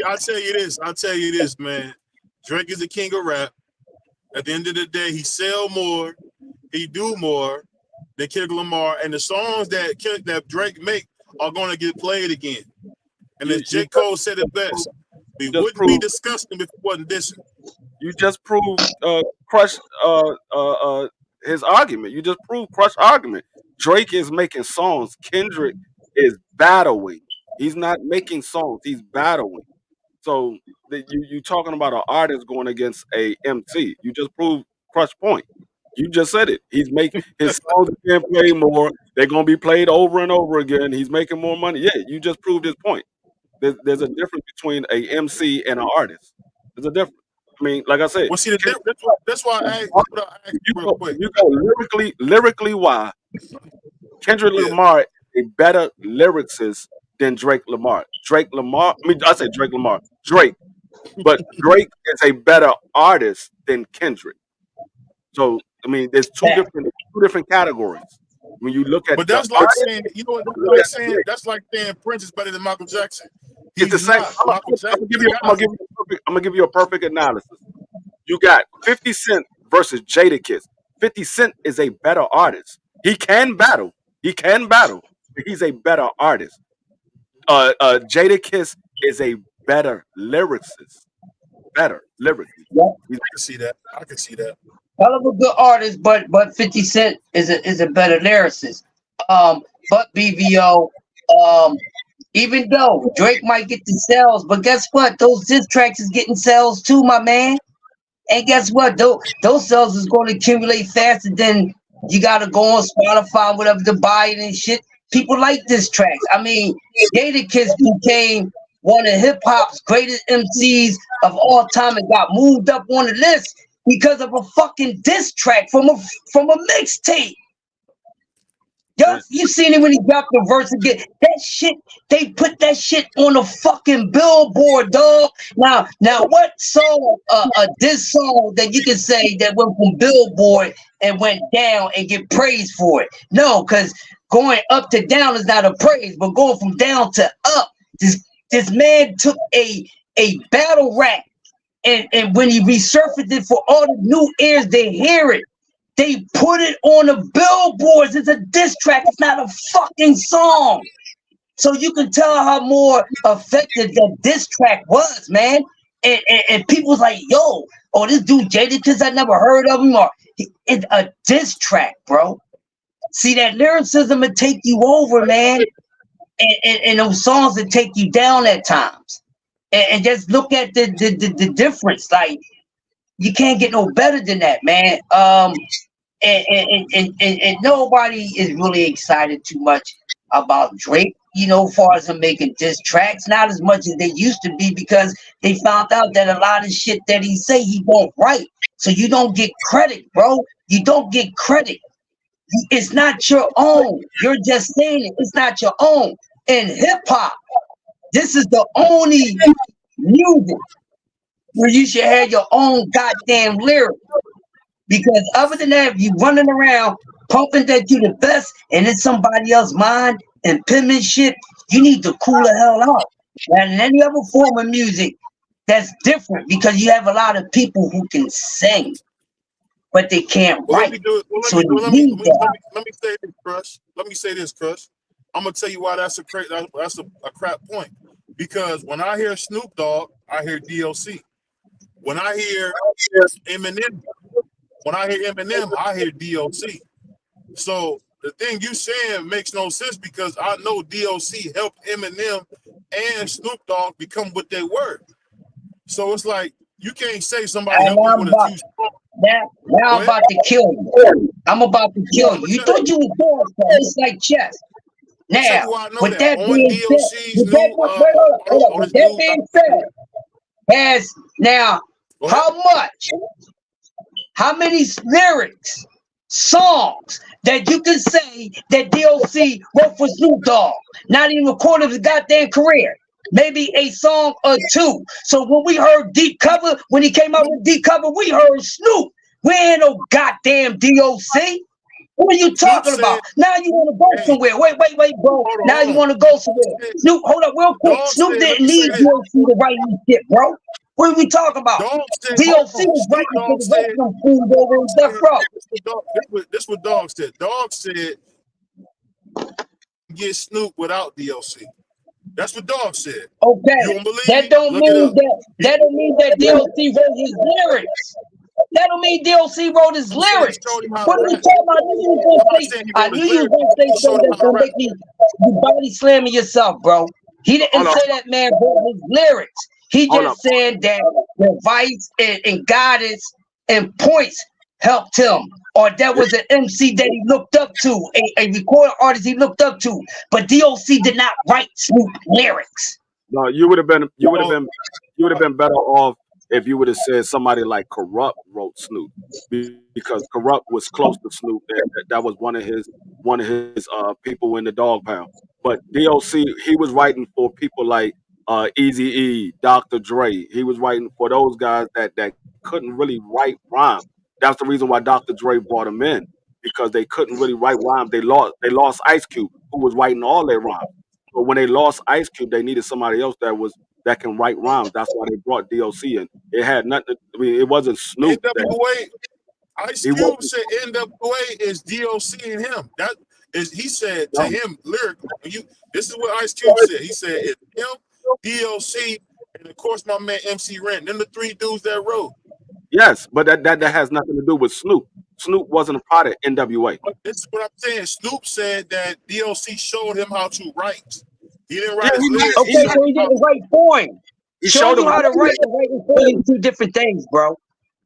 I'll tell you this, man. Drake is the king of rap. At the end of the day, he sell more, he do more than Kendrick Lamar, and the songs that Drake make are going to get played again. And as J. Cole said it best, we wouldn't be disgusting if it wasn't this. You just proved Crush his argument. You just proved Crush argument. Drake is making songs. Kendrick is battling. He's not making songs. He's battling. So you talking about an artist going against a MC. You just proved Crush point. You just said it. He's making his songs being played more. They're gonna be played over and over again. He's making more money. Yeah, you just proved his point. There's a difference between a MC and an artist. There's a difference. I mean, like I said, well, see, that's why I asked real quick. You go lyrically. Why Kendrick Lamar is a better lyricist than Drake Lamar. Drake, but Drake is a better artist than Kendrick. So I mean, there's two different categories when you look at. But that's like saying, that's like saying Prince is better than Michael Jackson. It's the same. I'm gonna give you a perfect analysis. You got 50 Cent versus Jadakiss. 50 Cent is a better artist. He can battle, but he's a better artist. Jadakiss is a better lyricist. Better lyrically. I can see that. Hell of a good artist, but 50 Cent is a better lyricist. But BVO, Even though Drake might get the sales, but guess what? Those diss tracks is getting sales too, my man. And guess what? Those sales is going to accumulate faster than you got to go on Spotify, whatever, to buy it and shit. People like diss tracks. I mean, Jadakiss became one of hip hop's greatest MCs of all time and got moved up on the list because of a fucking diss track from a mixtape. Yo, you seen it when he dropped the verse again. That shit, they put that shit on a fucking billboard, dog. Now, what song, this song that you can say that went from billboard and went down and get praised for it? No, because going up to down is not a praise, but going from down to up. This man took a battle rap and when he resurfaced it for all the new ears to hear it, they put it on the billboards. It's a diss track. It's not a fucking song. So you can tell how more effective that diss track was, man. And people was like, yo, this dude Jadakiss, I never heard of him. Or it's a diss track, bro. See, that lyricism will take you over, man. And those songs that take you down at times. And just look at the difference. Like, you can't get no better than that, man. And nobody is really excited too much about Drake, as far as him making diss tracks, not as much as they used to be, because they found out that a lot of shit that he say he won't write. So you don't get credit, bro. You don't get credit. It's not your own. You're just saying it. It's not your own. In hip hop, this is the only music where you should have your own goddamn lyrics. Because other than that, if you running around pumping that you the best and it's somebody else's mind and penmanship, you need to cool the hell out. And in any other form of music, that's different because you have a lot of people who can sing, but they can't write. Let me say this, Crush. Let me say this, Crush. I'm gonna tell you why that's a crap point. Because when I hear Snoop Dogg, I hear DOC. When I hear Eminem, I hear DOC. So the thing you saying makes no sense because I know DOC helped Eminem and Snoop Dogg become what they were. So it's like you can't say somebody helped you with a strong. Now I'm about to kill you. I'm about to kill you. You thought you was doing something. It's like chess. Now, with that being said, how many lyrics, songs that you can say that DOC wrote for Snoop Dogg? Not even recorded his goddamn career. Maybe a song or two. So when we heard Deep Cover, when he came out with Deep Cover, we heard Snoop. We ain't no goddamn DOC. What are you talking about? Now you want to go somewhere. Wait, bro. Now you want to go somewhere. Snoop, hold up real quick. Snoop didn't need DOC to write his shit, bro. What are we talking about? DOC was writing for the rest of them fools over in Death Row. This what Dog said. Dog said get Snoop without DOC. That's what Dog said. Okay. You don't believe that don't mean that DOC wrote his lyrics. That don't mean DOC wrote his lyrics. What are you talking about? I knew you was going to say something that's going to make you body slamming yourself, bro. He didn't say that man wrote his lyrics. He just said that the advice and guidance and points helped him. Or that was an MC that he looked up to, a recording artist he looked up to. But DOC did not write Snoop lyrics. No, you would have been better off if you would have said somebody like Corrupt wrote Snoop, because Corrupt was close to Snoop. That was one of his people in the Dog Pound. But DOC, he was writing for people like Eazy-E, Dr. Dre. He was writing for those guys that couldn't really write rhymes. That's the reason why Dr. Dre brought him in, because they couldn't really write rhymes. They lost Ice Cube, who was writing all their rhymes. But when they lost Ice Cube, they needed somebody else that can write rhymes. That's why they brought DOC in. It had nothing. It wasn't Snoop. NWA, Ice Cube said NWA is DOC and him. That is, he said to him lyrically. This is what Ice Cube said. He said it's him, DOC, and of course my man MC Ren. Them the three dudes that wrote. Yes, but that has nothing to do with Snoop. Snoop wasn't a part of NWA. But this is what I'm saying. Snoop said that DLC showed him how to write. He didn't write Yeah, his lyrics. Okay, so he didn't write for him. He Showing showed you him how to write and writing for you two different things, bro.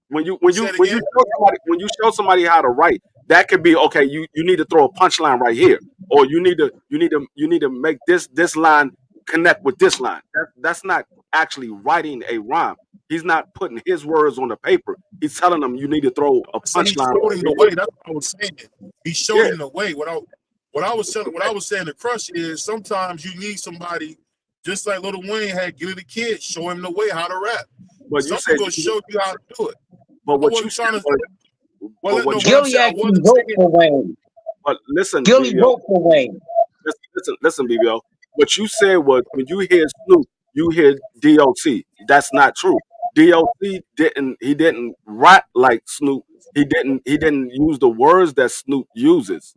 when you Say it show again. somebody how to write, that could be okay. You need to throw a punchline right here, or you need to make this line connect with this line. That's not actually writing a rhyme. He's not putting his words on the paper. He's telling them you need to throw a So he punchline. showed him the way. That's what I was saying. He showed Yeah, him the way. What I was saying to Crush is sometimes you need somebody, just like Lil Wayne had Gilly the Kid, show him the way how to rap. but you Some said, people show you how to do it. but I what you wasn't said trying to. was, Well, but no, what what you, I'm Gilly saying, I actually wasn't wrote saying. for Wayne. but listen, Gilly BBO, wrote for Wayne. listen, BBO. What you said was when you hear Snoop, you hear DOC. That's not true. DOC didn't rap like Snoop. He didn't use the words that Snoop uses.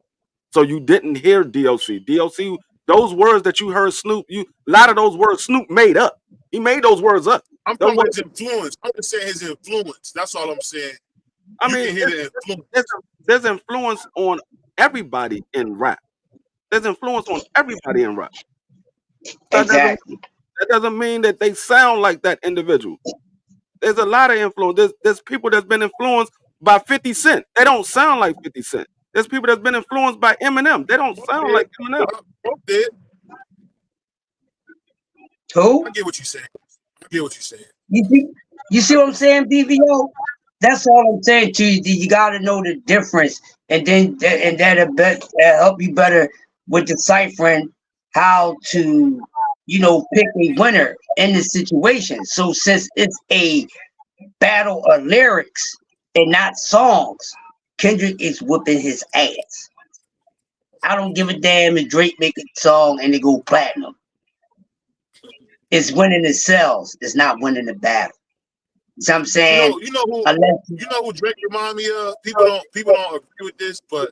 So you didn't hear DOC. DOC, those words that you heard Snoop, a lot of those words Snoop made up. He made those words up. I'm Those talking about words, his influence. I'm just saying his influence. That's all I'm saying. I You mean, can hear the influence. there's influence on everybody in rap. There's influence on everybody in rap. That doesn't Exactly. that doesn't mean that they sound like that individual. There's a lot of influence. There's people that's been influenced by 50 Cent. They don't sound like 50 Cent. There's people that's been influenced by Eminem. They don't sound like Eminem. Both did. Who? I get what you're saying. I get what you're saying. You see what I'm saying, BVO? That's all I'm saying to you. You got to know the difference, and then that'll help you better with deciphering how to, pick a winner in the situation. So since it's a battle of lyrics and not songs, Kendrick is whooping his ass. I don't give a damn if Drake make a song and they go platinum. It's winning the sales. It's not winning the battle. So I'm saying, You know who Drake remind me of? People don't agree with this, but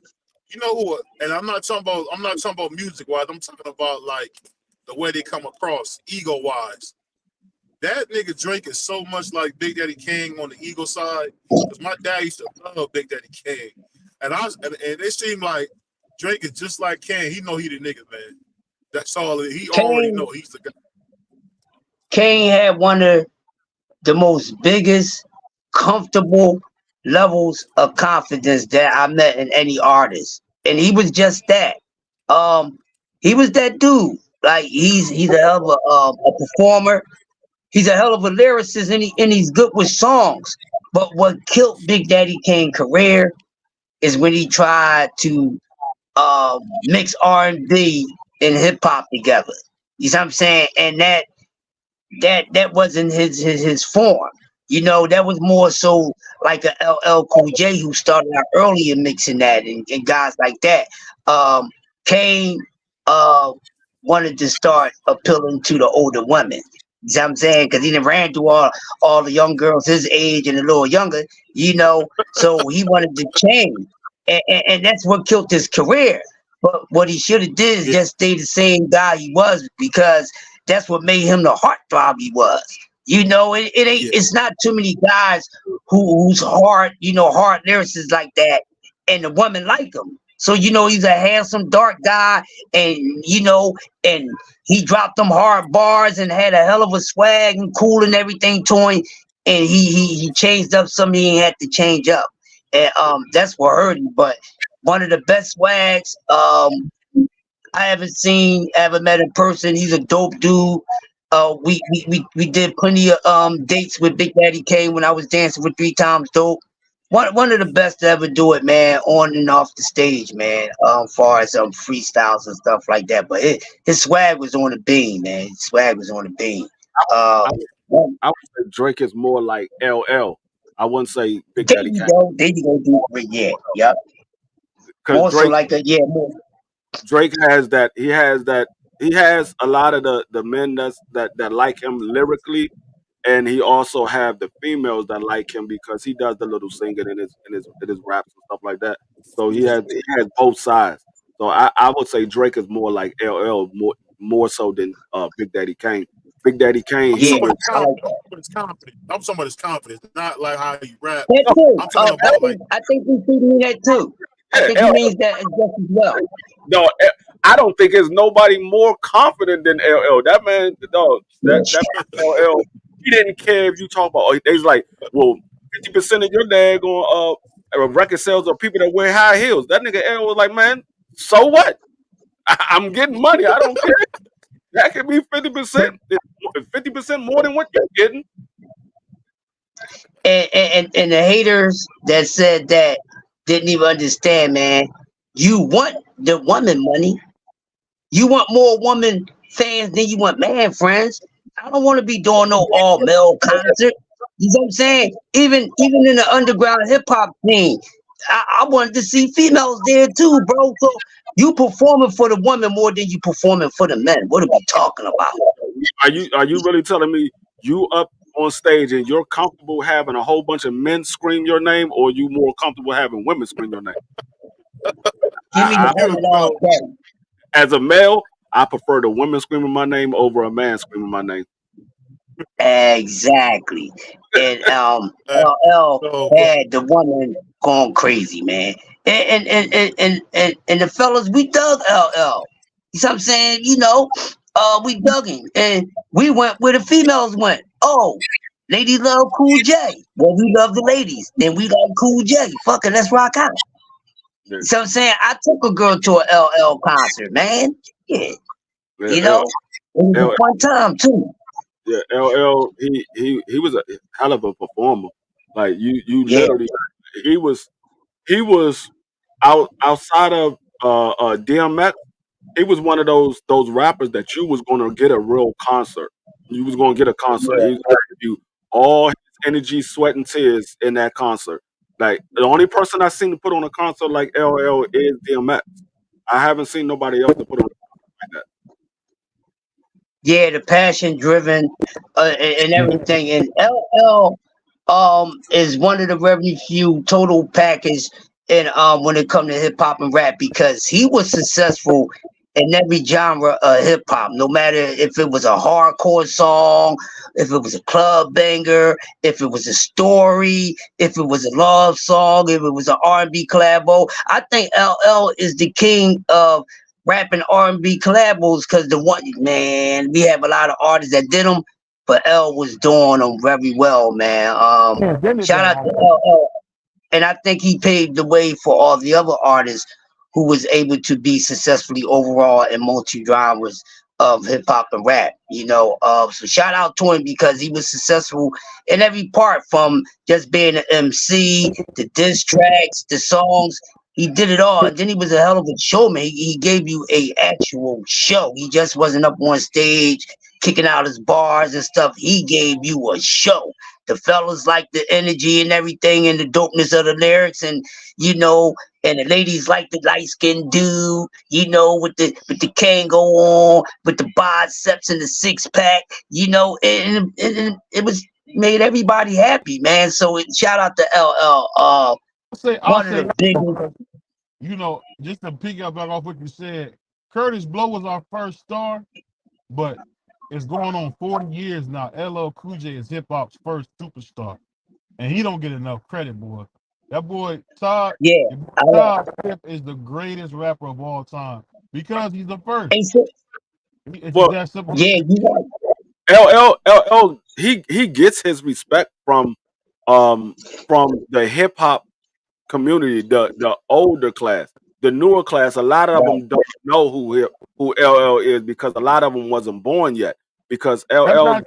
you know who? And I'm not talking about music wise. I'm talking about like the way they come across, ego wise. That nigga Drake is so much like Big Daddy King on the ego side. Because my dad used to love Big Daddy King, and it seemed like Drake is just like King. He know he the nigga, man. That's all. He already know he's the guy. Kane had one of the most biggest, comfortable levels of confidence that I met in any artist, and he was just that. He was that dude. Like he's a hell of a performer. He's a hell of a lyricist, and he's good with songs. But what killed Big Daddy Kane's career is when he tried to mix R&B and hip hop together. You know what I'm saying? And that wasn't his form. That was more so like a LL Cool J who started out early in mixing that and guys like that. Kane wanted to start appealing to the older women. You know what I'm saying? Because he done ran through all the young girls his age and a little younger, so he wanted to change. And that's what killed his career. But what he should have did is just stay the same guy he was, because that's what made him the heartthrob he was. It's not too many guys who's hard lyricists like that, and the women like him. So he's a handsome dark guy, and and he dropped them hard bars and had a hell of a swag and cool and everything to him, and he changed up something he had to change up, and that's what hurt him. But one of the best swags I ever met in person. He's a dope dude. We did plenty of dates with Big Daddy Kane when I was dancing with 3 Times Dope. One of the best to ever do it, man, on and off the stage, man. Far as freestyles and stuff like that. But his swag was on the beam, man. His swag was on the beam. I would say Drake is more like LL. I wouldn't say Big Daddy Kane. There you go, dude. Yeah, yep. Because more. Drake has that. He has a lot of the men that like him lyrically, and he also have the females that like him because he does the little singing in his raps and stuff like that. So he has both sides. So I would say Drake is more like LL more so than Big Daddy Kane. Big Daddy Kane. I'm He somebody's was confident. I'm somebody's confidence, not like how you rap. That too. I'm talking about like I think he means that too. I think he means that just as well. No, I don't think there's nobody more confident than LL. That man, no, that LL. He didn't care if you talk about. He's like, well, 50% of your daggone record sales are people that wear high heels. That nigga L was like, man, so what? I'm getting money. I don't care. That could be 50%. 50% more than what you're getting. And the haters that said that didn't even understand, man. You want the woman money. You want more woman fans than you want man friends. I don't want to be doing no all male concert. You know what I'm saying? Even in the underground hip hop scene, I wanted to see females there too, bro. So you performing for the woman more than you performing for the men. What are we talking about? Are you really telling me you up on stage and you're comfortable having a whole bunch of men scream your name, or you more comfortable having women scream your name? Give me the all day. As a male, I prefer the women screaming my name over a man screaming my name. Exactly. And LL had the woman going crazy, man. And the fellas, we dug LL. You know what I'm saying? You know, we dug him. And we went where the females went. Oh, ladies love Cool J. Well, we love the ladies. Then we love Cool J. Fuck it, let's rock out. Yeah. So I'm saying I took a girl to a LL concert, man. Yeah. You know, it was a fun time too. Yeah, LL, he was a hell of a performer. Like you literally, he was outside of DMX. He was one of those rappers that you was gonna get a real concert. You was gonna get a concert. He was gonna give you all his energy, sweat, and tears in that concert. Like the only person I seen to put on a concert like LL is DMX. I haven't seen nobody else to put on a concert like that. Yeah, the passion driven and everything. And LL is one of the very few total package and when it comes to hip hop and rap, because he was successful in every genre of hip hop, no matter if it was a hardcore song, if it was a club banger, if it was a story, if it was a love song, if it was an R&B collabo. I think LL is the king of rapping R&B collabos, because the one, man, we have a lot of artists that did them, but L was doing them very well, man. Shout out to LL. And I think he paved the way for all the other artists who was able to be successfully overall in multi-genres of hip hop and rap, you know. So shout out to him, because he was successful in every part, from just being an MC, the diss tracks, the songs. He did it all, and then he was a hell of a showman. He gave you a actual show. He just wasn't up on stage kicking out his bars and stuff. He gave you a show. The fellas like the energy and everything, and the dopeness of the lyrics, and you know, and the ladies like the light skinned dude, you know, with the Kango on, with the biceps and the 6-pack, you know, and it was made everybody happy, man. So shout out to LL. I'll say, the biggest. You know, just to piggyback off what you said, Curtis Blow was our first star, but it's going on 40 years now. LL Cool J is hip hop's first superstar, and he don't get enough credit, boy. That boy Todd, Todd is the greatest rapper of all time because he's the first. It's that simple. Yeah, LL, he gets his respect from the hip hop community, the older class. The newer class, a lot of them don't know who LL is, because a lot of them wasn't born yet. Because LL,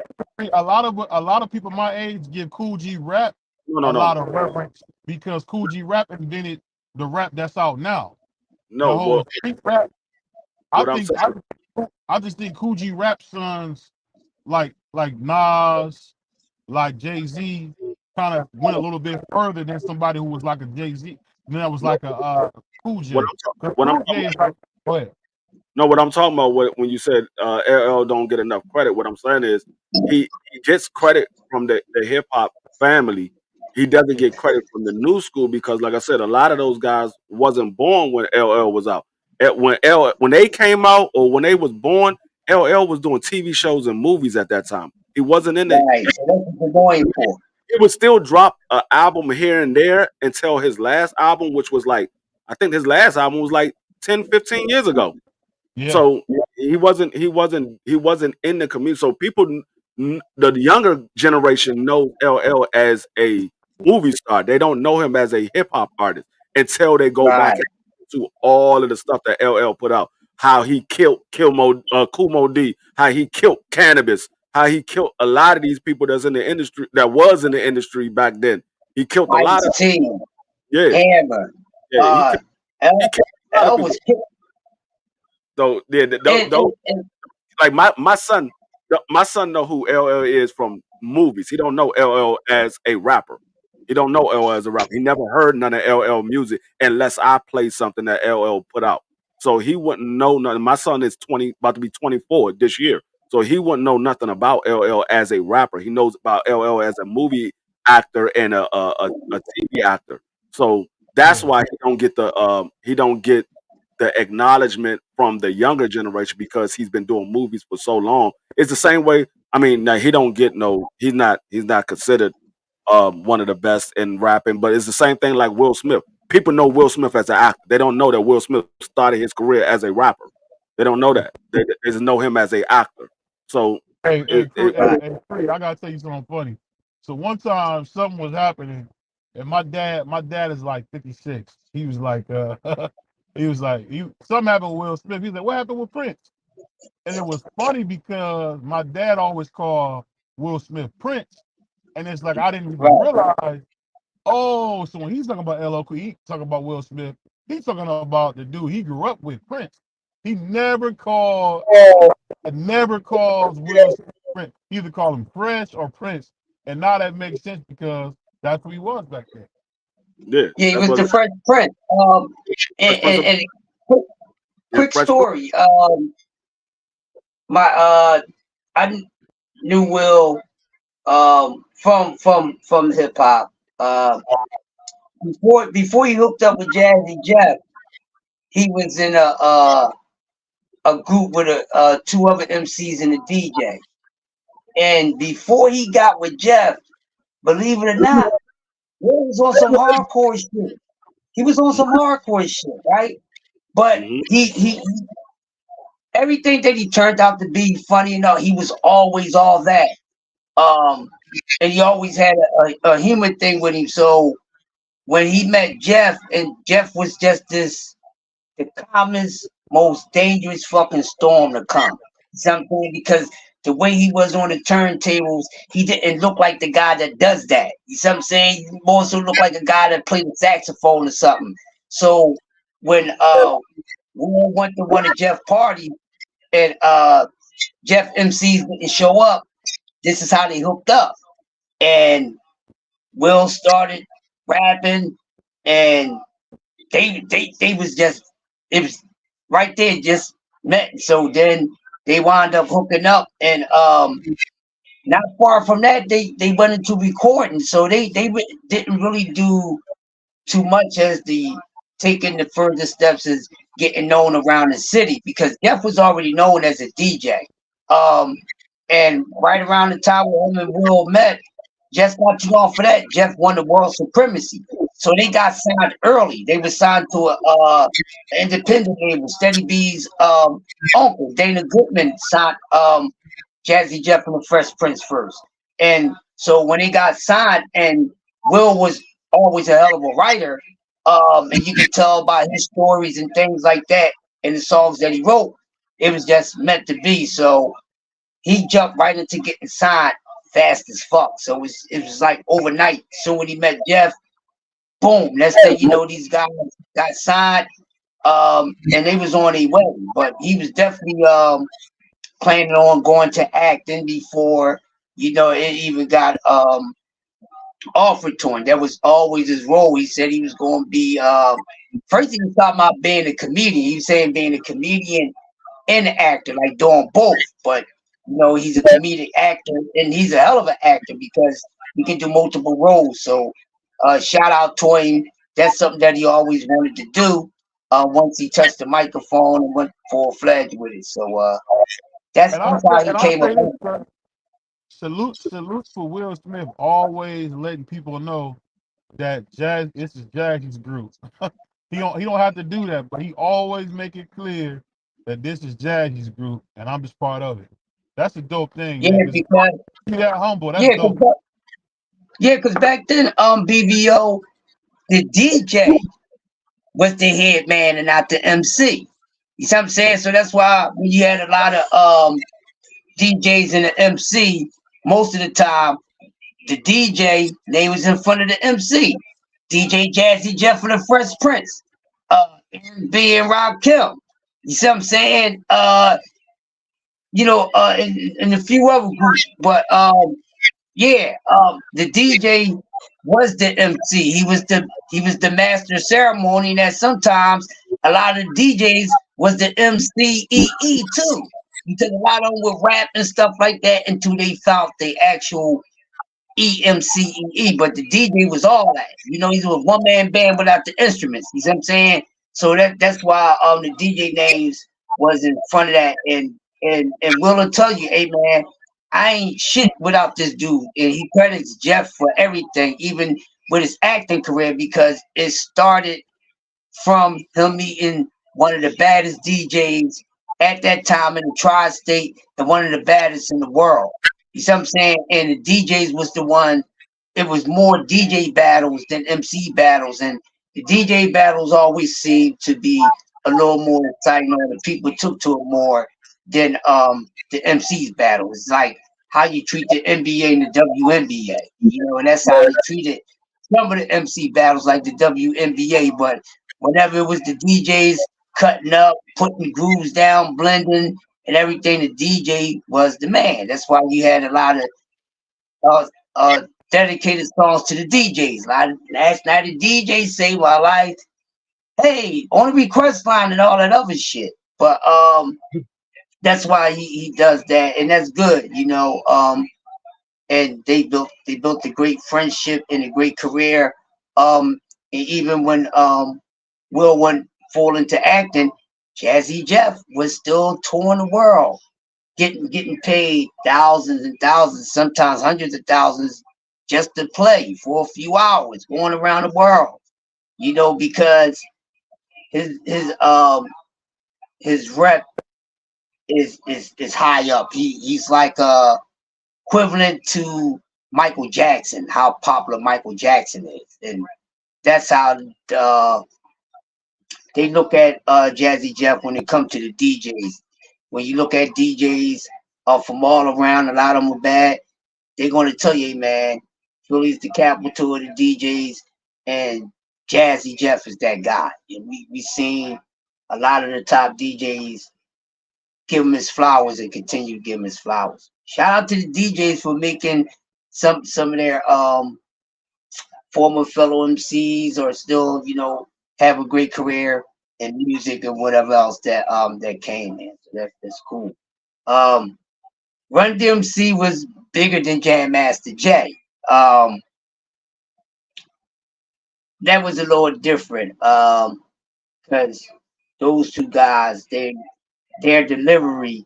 a lot of people my age give Cool G Rap a lot of reverence, because Cool G Rap invented the rap that's out now. No, the whole street rap. I just think Cool G Rap sons like Nas, like Jay-Z, kind of went a little bit further than somebody who was like a Jay-Z. Then that was like a Cool J. Go ahead. No, what I'm talking about, when you said LL don't get enough credit, what I'm saying is he gets credit from the hip hop family. He doesn't get credit from the new school, because, like I said, a lot of those guys wasn't born when LL was out. When they came out, or when they was born, LL was doing TV shows and movies at that time. He wasn't in the. Right. So that's what you're going for. He would still drop an album here and there until his last album, which was like, I think his last album was like 10, 15 years ago. Yeah. So he wasn't in the community. So people, the younger generation knows LL as a movie star. They don't know him as a hip hop artist until they go back to all of the stuff that LL put out. How he killed Kool Moe D, how he killed Cannabis, how he killed a lot of these people that was in the industry back then. He killed a lot of Hammer. Yeah, he killed a lot of people. Was killed. So like my son know who LL is from movies. He don't know LL as a rapper. He don't know LL as a rapper. He never heard none of LL music unless I play something that LL put out. So he wouldn't know nothing. My son is about to be 24 this year. So he wouldn't know nothing about LL as a rapper. He knows about LL as a movie actor and a TV actor. So that's why he don't get the acknowledgement from the younger generation, because he's been doing movies for so long. It's the same way. I mean, now he's not considered one of the best in rapping, but it's the same thing like Will Smith. People know Will Smith as an actor. They don't know that Will Smith started his career as a rapper. They don't know that. They just know him as an actor. So Hey, I gotta tell you something funny. So one time something was happening, and my dad is like 56. He was like, something happened with Will Smith. He's like, what happened with Prince? And it was funny because my dad always called Will Smith Prince, and it's like I didn't even realize. Oh, so when he's talking about LL, he talking about Will Smith. He's talking about the dude he grew up with, Prince. He never calls Will Smith Prince. He either call him Fresh or Prince, and now that makes sense because that's who he was back then. Yeah, he was the Fresh Prince. And quick story. I knew Will from hip hop. Before he hooked up with Jazzy Jeff, he was in a group with two other MCs and a DJ. And before he got with Jeff, believe it or not, he was on some hardcore shit. He was on some hardcore shit, right? But he everything that he turned out to be, funny enough, he was always all that. And he always had a humor thing with him. So when he met Jeff, and Jeff was just the calmest, most dangerous fucking storm to come. Something because the way he was on the turntables, he didn't look like the guy that does that. You see what I'm saying? He also looked like a guy that played the saxophone or something. So when we went to one of Jeff's parties and Jeff MCs didn't show up, this is how they hooked up. And Will started rapping, and they was just, it was right there, just met. So then they wound up hooking up, and not far from that, they went into recording. So they didn't really do too much as taking the further steps as getting known around the city, because Jeff was already known as a DJ. And right around the time when him and Will met, just not too long for that, Jeff won the World Supremacy. So they got signed early. They were signed to an independent label. Steady B's uncle, Dana Goodman, signed Jazzy Jeff and the Fresh Prince first. And so when they got signed, and Will was always a hell of a writer, and you could tell by his stories and things like that and the songs that he wrote, it was just meant to be. So he jumped right into getting signed fast as fuck. So it was like overnight. So when he met Jeff, boom, next thing you know, these guys got signed, and they was on their way. But he was definitely planning on going to acting before, it even got offered to him. That was always his role. He said he was going to be, first he was talking about being a comedian. He was saying being a comedian and an actor, like doing both. But he's a comedic actor, and he's a hell of an actor because he can do multiple roles. So shout out to him. That's something that he always wanted to do once he touched the microphone and went full-fledged with it. So That's how he came say this, about. bro. Salutes for Will Smith always letting people know that this is Jazzy's group. he don't have to do that, but he always make it clear that this is Jazzy's group and I'm just part of it. That's a dope thing, Yeah, man. Because because be that humble, that's yeah, dope. because back then, BVO, the DJ was the head man and not the MC. You see what I'm saying? So that's why when you had a lot of DJs and the MC, most of the time the DJ they was in front of the MC. DJ Jazzy Jeff and the Fresh Prince, B and Rob Kim. You see what I'm saying? And a few other groups, but the DJ was the MC. He was the master of ceremony. And that sometimes a lot of DJs was the MCEE too. Because a lot of them would rap and stuff like that until they found the actual EMCEE. But the DJ was all that. You know, he's a one man band without the instruments. You see what I'm saying? So that's why the DJ names was in front of that. And Will tell you, hey man, I ain't shit without this dude. And he credits Jeff for everything, even with his acting career, because it started from him meeting one of the baddest DJs at that time in the tri-state and one of the baddest in the world. You see what I'm saying? And the DJs was the one, it was more DJ battles than MC battles. And the DJ battles always seemed to be a little more exciting, or the people took to it more than the MC's battle. It's like how you treat the NBA and the WNBA, and that's how they treated some of the MC battles like the WNBA. But whenever it was the DJs cutting up, putting grooves down, blending, and everything, the DJ was the man. That's why you had a lot of dedicated songs to the DJs. Last night the DJs say, well, hey, on the request line and all that other shit. But that's why he does that, and that's good, and they built a great friendship and a great career. And even when Will went fall into acting, Jazzy Jeff was still touring the world, getting paid thousands and thousands, sometimes hundreds of thousands, just to play for a few hours, going around the world. Because his rep is high up. He's like equivalent to Michael Jackson, how popular Michael Jackson is, and that's how they look at Jazzy Jeff when it comes to the DJs. When you look at DJs from all around, a lot of them are bad. They're going to tell you, hey, man, Philly's the capital of the DJs, and Jazzy Jeff is that guy. And we seen a lot of the top DJs give him his flowers and continue to give him his flowers. Shout out to the DJs for making some of their former fellow MCs or still, have a great career in music or whatever else that came in. So that's cool. Run DMC was bigger than Jam Master Jay. That was a little different because those two guys, their delivery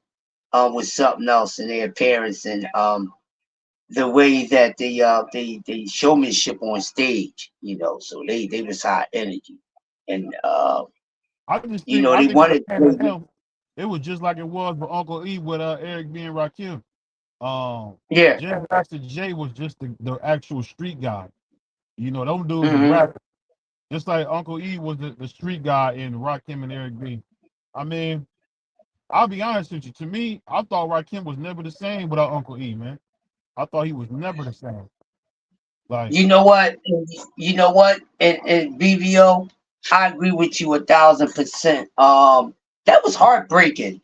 was something else, in their appearance and the way that they showmanship on stage, so they was high energy. And I just think, they wanted it was just like it was with Uncle E with Eric B and Rakim. Jam Master Jay was just the actual street guy. Them dudes are rappers. Just like Uncle E was the street guy in Rakim and Eric B. I mean, I'll be honest with you. To me, I thought Rakim was never the same without Uncle E, man. I thought he was never the same. Like, you know what? And BVO, I agree with you 1,000%. That was heartbreaking.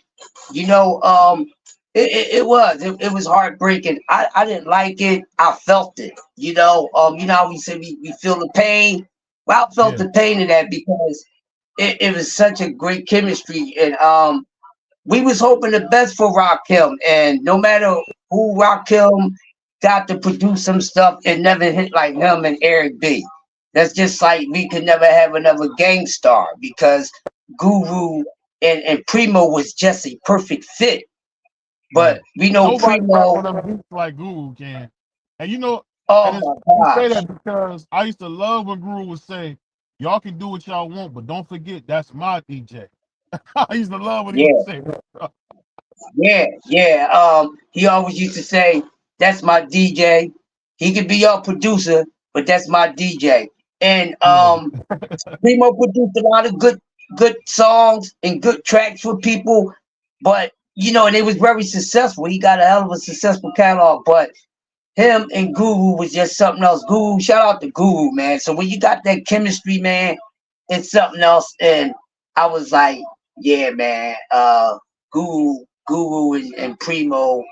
It was heartbreaking. I didn't like it. I felt it. How we say we feel the pain. Well, I felt the pain of that because it was such a great chemistry, and we was hoping the best for Rakim, and no matter who Rakim got to produce some stuff, it never hit like him and Eric B. That's just like we could never have another Gangstar because Guru and Primo was just a perfect fit. But we know nobody rap Primo. on them beats like Guru can. And you know, Oh and my you say gosh. that because I used to love when Guru would say, "Y'all can do what y'all want, but don't forget that's my DJ." I used to love when he would Yeah. say that. Yeah. He always used to say, "That's my DJ. He could be your producer, but that's my DJ." And Yeah. Primo produced a lot of good songs and good tracks for people, but and it was very successful. He got a hell of a successful catalog, but him and Guru was just something else. Guru, shout out to Guru, man. So when you got that chemistry, man, it's something else. And I was like, yeah, man, Guru and Primo,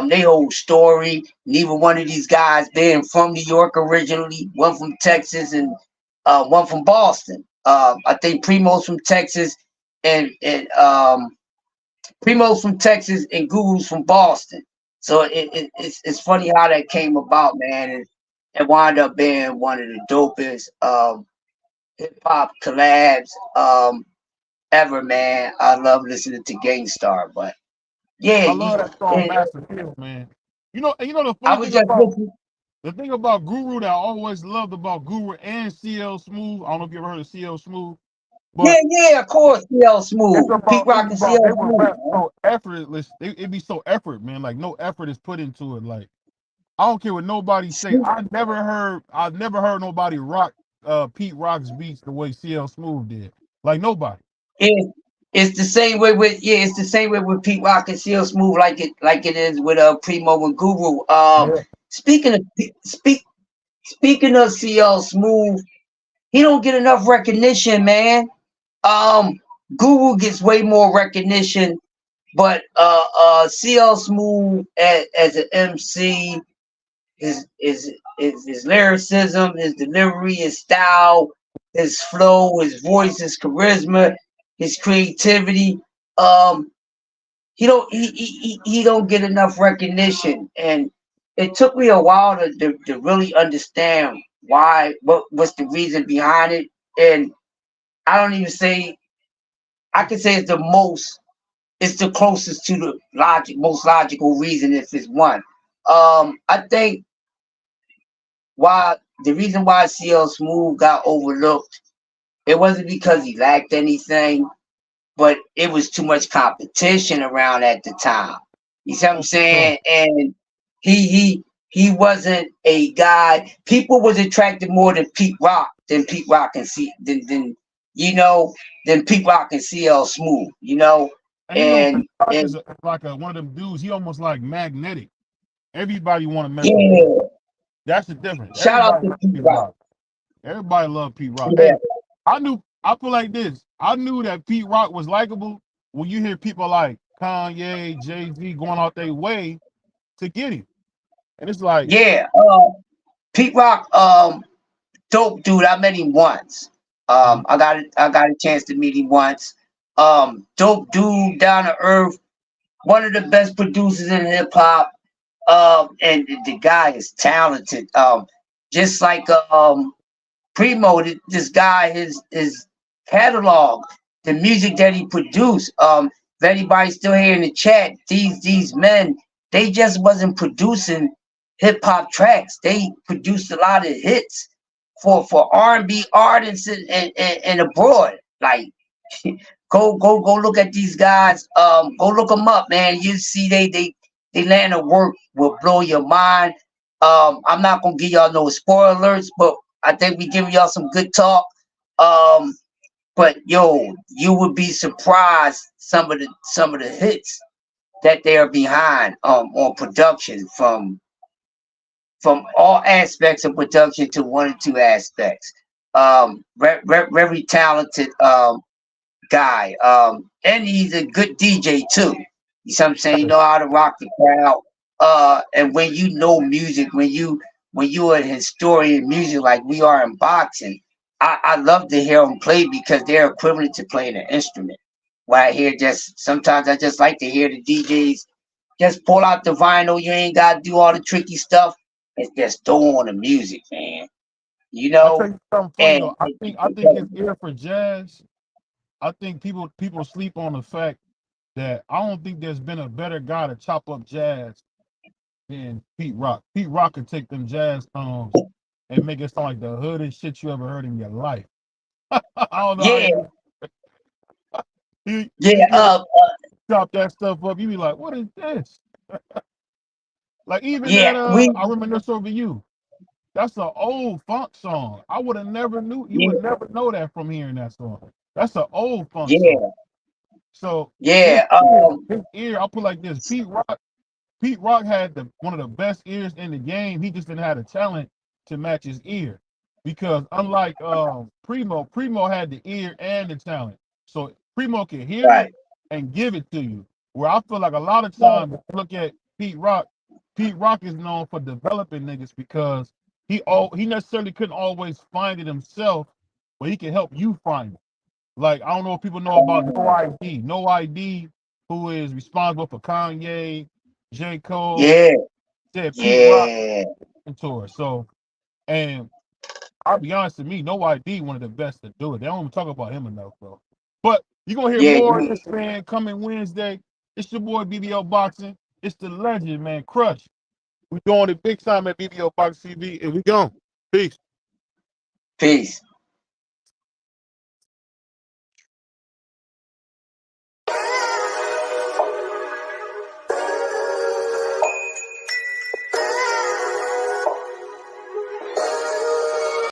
they whole story. Neither one of these guys being from New York originally, one from Texas and one from Boston. I think Primo's from Texas and Primo's from Texas and Guru's from Boston. So it's funny how that came about, man. And it wound up being one of the dopest hip hop collabs ever, man. I love listening to Gangstar, but yeah, I love that song, Master Kill, man. The I funny was thing just about listening. the thing about Guru that I always loved about Guru and CL Smooth. I don't know if you ever heard of CL Smooth, but Yeah, of course, CL it's Smooth, Pete about Rock and CL they would Smooth, rap man. so effortless. It be so effort, man. Like no effort is put into it. Like I don't care what nobody say. I've never heard nobody rock Pete Rock's beats the way CL Smooth did. Like nobody. It, it's the same way with it's the same way with Pete Rock and CL Smooth, like it is with Primo and Guru. Yeah. Speaking of speaking of CL Smooth, he don't get enough recognition, man. Guru gets way more recognition, but CL Smooth as an MC, his lyricism, his delivery, his style, his flow, his voice, his charisma, his creativity. Um, he don't get enough recognition, and it took me a while to really understand what's the reason behind it. And I don't even say I can say it's the closest to the most logical reason if it's one. I think why the reason why CL Smooth got overlooked, it wasn't because he lacked anything, but it was too much competition around at the time. You see what I'm saying? And he wasn't a guy. People was attracted more to Pete Rock and than Pete Rock and CL Smooth. And And Pete Rock is like one of them dudes. He almost like magnetic. Everybody want to mess with Pete. yeah, That's the difference. shout out Everybody to love Pete Pete Rock. Rock. Everybody love Pete Rock. Yeah, Hey, I feel like this. I knew that Pete Rock was likable when you hear people like Kanye, Jay-Z going out their way to get him. And it's like, yeah. Pete Rock, dope dude. I met him once. I got a chance to meet him once. Dope dude, down to earth, one of the best producers in hip hop. And the guy is talented. Just like Primo, this guy, his catalog, the music that he produced. If anybody's still here in the chat, these men, they just wasn't producing hip hop tracks. They produced a lot of hits for R&B artists and abroad. Like go look at these guys. Go look them up, man. You see they land of work will blow your mind. I'm not gonna give y'all no spoiler alerts, but I think we giving y'all some good talk. Um, but yo, you would be surprised some of the hits that they are behind on production from all aspects of production to one or two aspects. Very talented guy. And he's a good DJ too. You know what I'm saying? You know how to rock the crowd. And when you know music, when you're a historian of music like we are in boxing, I love to hear them play because they're equivalent to playing an instrument. Where I hear sometimes I just like to hear the DJs just pull out the vinyl. You ain't gotta do all the tricky stuff. It's just throw on the music, man. I tell you something funny And though. I think his ear for jazz. I think people sleep on the fact that I don't think there's been a better guy to chop up jazz than Pete Rock. Pete Rock could take them jazz songs and make it sound like the hoodest shit you ever heard in your life. I don't know how he chop that stuff up. You be like, what is this? Like even that I Reminisce Over You. That's an old funk song. I would have never knew. You would never know that from hearing that song. That's an old funk song. So his ear, I'll put like this. Pete Rock had one of the best ears in the game. He just didn't have the talent to match his ear. Because unlike Primo had the ear and the talent. So Primo can hear it and give it to you. Where I feel like a lot of times, if you look at Pete Rock is known for developing niggas because he necessarily couldn't always find it himself, but he can help you find it. Like, I don't know if people know about No ID. No ID, who is responsible for Kanye, J. Cole, said Pete Rock tour. So, and I'll be honest with me, No ID one of the best to do it. They don't even talk about him enough, bro. But you're going to hear more of this, man, coming Wednesday. It's your boy, BVO Boxing. It's the legend, man, Crush. We're doing it big time at BVO Boxing TV, and we gone. Peace. Peace.